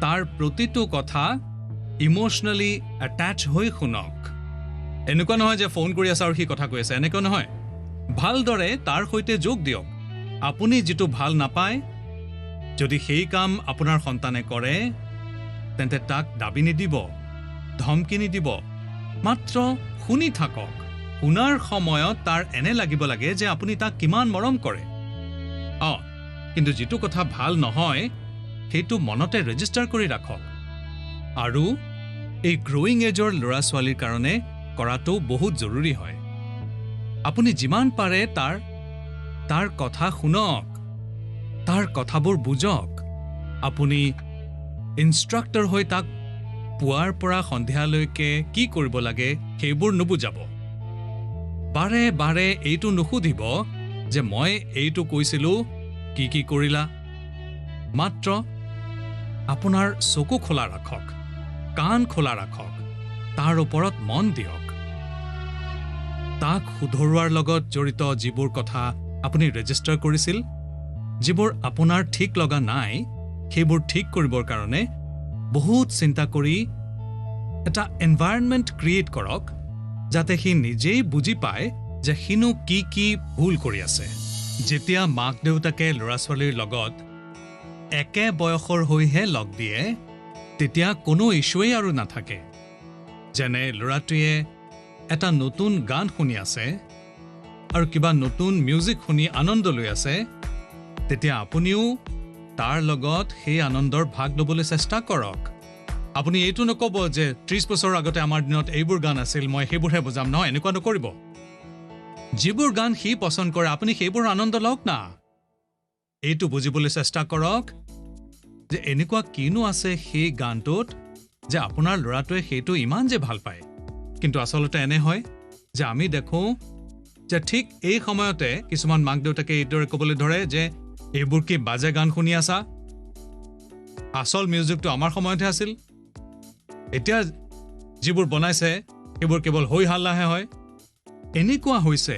তাৰ প্ৰতিটো কথা ইমোশনেলি এটাচ হৈ শুনক এনেকুৱা নহয় যে ফোন কৰি আছে আৰু সি কথা কৈ আছে এনেকুৱা নহয় ভালদৰে তাৰ সৈতে যোগ দিয়ক আপুনি যেটো ভাল নাপায় যদি সেই কাম আপোনাৰ সন্তানে কৰে তেন্তে তাক দাবি নিদিব ধমকি নিদিব মাত্ৰ শুনি থাকক শুনাৰ সময়ত তাৰ এনে লাগিব লাগে যে আপুনি তাক কিমান মৰম কৰে কিন্তু যেটো কথা ভাল নহয় সেইটো মনতে ৰেজিষ্টাৰ কৰি ৰাখক আৰু এই গ্ৰোইং এজৰ ল'ৰা ছোৱালীৰ কাৰণে কৰাটো বহুত জৰুৰী হয় আপুনি যিমান পাৰে তাৰ কথা শুনক তাৰ কথাবোৰ বুজক আপুনি ইনষ্ট্ৰাক্টৰ হৈ তাক পুৱাৰ পৰা সন্ধিয়ালৈকে কি কৰিব লাগে সেইবোৰ নুবুজাব। বাৰে বাৰে এইটো নুসুধিব যে মই এইটো কৈছিলোঁ, কি কি কৰিলা। মাত্ৰ আপোনাৰ চকু খোলা ৰাখক, কাণ খোলা ৰাখক, তাৰ ওপৰত মন দিয়ক। তাক শুধৰোৱাৰ লগত জড়িত যিবোৰ কথা আপুনি ৰেজিষ্টাৰ কৰিছিল, যিবোৰ আপোনাৰ ঠিক লগা নাই, সেইবোৰ ঠিক কৰিবৰ কাৰণে বহুত চিন্তা কৰি এটা এনভাইৰনমেণ্ট ক্ৰিয়েট কৰক, যাতে সি নিজেই বুজি পায় যে সিনো কি কি ভুল কৰি আছে। যেতিয়া মাক দেউতাকে ল'ৰা ছোৱালীৰ লগত একে বয়সৰ হৈহে লগ দিয়ে, তেতিয়া কোনো ইছ্যুৱেই আৰু নাথাকে। যেনে ল'ৰাটোৱে এটা নতুন গান শুনি আছে আৰু কিবা নতুন মিউজিক শুনি আনন্দ লৈ আছে, তেতিয়া আপুনিও তাৰ লগত সেই আনন্দৰ ভাগ ল'বলৈ চেষ্টা কৰক। আপুনি এইটো নক'ব যে 30 বছৰ আগতে আমাৰ দিনত এইবোৰ গান আছিল, মই সেইবোৰহে বুজাম। নহয়, এনেকুৱা নকৰিব। যিবোৰ গান সি পচন্দ কৰে আপুনি সেইবোৰ আনন্দ লওক না। এইটো বুজিবলৈ চেষ্টা কৰক যে এনেকুৱা কিনো আছে সেই গানটোত যে আপোনাৰ ল'ৰাটোৱে সেইটো ইমান যে ভাল পায়। কিন্তু আচলতে এনে হয় যে আমি দেখোঁ যে ঠিক এই সময়তে কিছুমান মাক দেউতাকে এইদৰে ক'বলৈ ধৰে যে এইবোৰ কি বাজে গান শুনি আছা, আচল মিউজিকটো আমাৰ সময়তহে আছিল, এতিয়া যিবোৰ বনাইছে সেইবোৰ কেৱল হৈ হাল্লাহে হয়। এনেকুৱা হৈছে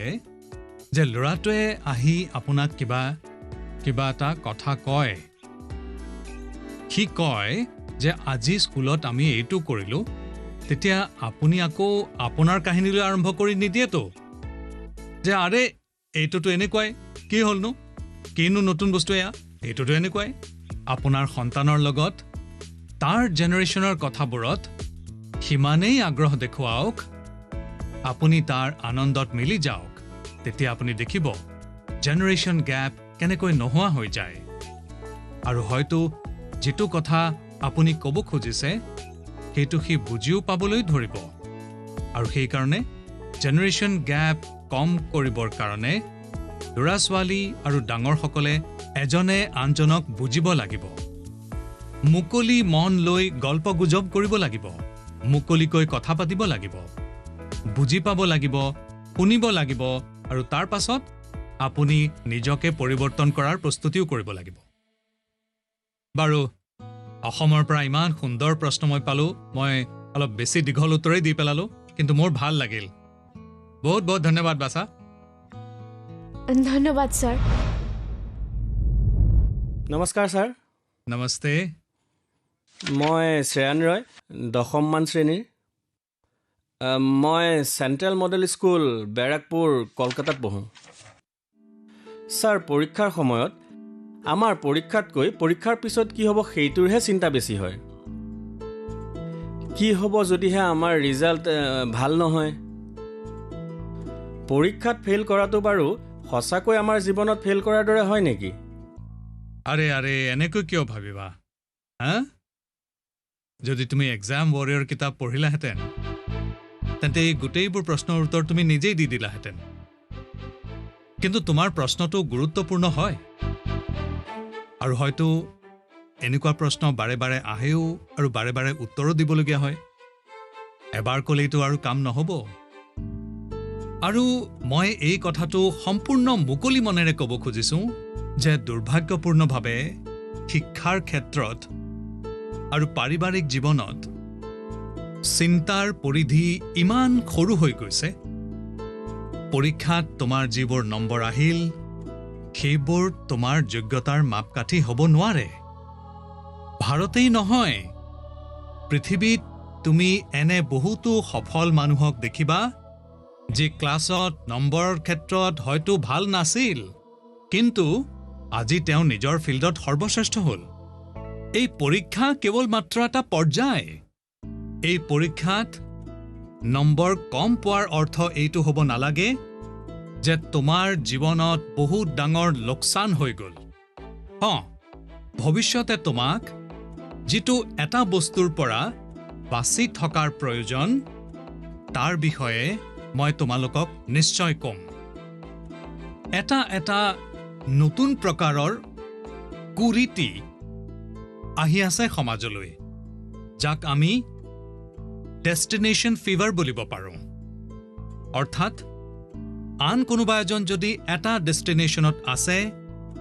যে ল'ৰাটোৱে আহি আপোনাক কিবা এটা কথা কয়, সি কয় যে আজি স্কুলত আমি এইটো কৰিলোঁ, তেতিয়া আপুনি আকৌ আপোনাৰ কাহিনীলৈ আৰম্ভ কৰি নিদিয়েতো যে আৰে এইটোতো এনেকুৱাই, কি হ'লনো, কিনো নতুন বস্তু এয়া, এইটোতো এনেকুৱাই। আপোনাৰ সন্তানৰ লগত তাৰ জেনেৰেশ্যনৰ কথাবোৰত সিমানেই আগ্ৰহ দেখুৱাওক, আপুনি তাৰ আনন্দত মিলি যাওক, তেতিয়া আপুনি দেখিব জেনেৰেশ্যন গেপ কেনেকৈ নোহোৱা হৈ যায়। আৰু হয়তো যিটো কথা আপুনি ক'ব খুজিছে সেইটো সি বুজিও পাবলৈ ধৰিব। আৰু সেইকাৰণে জেনেৰেশ্যন গেপ কম কৰিবৰ কাৰণে ল'ৰা ছোৱালী আৰু ডাঙৰসকলে এজনে আনজনক বুজিব লাগিব, মুকলি মন লৈ গল্প গুজব কৰিব লাগিব, মুকলিকৈ কথা পাতিব লাগিব, বুজি পাব লাগিব, শুনিব লাগিব, আৰু তাৰ পাছত আপুনি নিজকে পৰিৱৰ্তন কৰাৰ প্ৰস্তুতিও কৰিব লাগিব। বাৰু, অসমৰ পৰা ইমান সুন্দৰ প্ৰশ্ন মই পালোঁ। মই অলপ বেছি দীঘল উত্তৰেই দি পেলালোঁ, কিন্তু মোৰ ভাল লাগিল। বহুত বহুত ধন্যবাদ বাছা। ধন্যবাদ ছাৰ। নমস্কাৰ ছাৰ। নমস্তে। মই শ্ৰেয়ান ৰয়, 10মান শ্ৰেণীৰ। মই চেণ্ট্ৰেল মডেল স্কুল, বেৰাকপুৰ, কলকাতাত পঢ়োঁ। ছাৰ, পৰীক্ষাৰ সময়ত আমাৰ পৰীক্ষাতকৈ পৰীক্ষাৰ পিছত কি হ'ব সেইটোৰহে চিন্তা বেছি হয়। কি হ'ব যদিহে আমাৰ ৰিজাল্ট ভাল নহয়। পৰীক্ষাত ফেইল কৰাটো বাৰু সঁচাকৈ আমাৰ জীৱনত ফেইল কৰাৰ দৰে হয় নেকি? আৰে এনেকৈ কিয় ভাবিবা? হা, যদি তুমি এক্সাম ৱাৰিয়ৰ কিতাপ পঢ়িলাহেঁতেন তেন্তে এই গোটেইবোৰ প্ৰশ্নৰ উত্তৰ তুমি নিজেই দি দিলাহেঁতেন। কিন্তু তোমাৰ প্ৰশ্নটো গুৰুত্বপূৰ্ণ হয়, আৰু হয়তো এনেকুৱা প্ৰশ্ন বাৰে বাৰে আহেও আৰু বাৰে বাৰে উত্তৰো দিবলগীয়া হয়। এবাৰ ক'লেইতো আৰু কাম নহ'ব। আৰু মই এই কথাটো সম্পূৰ্ণ মুকলি মনেৰে ক'ব খুজিছোঁ যে দুৰ্ভাগ্যপূৰ্ণভাৱে শিক্ষাৰ ক্ষেত্ৰত আৰু পাৰিবাৰিক জীৱনত চিন্তাৰ পৰিধি ইমান সৰু হৈ গৈছে। পৰীক্ষাত তোমাৰ যিবোৰ নম্বৰ আহিল সেইবোৰ তোমাৰ যোগ্যতাৰ মাপকাঠি হ'ব নোৱাৰে। ভাৰতেই নহয়, পৃথিৱীত তুমি এনে বহুতো সফল মানুহক দেখিবা যি ক্লাছত নম্বৰৰ ক্ষেত্ৰত হয়তো ভাল নাছিল, কিন্তু আজি তেওঁ নিজৰ ফিল্ডত সৰ্বশ্ৰেষ্ঠ হ'ল। এই পৰীক্ষা কেৱল মাত্ৰ এটা পৰ্যায়। এই পৰীক্ষাত নম্বৰ কম পোৱাৰ অৰ্থ এইটো হ'ব নালাগে যে তোমাৰ জীৱনত বহুত ডাঙৰ লোকচান হৈ গ'ল। ভৱিষ্যতে তোমাক যিটো এটা বস্তুৰ পৰা বাচি থকাৰ প্ৰয়োজন তাৰ বিষয়ে মই তোমালোকক নিশ্চয় ক'ম। এটা নতুন প্ৰকাৰৰ কুৰীতি আহি আছে সমাজলৈ, যাক আমি ডেষ্টিনেশ্যন ফিভাৰ বুলিব পাৰোঁ। অৰ্থাৎ আন কোনোবা এজন যদি এটা ডেষ্টিনেশ্যনত আছে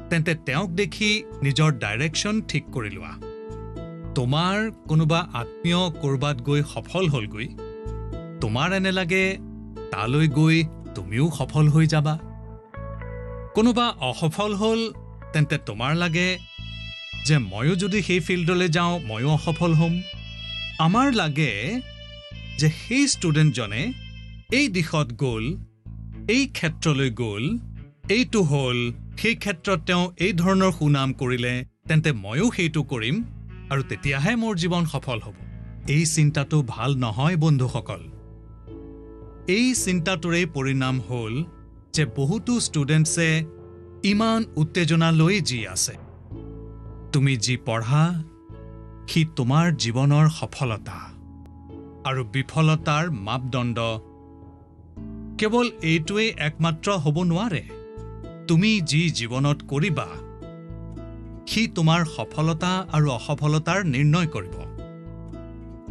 তেন্তে তেওঁক দেখি নিজৰ ডাইৰেকশ্যন ঠিক কৰি লোৱা। তোমাৰ কোনোবা আত্মীয় ক'ৰবাত গৈ সফল হ'লগৈ, তোমাৰ এনে লাগে তালৈ গৈ তুমিও সফল হৈ যাবা। কোনোবা অসফল হ'ল তেন্তে তোমাৰ লাগে যে ময়ো যদি সেই ফিল্ডলৈ যাওঁ ময়ো অসফল হ'ম। আমাৰ লাগে যে সেই ষ্টুডেণ্টজনে এই দিশত গ'ল, এই ক্ষেত্ৰলৈ গ'ল, এইটো হ'ল, সেই ক্ষেত্ৰত তেওঁ এই ধৰণৰ সুনাম কৰিলে তেন্তে ময়ো সেইটো কৰিম আৰু তেতিয়াহে মোৰ জীৱন সফল হ'ব। এই চিন্তাটো ভাল নহয় বন্ধুসকল। এই চিন্তাটোৰে পৰিণাম হ'ল যে বহুতো ষ্টুডেণ্টছে ইমান উত্তেজনা লৈ যি আছে। তুমি যি পঢ়া সি তোমাৰ জীৱনৰ সফলতা আৰু বিফলতাৰ মাপদণ্ড। কেৱল এইটোৱেই একমাত্ৰ হ'ব নোৱাৰে। তুমি যি জীৱনত কৰিবা সি তোমাৰ সফলতা আৰু অসফলতাৰ নিৰ্ণয় কৰিব।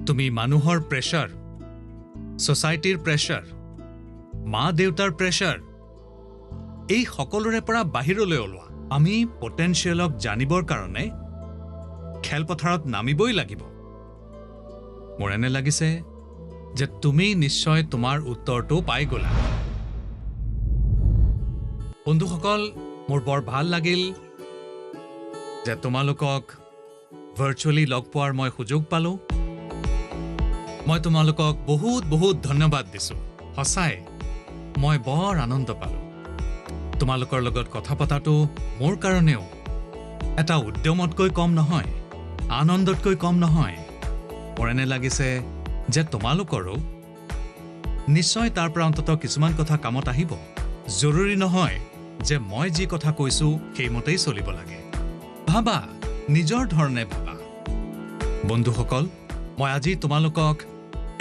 তুমি মানুহৰ প্ৰেছাৰ, ছ'চাইটিৰ প্ৰেছাৰ, মা দেউতাৰ প্ৰেছাৰ, এই সকলোৰে পৰা বাহিৰলৈ ওলোৱা। আমি পটেনচিয়েলক জানিবৰ কাৰণে খেলপথাৰত নামিবই লাগিব। মোৰ এনে লাগিছে যে তুমি নিশ্চয় তোমাৰ উত্তৰটো পাই গ'লা। বন্ধুসকল, মোৰ বৰ ভাল লাগিল যে তোমালোকক ভাৰ্চুৱেলি লগ পোৱাৰ মই সুযোগ পালোঁ। মই তোমালোকক বহুত বহুত ধন্যবাদ দিছোঁ। সঁচাই মই বৰ আনন্দ পালোঁ। তোমালোকৰ লগত কথা পতাটো মোৰ কাৰণেও এটা উদ্যমতকৈ কম নহয়, আনন্দতকৈ কম নহয়। মোৰ এনে লাগিছে যে তোমালোকৰো নিশ্চয় তাৰ পৰা অন্ততঃ কিছুমান কথা কামত আহিব। জৰুৰী নহয় যে মই যি কথা কৈছোঁ সেইমতেই চলিব লাগে। ভাবা, নিজৰ ধৰণে ভাবা। বন্ধুসকল, মই আজি তোমালোকক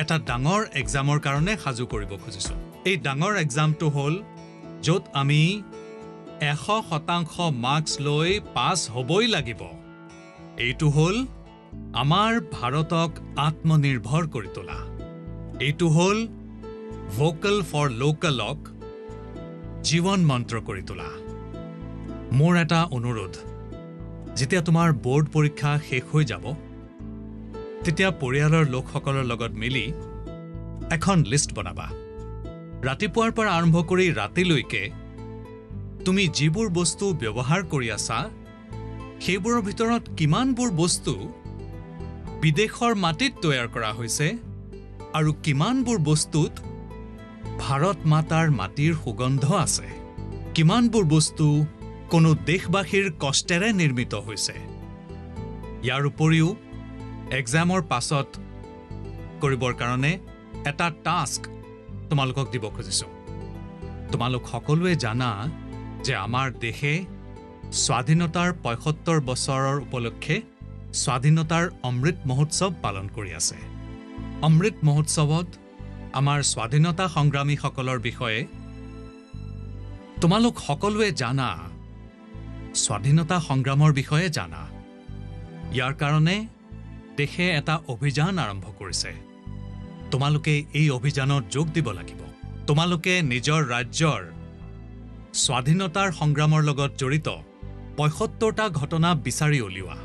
এটা ডাঙৰ এক্সামৰ কাৰণে সাজু কৰিব খুজিছোঁ। এই ডাঙৰ এক্সামটো হ'ল য'ত আমি 100% মাৰ্কছ লৈ পাছ হ'বই লাগিব। এইটো হ'ল আমাৰ ভাৰতক আত্মনিৰ্ভৰ কৰি তোলা। এইটো হ'ল ভোকেল ফৰ লোকেলক জীৱন মন্ত্ৰ কৰি তোলা। মোৰ এটা অনুৰোধ, যেতিয়া তোমাৰ বোৰ্ড পৰীক্ষা শেষ হৈ যাব তেতিয়া পৰিয়ালৰ লোকসকলৰ লগত মিলি এখন লিষ্ট বনাবা। ৰাতিপুৱাৰ পৰা আৰম্ভ কৰি ৰাতিলৈকে তুমি যিবোৰ বস্তু ব্যৱহাৰ কৰি আছা সেইবোৰৰ ভিতৰত কিমানবোৰ বস্তু বিদেশৰ মাটিত তৈয়াৰ কৰা হৈছে আৰু কিমানবোৰ বস্তুত ভাৰত মাতাৰ মাটিৰ সুগন্ধ আছে, কিমানবোৰ বস্তু কোনো দেশবাসীৰ কষ্টেৰে নিৰ্মিত হৈছে। ইয়াৰ উপৰিও এক্সামৰ পাছত কৰিবৰ কাৰণে এটা টাস্ক তোমালোকক দিব খুজিছোঁ। তোমালোক সকলোৱে জানা যে আমাৰ দেশে স্বাধীনতাৰ ৭৫ বছৰৰ উপলক্ষে স্বাধীনতাৰ অমৃত মহোৎসৱ পালন কৰি আছে। অমৃত মহোৎসৱত আমাৰ স্বাধীনতা সংগ্ৰামীসকলৰ বিষয়ে তোমালোক সকলোৱে জানা, স্বাধীনতা সংগ্ৰামৰ বিষয়ে জানা। ইয়াৰ কাৰণে দেশে এটা অভিযান আৰম্ভ কৰিছে। তোমালোকে এই অভিযানত যোগ দিব লাগিব। তোমালোকে নিজৰ ৰাজ্যৰ স্বাধীনতাৰ সংগ্ৰামৰ লগত জড়িত ৭৫টা ঘটনা বিচাৰি উলিওৱা।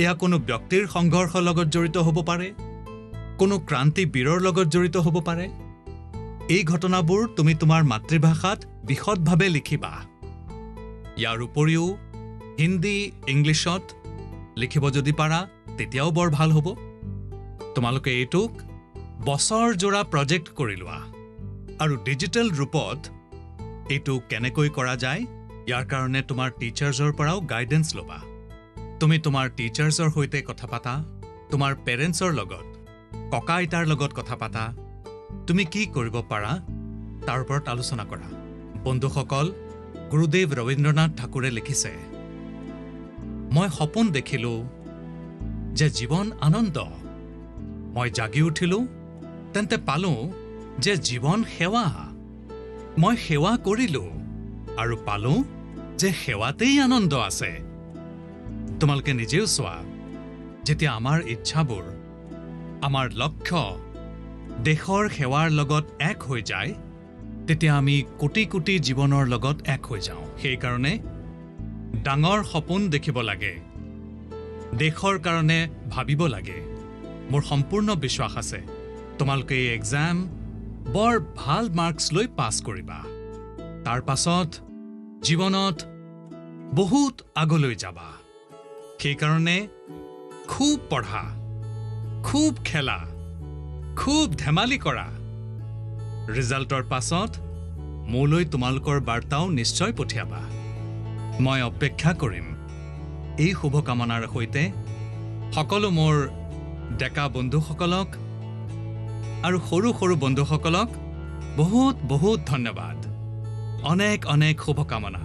এয়া কোনো ব্যক্তিৰ সংঘৰ্ষৰ লগত জড়িত হ'ব পাৰে, কোনো ক্ৰান্তিবীৰৰ লগত জড়িত হ'ব পাৰে। এই ঘটনাবোৰ তুমি তোমাৰ মাতৃভাষাত বিশদভাৱে লিখিবা। ইয়াৰ উপৰিও হিন্দী, ইংলিছত লিখিব যদি পাৰা তেতিয়াও বৰ ভাল হ'ব। তোমালোকে এইটোক বছৰজোৰা প্ৰজেক্ট কৰি লোৱা আৰু ডিজিটেল ৰূপত এইটো কেনেকৈ কৰা যায় ইয়াৰ কাৰণে তোমাৰ টিচাৰ্ছৰ পৰাও গাইডেন্স ল'বা। তুমি তোমাৰ টিচাৰ্ছৰ সৈতে কথা পাতা, তোমাৰ পেৰেণ্টছৰ লগত, ককা আইতাৰ লগত কথা পাতা। তুমি কি কৰিব পাৰা তাৰ ওপৰত আলোচনা কৰা। বন্ধুসকল, গুৰুদেৱ ৰবীন্দ্ৰনাথ ঠাকুৰে লিখিছে, মই সপোন দেখিলোঁ যে জীৱন আনন্দ। মই জাগি উঠিলোঁ তেন্তে পালোঁ যে জীৱন সেৱা। মই সেৱা কৰিলোঁ আৰু পালোঁ যে সেৱাতেই আনন্দ আছে। তোমালোকে নিজেও চোৱা, যেতিয়া আমাৰ ইচ্ছাবোৰ আমাৰ লক্ষ্য দেশৰ সেৱাৰ লগত এক হৈ যায়, তেতিয়া আমি কোটি কোটি জীৱনৰ লগত এক হৈ যাওঁ। সেইকাৰণে ডাঙৰ সপোন দেখিব লাগে, দেশৰ কাৰণে ভাবিব লাগে। মোৰ সম্পূৰ্ণ বিশ্বাস আছে তোমালোকে এই এক্সাম বৰ ভাল মাৰ্কছ লৈ পাছ কৰিবা। তাৰ পাছত জীৱনত বহুত আগলৈ যাবা। সেইকাৰণে খুব পঢ়া, খুব খেলা, খুব ধেমালি কৰা। ৰিজাল্টৰ পাছত মোলৈ তোমালোকৰ বাৰ্তাও নিশ্চয় পঠিয়াবা। মই অপেক্ষা কৰিম। এই শুভকামনাৰ সৈতে সকলো মোৰ ডেকা বন্ধুসকলক আৰু সৰু সৰু বন্ধুসকলক বহুত বহুত ধন্যবাদ। অনেক অনেক শুভকামনা।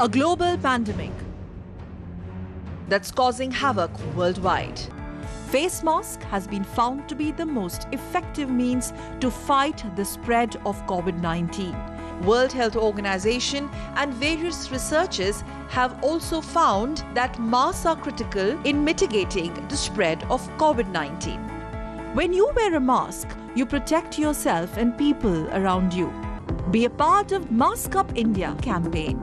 A global pandemic that's causing havoc worldwide. Face mask has been found to be the most effective means to fight the spread of COVID-19. World Health Organization and various researchers have also found that masks are critical in mitigating the spread of COVID-19. When you wear a mask, you protect yourself and people around you. Be a part of Mask Up India campaign.